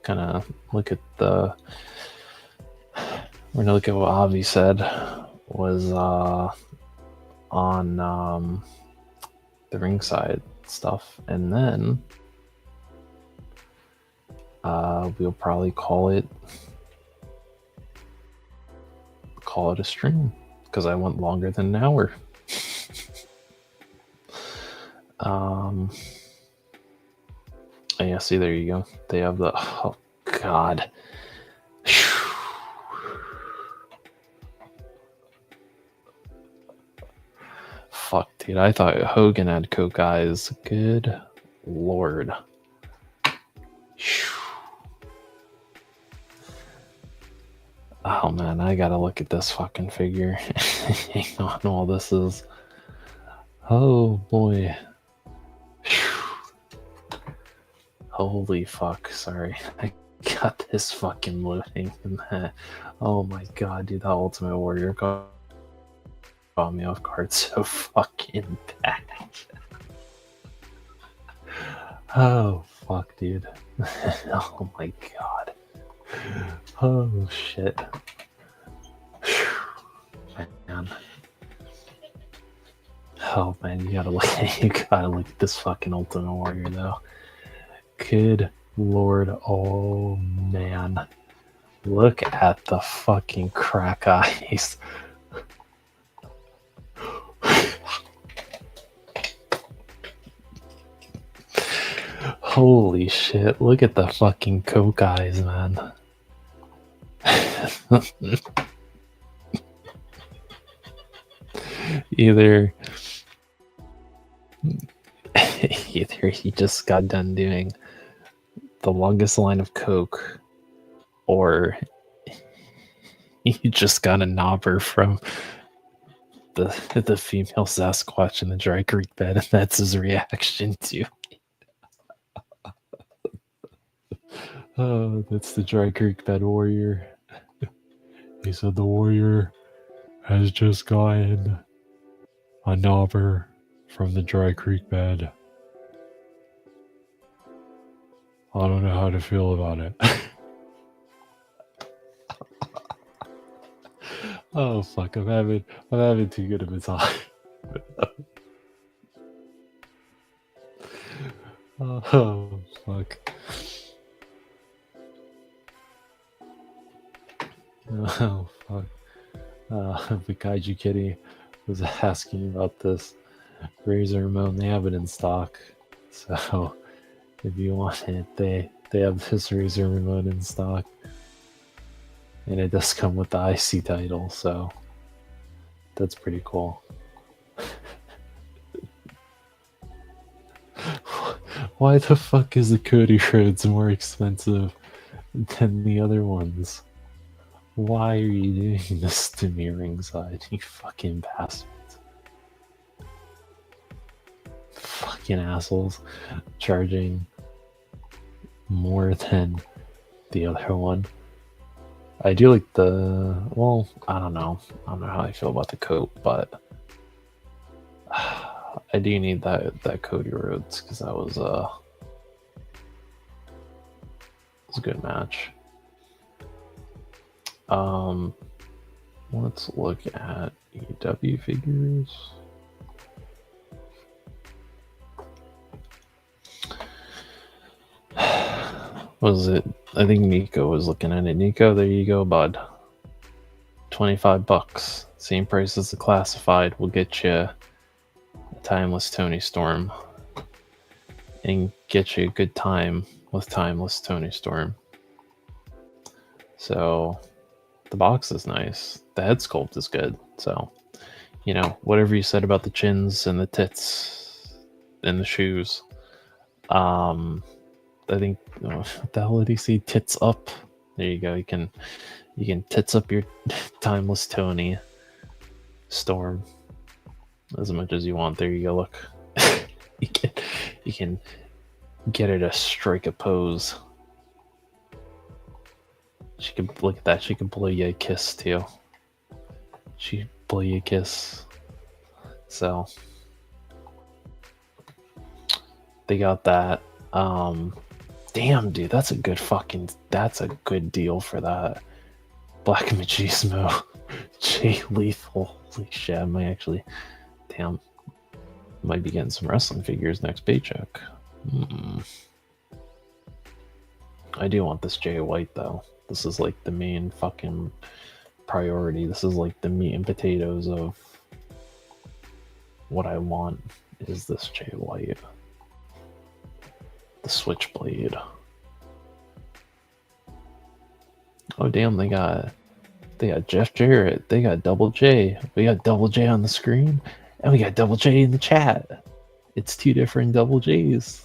kind of look at the. We're gonna look at what Avi said was on the ringside stuff, and then we'll probably call it a stream because I went longer than an hour. Yeah, see, there you go. They have the... Oh, God. Fuck, dude. I thought Hogan had coke eyes. Good lord. Oh, man, I gotta look at this fucking figure. Hang on, all this is... Oh, boy. Holy fuck, sorry. I got this fucking loading in that. Oh my god, dude, that Ultimate Warrior caught me off guard so fucking bad. Oh fuck, dude. Oh my god. Oh shit. Man. Oh man, you gotta look at this fucking Ultimate Warrior though. Good lord, oh man. Look at the fucking crack eyes. Holy shit, look at the fucking coke eyes, man. Either he just got done doing the longest line of coke, or he just got a knobber from the female Sasquatch in the Dry Creek bed, and that's his reaction to. Oh, that's the Dry Creek bed warrior. He said the warrior has just gotten a knobber from the Dry Creek bed. I don't know how to feel about it. Oh fuck, I'm having too good of a time. Oh fuck. Kaiju Kitty was asking about this Razor Ramon. They have it in stock, so if you want it, they have this Razor Ramon in stock, and it does come with the IC title, so that's pretty cool. Why the fuck is the Cody Rhodes more expensive than the other ones? Why are you doing this to me, Ringside? You fucking bastards. Fucking assholes. Charging more than the other one. I do like the... Well, I don't know. I don't know how I feel about the coat, but... I do need that Cody Rhodes, because that was a good match. Let's look at EW figures. Was it? I think Nico was looking at it. Nico, there you go, bud. $25. Same price as the classified. We'll get you a Timeless Tony Storm. And get you a good time with Timeless Tony Storm. So the box is nice. The head sculpt is good. So, you know, whatever you said about the chins and the tits and the shoes, I think, what the hell did he say? Tits up. There you go. You can tits up your Timeless Tony Storm as much as you want. There you go. Look, you can get her to strike a pose. She can look at that. She can blow you a kiss too. She blow you a kiss. So they got that. Damn, dude, that's a good deal for that. Black Machismo, Jay Lethal. Holy shit, I might actually, might be getting some wrestling figures next paycheck. I do want this Jay White though. This is like the main fucking priority. This is like the meat and potatoes of what I want is this Jay White. The Switchblade. Oh damn, they got Jeff Jarrett. They got Double J. We got Double J on the screen, and we got Double J in the chat. It's two different Double J's,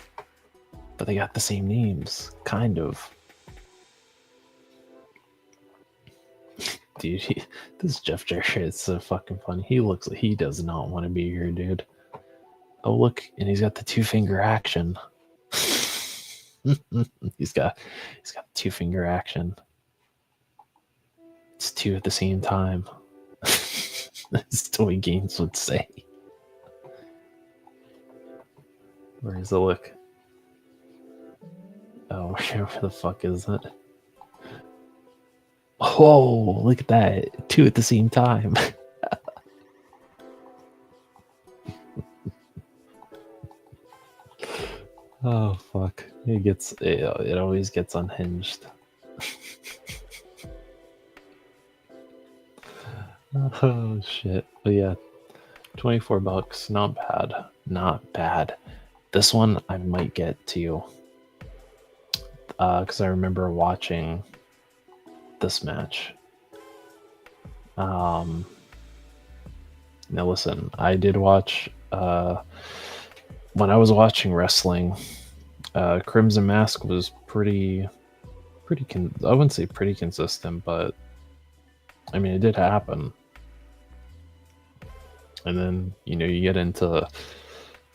but they got the same names, kind of. Dude, this Jeff Jarrett is so fucking funny. He looks like he does not want to be here, dude. Oh look, and he's got the two-finger action. he's got two-finger action. It's two at the same time. As Toy Games would say. Where is the look? Oh, where the fuck is it? Oh, look at that. Two at the same time. Oh fuck. It always gets unhinged. Oh shit. But yeah, $24, not bad. Not bad. This one I might get to, because I remember watching this match. Now listen, I did watch when I was watching wrestling, Crimson Mask was pretty I wouldn't say pretty consistent, but I mean it did happen. And then, you know, you get into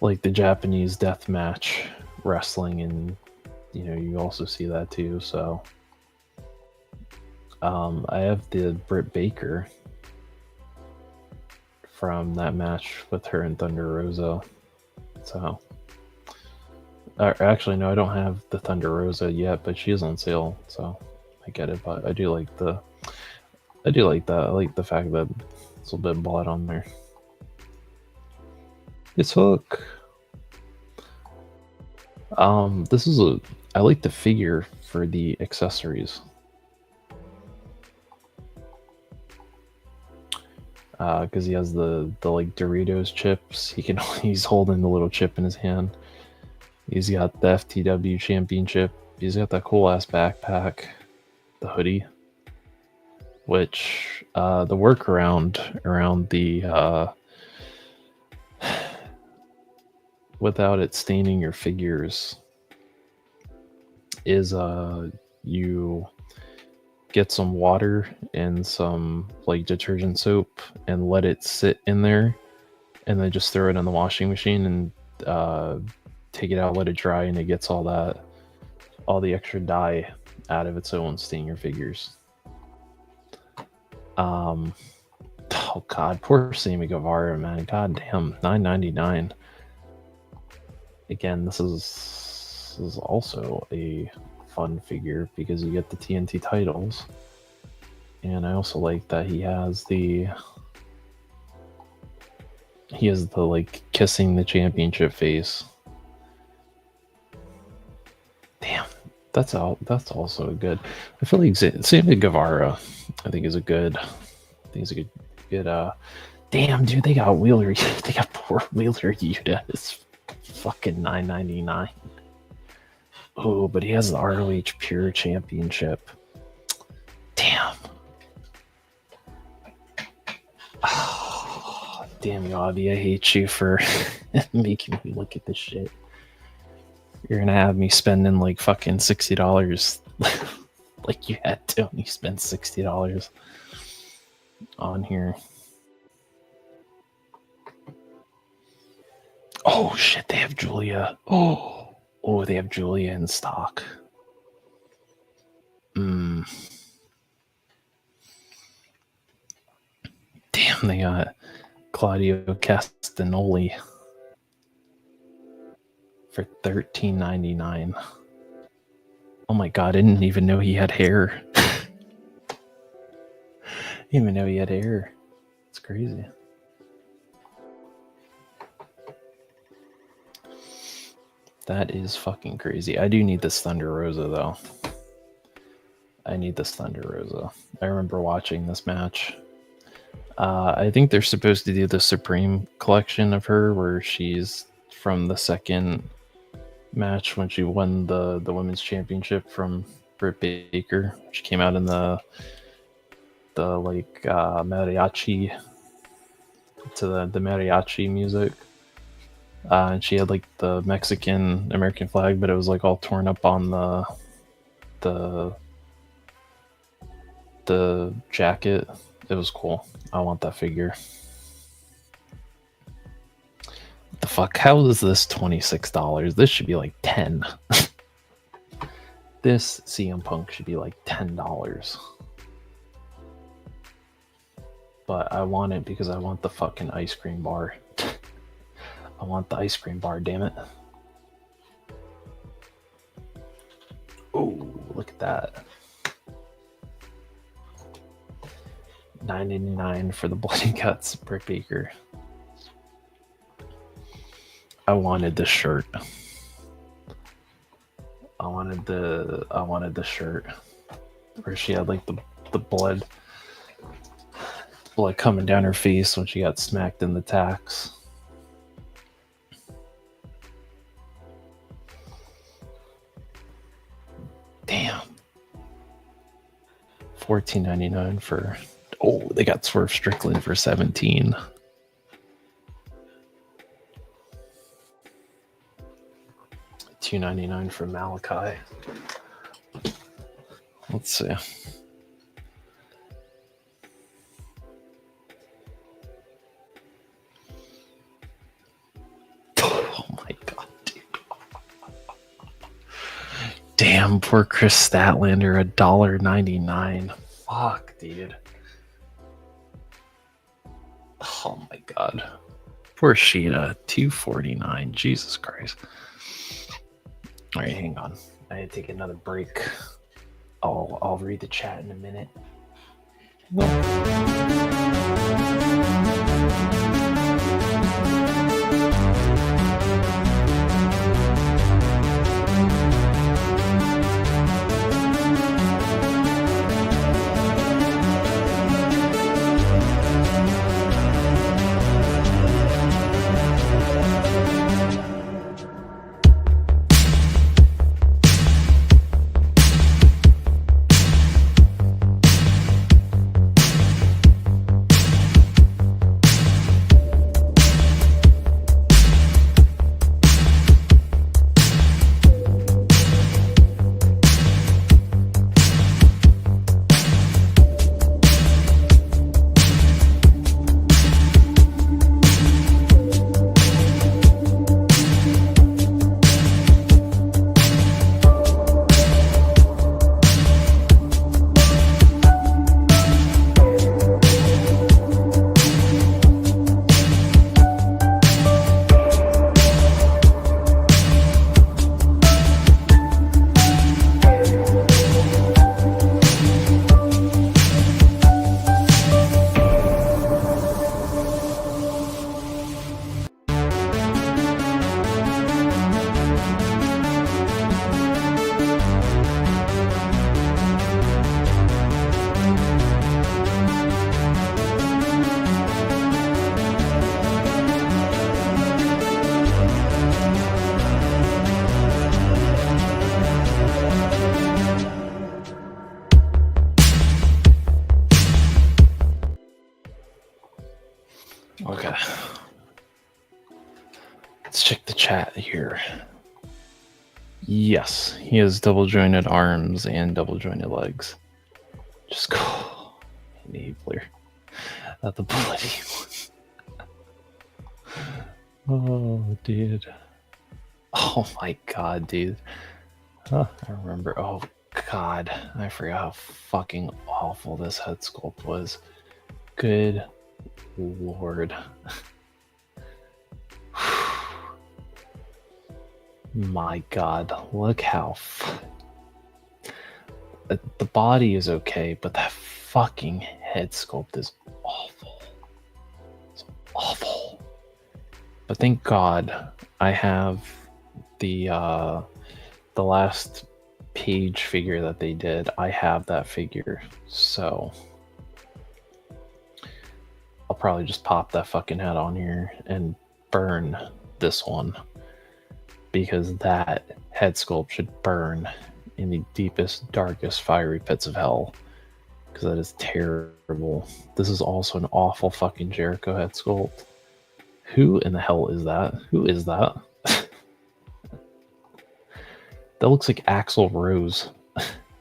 like the Japanese death match wrestling, and you know, you also see that too. So I have the Britt Baker from that match with her and Thunder Rosa. So actually no, I don't have the Thunder Rosa yet, but she is on sale, so I get it. But I do like that. I like the fact that it's a little bit of blood on there. It's Hook. I like the figure for the accessories. because he has the like Doritos chips. He's holding the little chip in his hand. He's got the FTW championship. He's got that cool ass backpack, the hoodie, which the workaround around the without it staining your figures is you get some water and some like detergent soap and let it sit in there, and then just throw it in the washing machine and take it out, let it dry, and it gets all the extra dye out of it so it won't stain your figures. Oh god, poor Sammy Guevara, man. God damn, $9.99. Again, this is also a fun figure because you get the TNT titles, and I also like that he has the like kissing the championship face. Damn, that's also a good. I feel like Sammy Guevara, I think is a good. Damn, dude, they got Wheeler. They got poor Wheeler Yuta. It's fucking $9.99. Oh, but he has the ROH Pure Championship. Damn. Oh, damn you, Avi. I hate you for making me look at this shit. You're gonna have me spending like fucking $60 like you had to when you spent $60 on here. Oh shit, they have Julia. Oh, they have Julia in stock. Damn, they got Claudio Castagnoli for $13.99. Oh my god, I didn't even know he had hair. Didn't even know he had hair. It's crazy. That is fucking crazy. I do need this Thunder Rosa, though. I need this Thunder Rosa. I remember watching this match. I think they're supposed to do the Supreme collection of her, where she's from the second match when she won the women's championship from Britt Baker. She came out in the like mariachi to the mariachi music. And she had like the Mexican American flag, but it was like all torn up on the jacket. It was cool. I want that figure. What the fuck? How is this $26? This should be like $10. This CM Punk should be like $10. But I want it because I want the fucking ice cream bar. I want the ice cream bar, damn it. Oh, look at that. $9.99 for the Bloody Guts Britt Baker. I wanted the shirt. I wanted the shirt where she had like the blood coming down her face when she got smacked in the tax. Damn. $14.99 for. Oh, they got Swerve Strickland for $17. $2.99 for Malachi. Let's see. Oh my god, dude. Damn, poor Chris Statlander, $1.99. Fuck, dude. Oh my god. Poor Sheeta, $2.49. Jesus Christ. Alright, hang on. I need to take another break. I'll read the chat in a minute. Let's check the chat here. Yes, he has double jointed arms and double jointed legs. Just go enabler. Not the bloody one. Oh, dude. Oh my god, dude. I remember. Oh god, I forgot how fucking awful this head sculpt was. Good lord. My god, look how the body is okay, but that fucking head sculpt is awful. It's awful. But thank god I have the last page figure that they did. I have that figure, so I'll probably just pop that fucking head on here and burn this one, because that head sculpt should burn in the deepest, darkest, fiery pits of hell, because that is terrible. This is also an awful fucking Jericho head sculpt. Who in the hell is that? Who is that? That looks like Axl Rose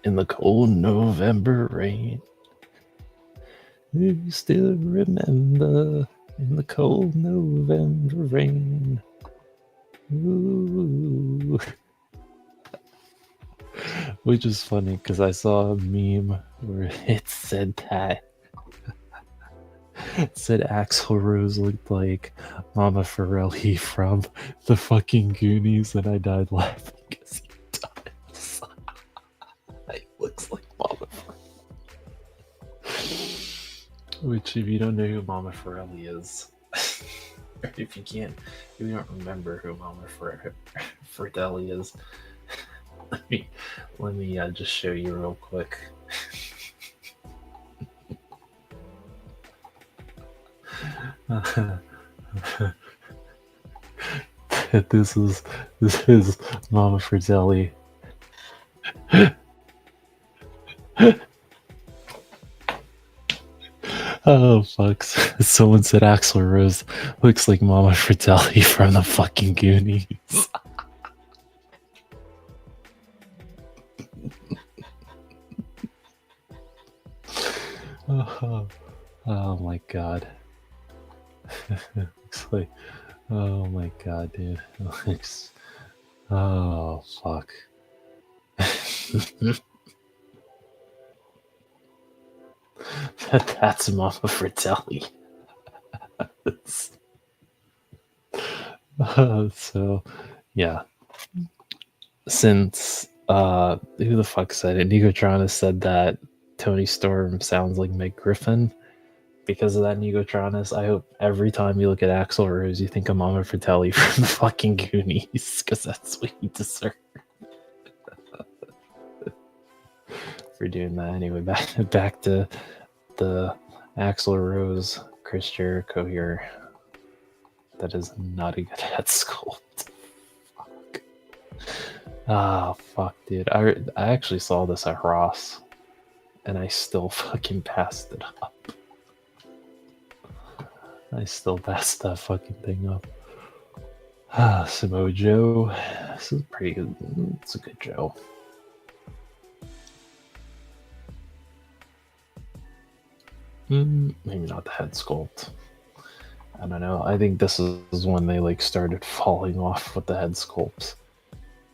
in the cold November rain. You still remember in the cold November rain. Ooh. Which is funny because I saw a meme where it said that. It said Axl Rose looked like Mama Farelli from the fucking Goonies, and I died laughing because he does. He looks like Mama Farelli. Which, if you don't know who Mama Farelli is, or if you don't remember who Mama Farelli is, let me just show you real quick. This is Mama Fratelli. Oh fuck! Someone said Axl Rose looks like Mama Fratelli from the fucking Goonies. Oh my god. Looks like, oh my god, dude. Looks, oh fuck. That's Mama Fratelli. So yeah, since who the fuck said it? Negotronus said that Tony Storm sounds like Meg Griffin. Because of that, Negotronus, I hope every time you look at Axl Rose, you think of Mama Fratelli from the fucking Goonies, because that's what you deserve. For doing that. Anyway, back to the Axl Rose, Chris Jericho here. That is not a good head sculpt. Fuck. Ah, fuck, dude. I actually saw this at Ross, and I still fucking passed it up. I still passed that fucking thing up. Samoa Joe. This is pretty good. It's a good Joe. Maybe not the head sculpt. I don't know. I think this is when they like started falling off with the head sculpts,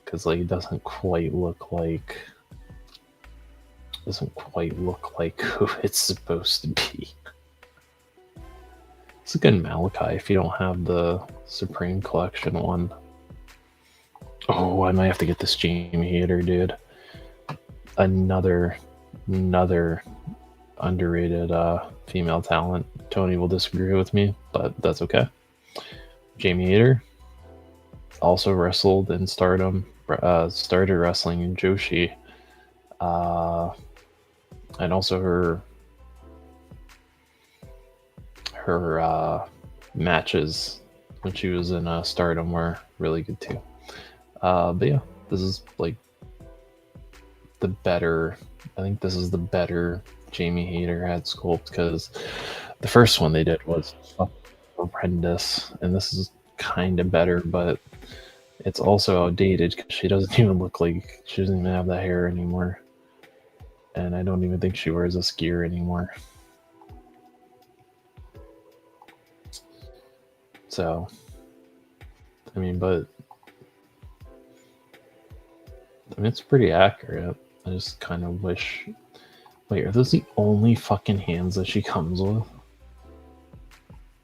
because like it doesn't quite look like who it's supposed to be. It's a good Malachi if you don't have the Supreme Collection one. Oh, I might have to get this Jamie Hater, dude. Another underrated female talent. Tony will disagree with me, but that's okay. Jamie Hater also wrestled in Stardom, started wrestling in Joshi, and also her matches when she was in Stardom were really good too. But yeah, this is like the better. I think this is the better Jamie Hater head sculpt, because the first one they did was horrendous, and this is kind of better, but it's also outdated because she doesn't even have that hair anymore. And I don't even think she wears this gear anymore. So, I mean, it's pretty accurate. I just kind of wish... Wait, are those the only fucking hands that she comes with?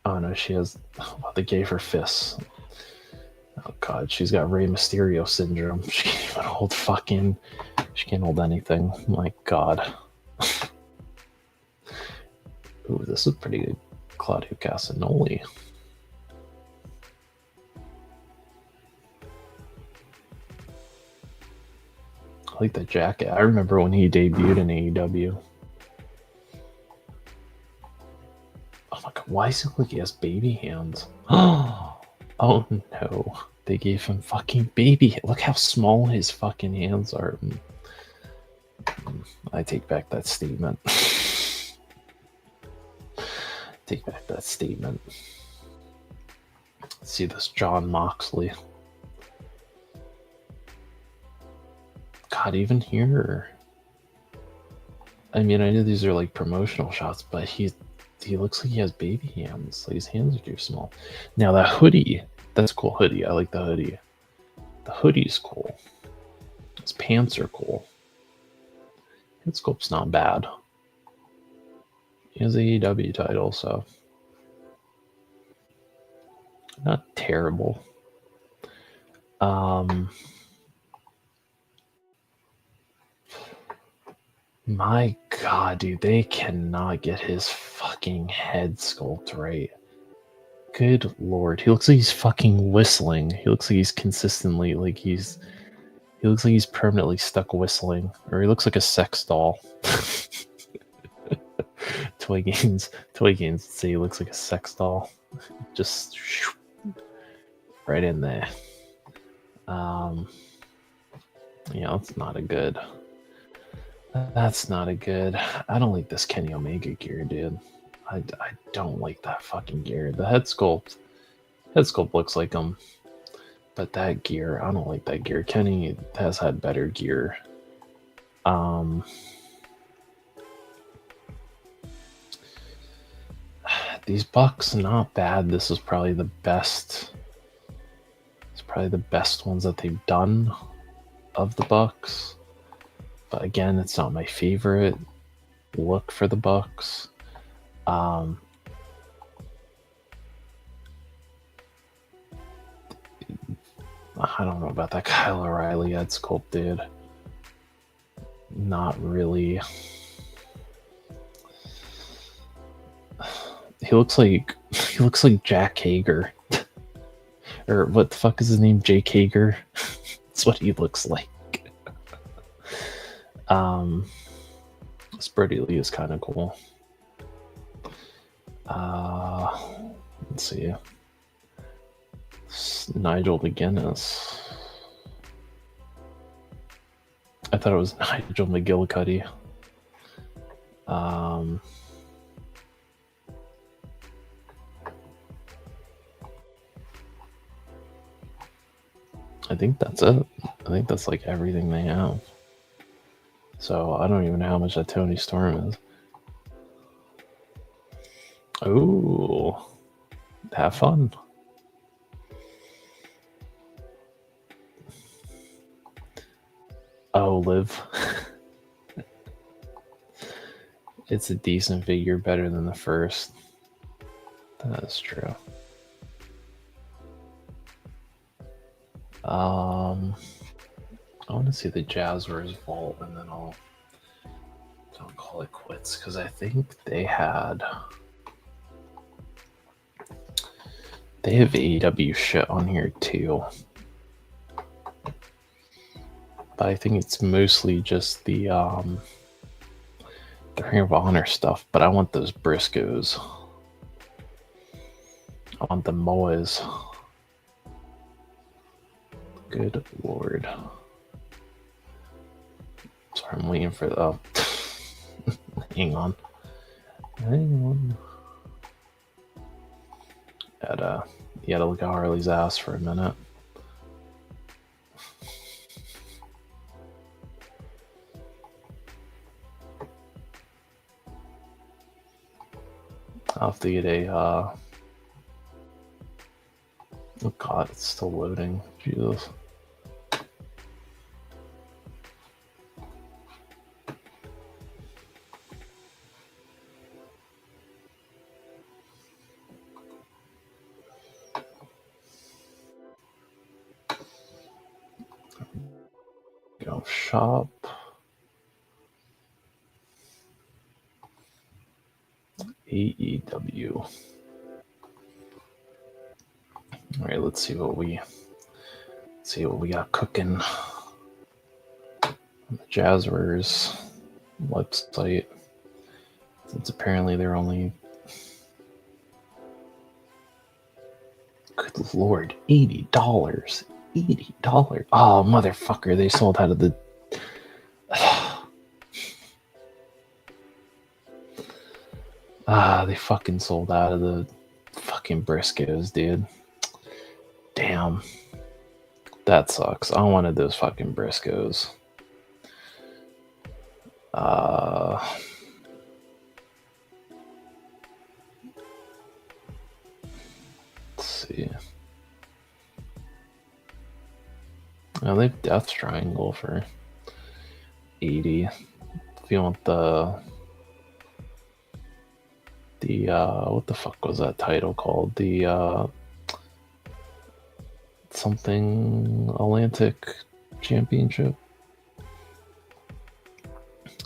Oh no, she has... Oh, they gave her fists. Oh god, she's got Rey Mysterio syndrome. She can't even hold fucking... She can't hold anything. My god. Ooh, this is pretty good. Claudio Castagnoli. I like that jacket. I remember when he debuted in AEW. Oh my god, why does it look like he has baby hands? Oh no. They gave him fucking baby. Look how small his fucking hands are. I take back that statement. Take back that statement. Let's see this John Moxley. God, even here. I mean, I know these are like promotional shots, but he looks like he has baby hands. Like his hands are too small. Now that hoodie, that's a cool hoodie. I like the hoodie. The hoodie's cool. His pants are cool. Head sculpt's not bad. He has the AEW title, so not terrible. My god, dude, they cannot get his fucking head sculpt right. Good lord, he looks like he's fucking whistling. He looks like he's consistently, like he looks like he's permanently stuck whistling. Or he looks like a sex doll. Toy Games say he looks like a sex doll. Just right in there. That's not a good. That's not a good. I don't like this Kenny Omega gear, dude. I don't like that fucking gear. The head sculpt looks like him, but that gear, I don't like that gear. Kenny has had better gear. These Bucks, not bad. This is probably the best. It's probably the best ones that they've done of the Bucks. But again, it's not my favorite look for the Bucks. I don't know about that Kyle O'Reilly head sculpt, dude. Not really. He looks like Jack Hager. Or what the fuck is his name? Jake Hager. That's what he looks like. Brody Lee is kind of cool. Let's see. Nigel McGuinness. I thought it was Nigel McGillicuddy. I think that's it. I think that's like everything they have. So I don't even know how much that Tony Storm is. Ooh, have fun. Oh, Liv. It's a decent figure, better than the first. That is true. I want to see the Jazzwares vault, and then I'll call it quits, because I think they have AEW shit on here too. But I think it's mostly just the Ring of Honor stuff. But I want those Briscoes. I want the Moas. Good lord. Sorry, I'm waiting for the... Hang on. He had to look at Harley's ass for a minute. I'll have to get a, oh god, it's still loading. Jesus. Go shop. AEW. All right, let's see what we got cooking on the Jazzwares website. Since apparently they're only, good lord, $80. $80. Oh motherfucker! They sold out of the. They fucking sold out of the fucking Briscoes, dude. Damn. That sucks. I wanted those fucking Briscoes. Let's see. Now they have Death Triangle for 80. If you want the what the fuck was that title called? The something Atlantic Championship.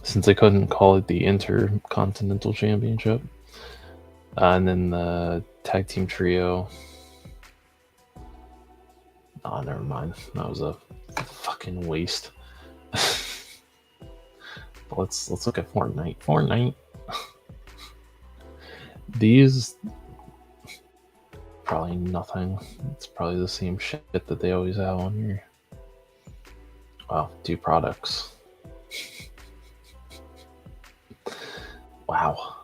Since they couldn't call it the Intercontinental Championship. And then the Tag Team Trio. Oh, never mind. That was a fucking waste. Let's look at Fortnite. Fortnite. These probably nothing. It's probably the same shit that they always have on here. Wow, 2 products. Wow.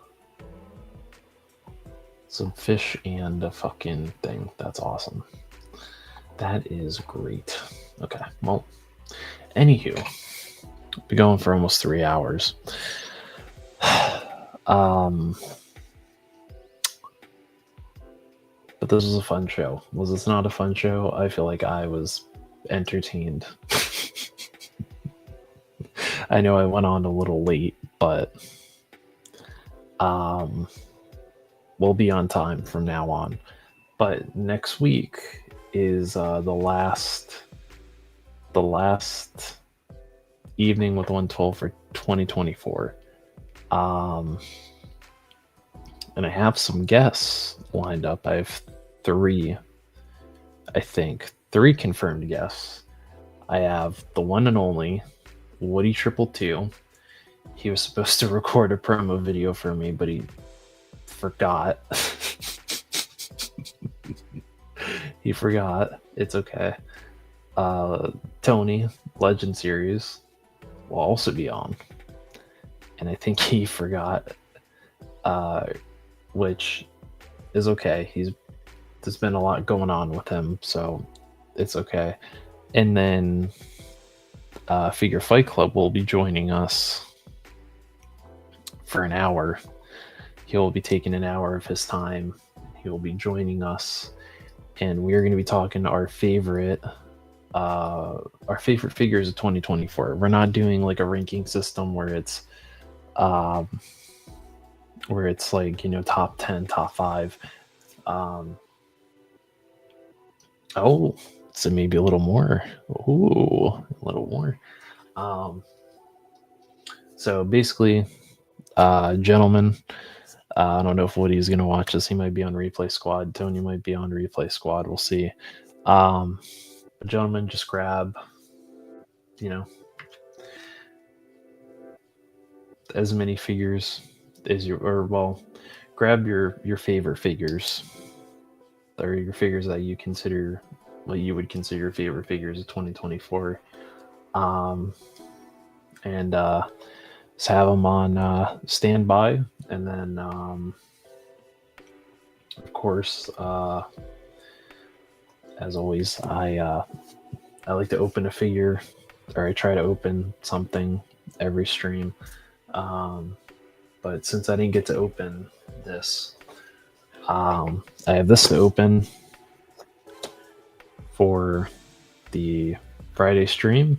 Some fish and a fucking thing. That's awesome. That is great. Okay, well, anywho, be going for almost 3 hours. But this was a fun show. Was this not a fun show? I feel like I was entertained. I know I went on a little late, but we'll be on time from now on. But next week is the last evening with 112 for 2024. And I have some guests lined up. I have 3 confirmed guests. I have the one and only Woody 222. He was supposed to record a promo video for me, but he forgot. He forgot. It's okay. Tony, Legend Series, will also be on. And I think he forgot. Which is okay. There's been a lot going on with him, so it's okay. And then Figure Fight Club will be joining us for an hour. He'll be taking an hour of his time. He'll be joining us, and we're going to be talking our favorite figures of 2024. We're not doing like a ranking system where it's like, you know, top 10, top 5. So maybe a little more. Ooh, a little more. So basically, gentlemen, I don't know if Woody's going to watch this. He might be on Replay Squad. Tony might be on Replay Squad. We'll see. Gentlemen, just grab, you know, as many figures as grab your favorite figures, or your figures that you consider, what you would consider your favorite figures of 2024, and just have them on standby, and then of course as always, I like to open a figure, or I try to open something every stream. But since I didn't get to open this, I have this to open for the Friday stream.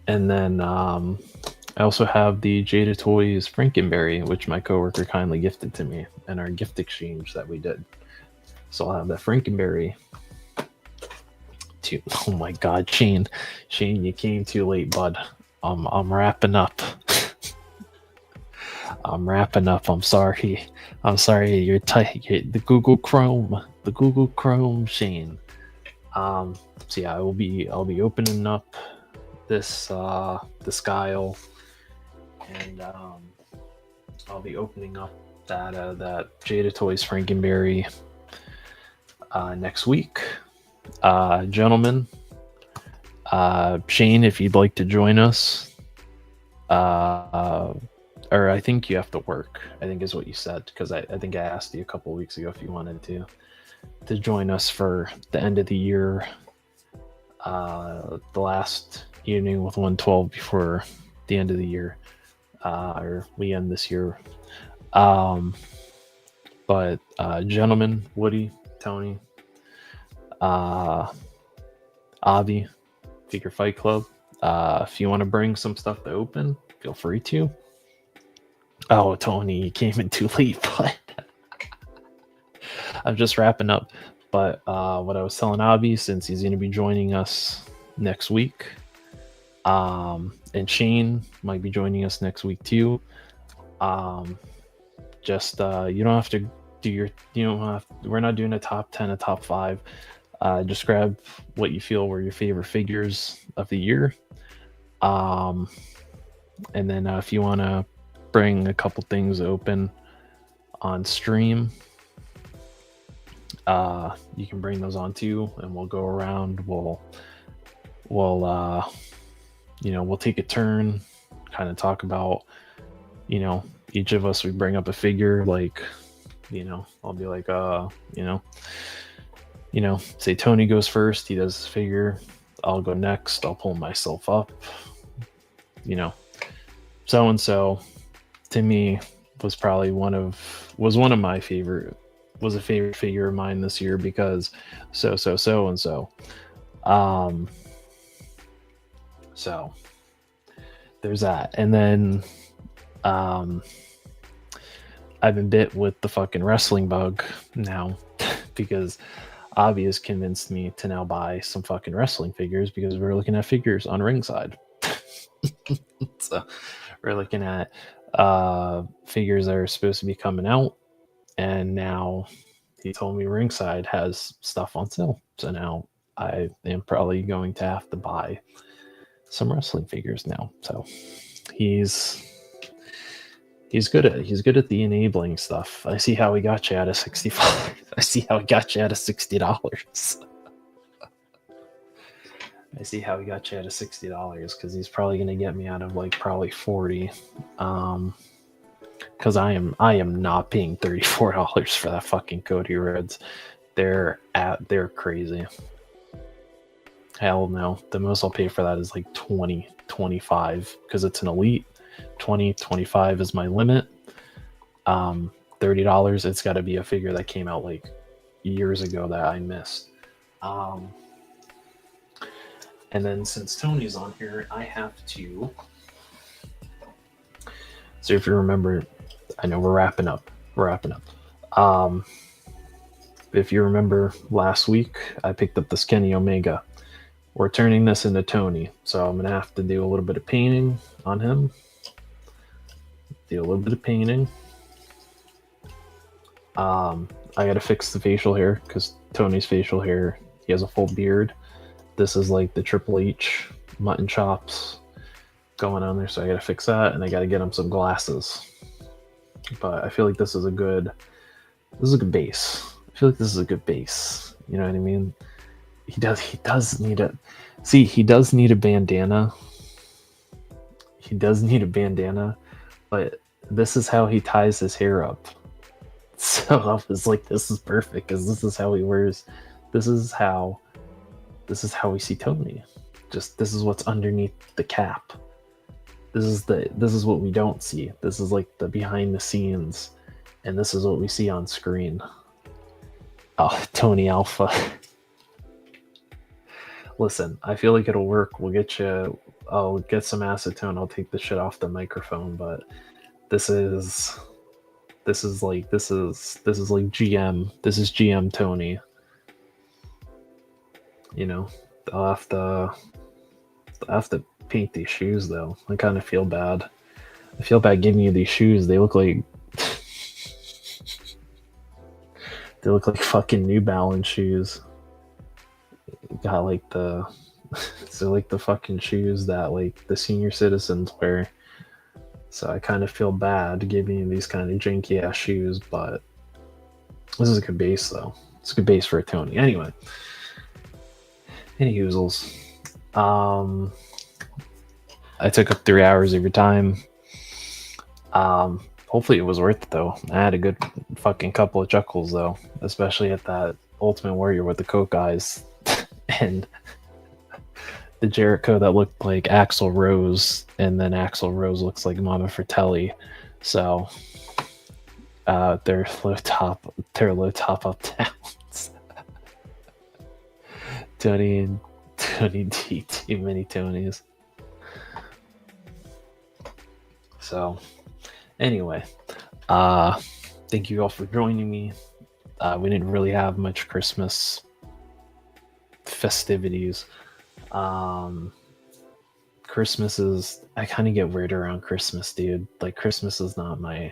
And then I also have the Jada Toys Frankenberry, which my coworker kindly gifted to me in our gift exchange that we did. So I'll have that Frankenberry. Oh my God, Shane, you came too late, bud. I'm wrapping up. I'm wrapping up. I'm sorry. You're tight. The Google Chrome, Shane. So yeah, I'll be opening up this Guile, and I'll be opening up that Jada Toys Frankenberry next week. Gentlemen, Shane, if you'd like to join us, or I think you have to work, I think is what you said, because I think I asked you a couple weeks ago if you wanted to join us for the end of the year, the last evening with 112 before the end of the year, or we end this year. But gentlemen, Woody, Tony, Avi, Figure Fight Club, if you want to bring some stuff to open, feel free to. Oh, Tony, you came in too late, but I'm just wrapping up. But what I was telling Avi, since he's going to be joining us next week, and Shane might be joining us next week too. Just you don't have to do we're not doing a top 10, a top 5. Just grab what you feel were your favorite figures of the year. And then if you want to bring a couple things open on stream, you can bring those on too, and we'll go around. We'll take a turn, kind of talk about, each of us, we bring up a figure, like, I'll be like, say Tony goes first, he does his figure, I'll go next, I'll pull myself up, so and so to me was probably one of my favorite, was a favorite figure of mine this year because so and so. So there's that. And then I've been bit with the fucking wrestling bug now because Avi has convinced me to now buy some fucking wrestling figures because we're looking at figures on Ringside. So we're looking at figures that are supposed to be coming out, and now he told me Ringside has stuff on sale. So now I am probably going to have to buy some wrestling figures now. So he's good at the enabling stuff. I see how he got you out of 65. I see how he got you out of $60. I see how he got you out of $60 because he's probably going to get me out of probably 40. Because I am not paying $34 for that fucking Cody Rhodes. They're crazy. Hell no. The most I'll pay for that is 20, 25 because it's an elite. 20, 25 is my limit. $30, it's got to be a figure that came out years ago that I missed. And then since Tony's on here, I have to. So if you remember, I know we're wrapping up. If you remember last week, I picked up this Kenny Omega. We're turning this into Tony, so I'm gonna have to do a little bit of painting on him. I gotta fix the facial hair because Tony's facial hair, he has a full beard. This is the Triple H mutton chops going on there, so I gotta fix that, and I gotta get him some glasses. But I feel like this is a good base. I feel like this is a good base. You know what I mean? He does need a bandana. He does need a bandana, but this is how he ties his hair up. So I was like, this is perfect because this is how he wears. This is how we see Tony. Just this is what's underneath the cap. This is what we don't see. This is like the behind the scenes, and this is what we see on screen. Oh, Tony Alpha. Listen, I feel like it'll work. We'll get you. I'll get some acetone. I'll take the shit off the microphone, but this is like GM. This is GM Tony. You know, I'll have to paint these shoes though. I kind of feel bad. I feel bad giving you these shoes. They look like fucking New Balance shoes. Got like the so like the fucking shoes that like the senior citizens wear. So I kind of feel bad giving you these kind of janky ass shoes, but this is a good base though. It's a good base for a Tony. Anyway. Any hoozles. I took up 3 hours of your time. Hopefully it was worth it though. I had a good fucking couple of chuckles though, especially at that Ultimate Warrior with the coke eyes and the Jericho that looked like Axl Rose, and then Axl Rose looks like Mama Fratelli. So they're low top up downs. Tony D, too many Tonys. So anyway, thank you all for joining me. We didn't really have much Christmas festivities. Christmas is, I kind of get weird around Christmas, dude. Like, Christmas is not my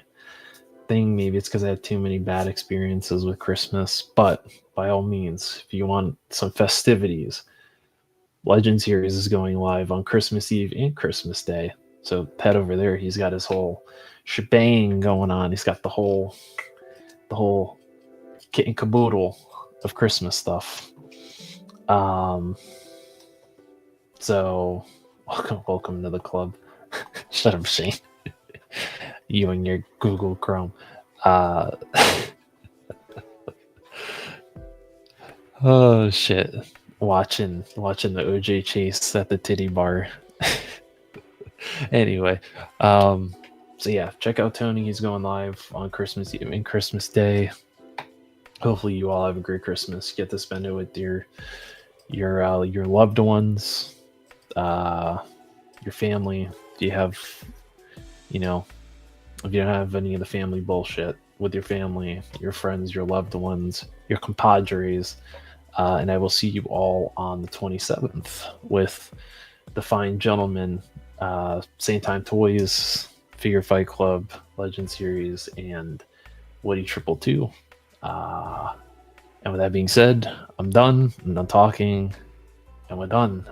thing. Maybe it's because I had too many bad experiences with Christmas, but by all means, if you want some festivities, Legend Series is going live on Christmas Eve and Christmas Day. So head over there. He's got his whole shebang going on. He's got the whole kit and caboodle of Christmas stuff. So welcome to the club. Shut up, Shane. You and your Google Chrome. Oh shit. Watching the OJ chase at the titty bar. Anyway, so yeah, check out Tony. He's going live on Christmas Eve and Christmas Day. Hopefully you all have a great Christmas. Get to spend it with your loved ones, your family. If you have, if you don't have any of the family bullshit, with your family, your friends, your loved ones, your compadres, and I will see you all on the 27th with the fine gentlemen, Same Time Toys, Figure Fight Club, Legend Series, and Woody 222. And with that being said, I'm done talking, and we're done.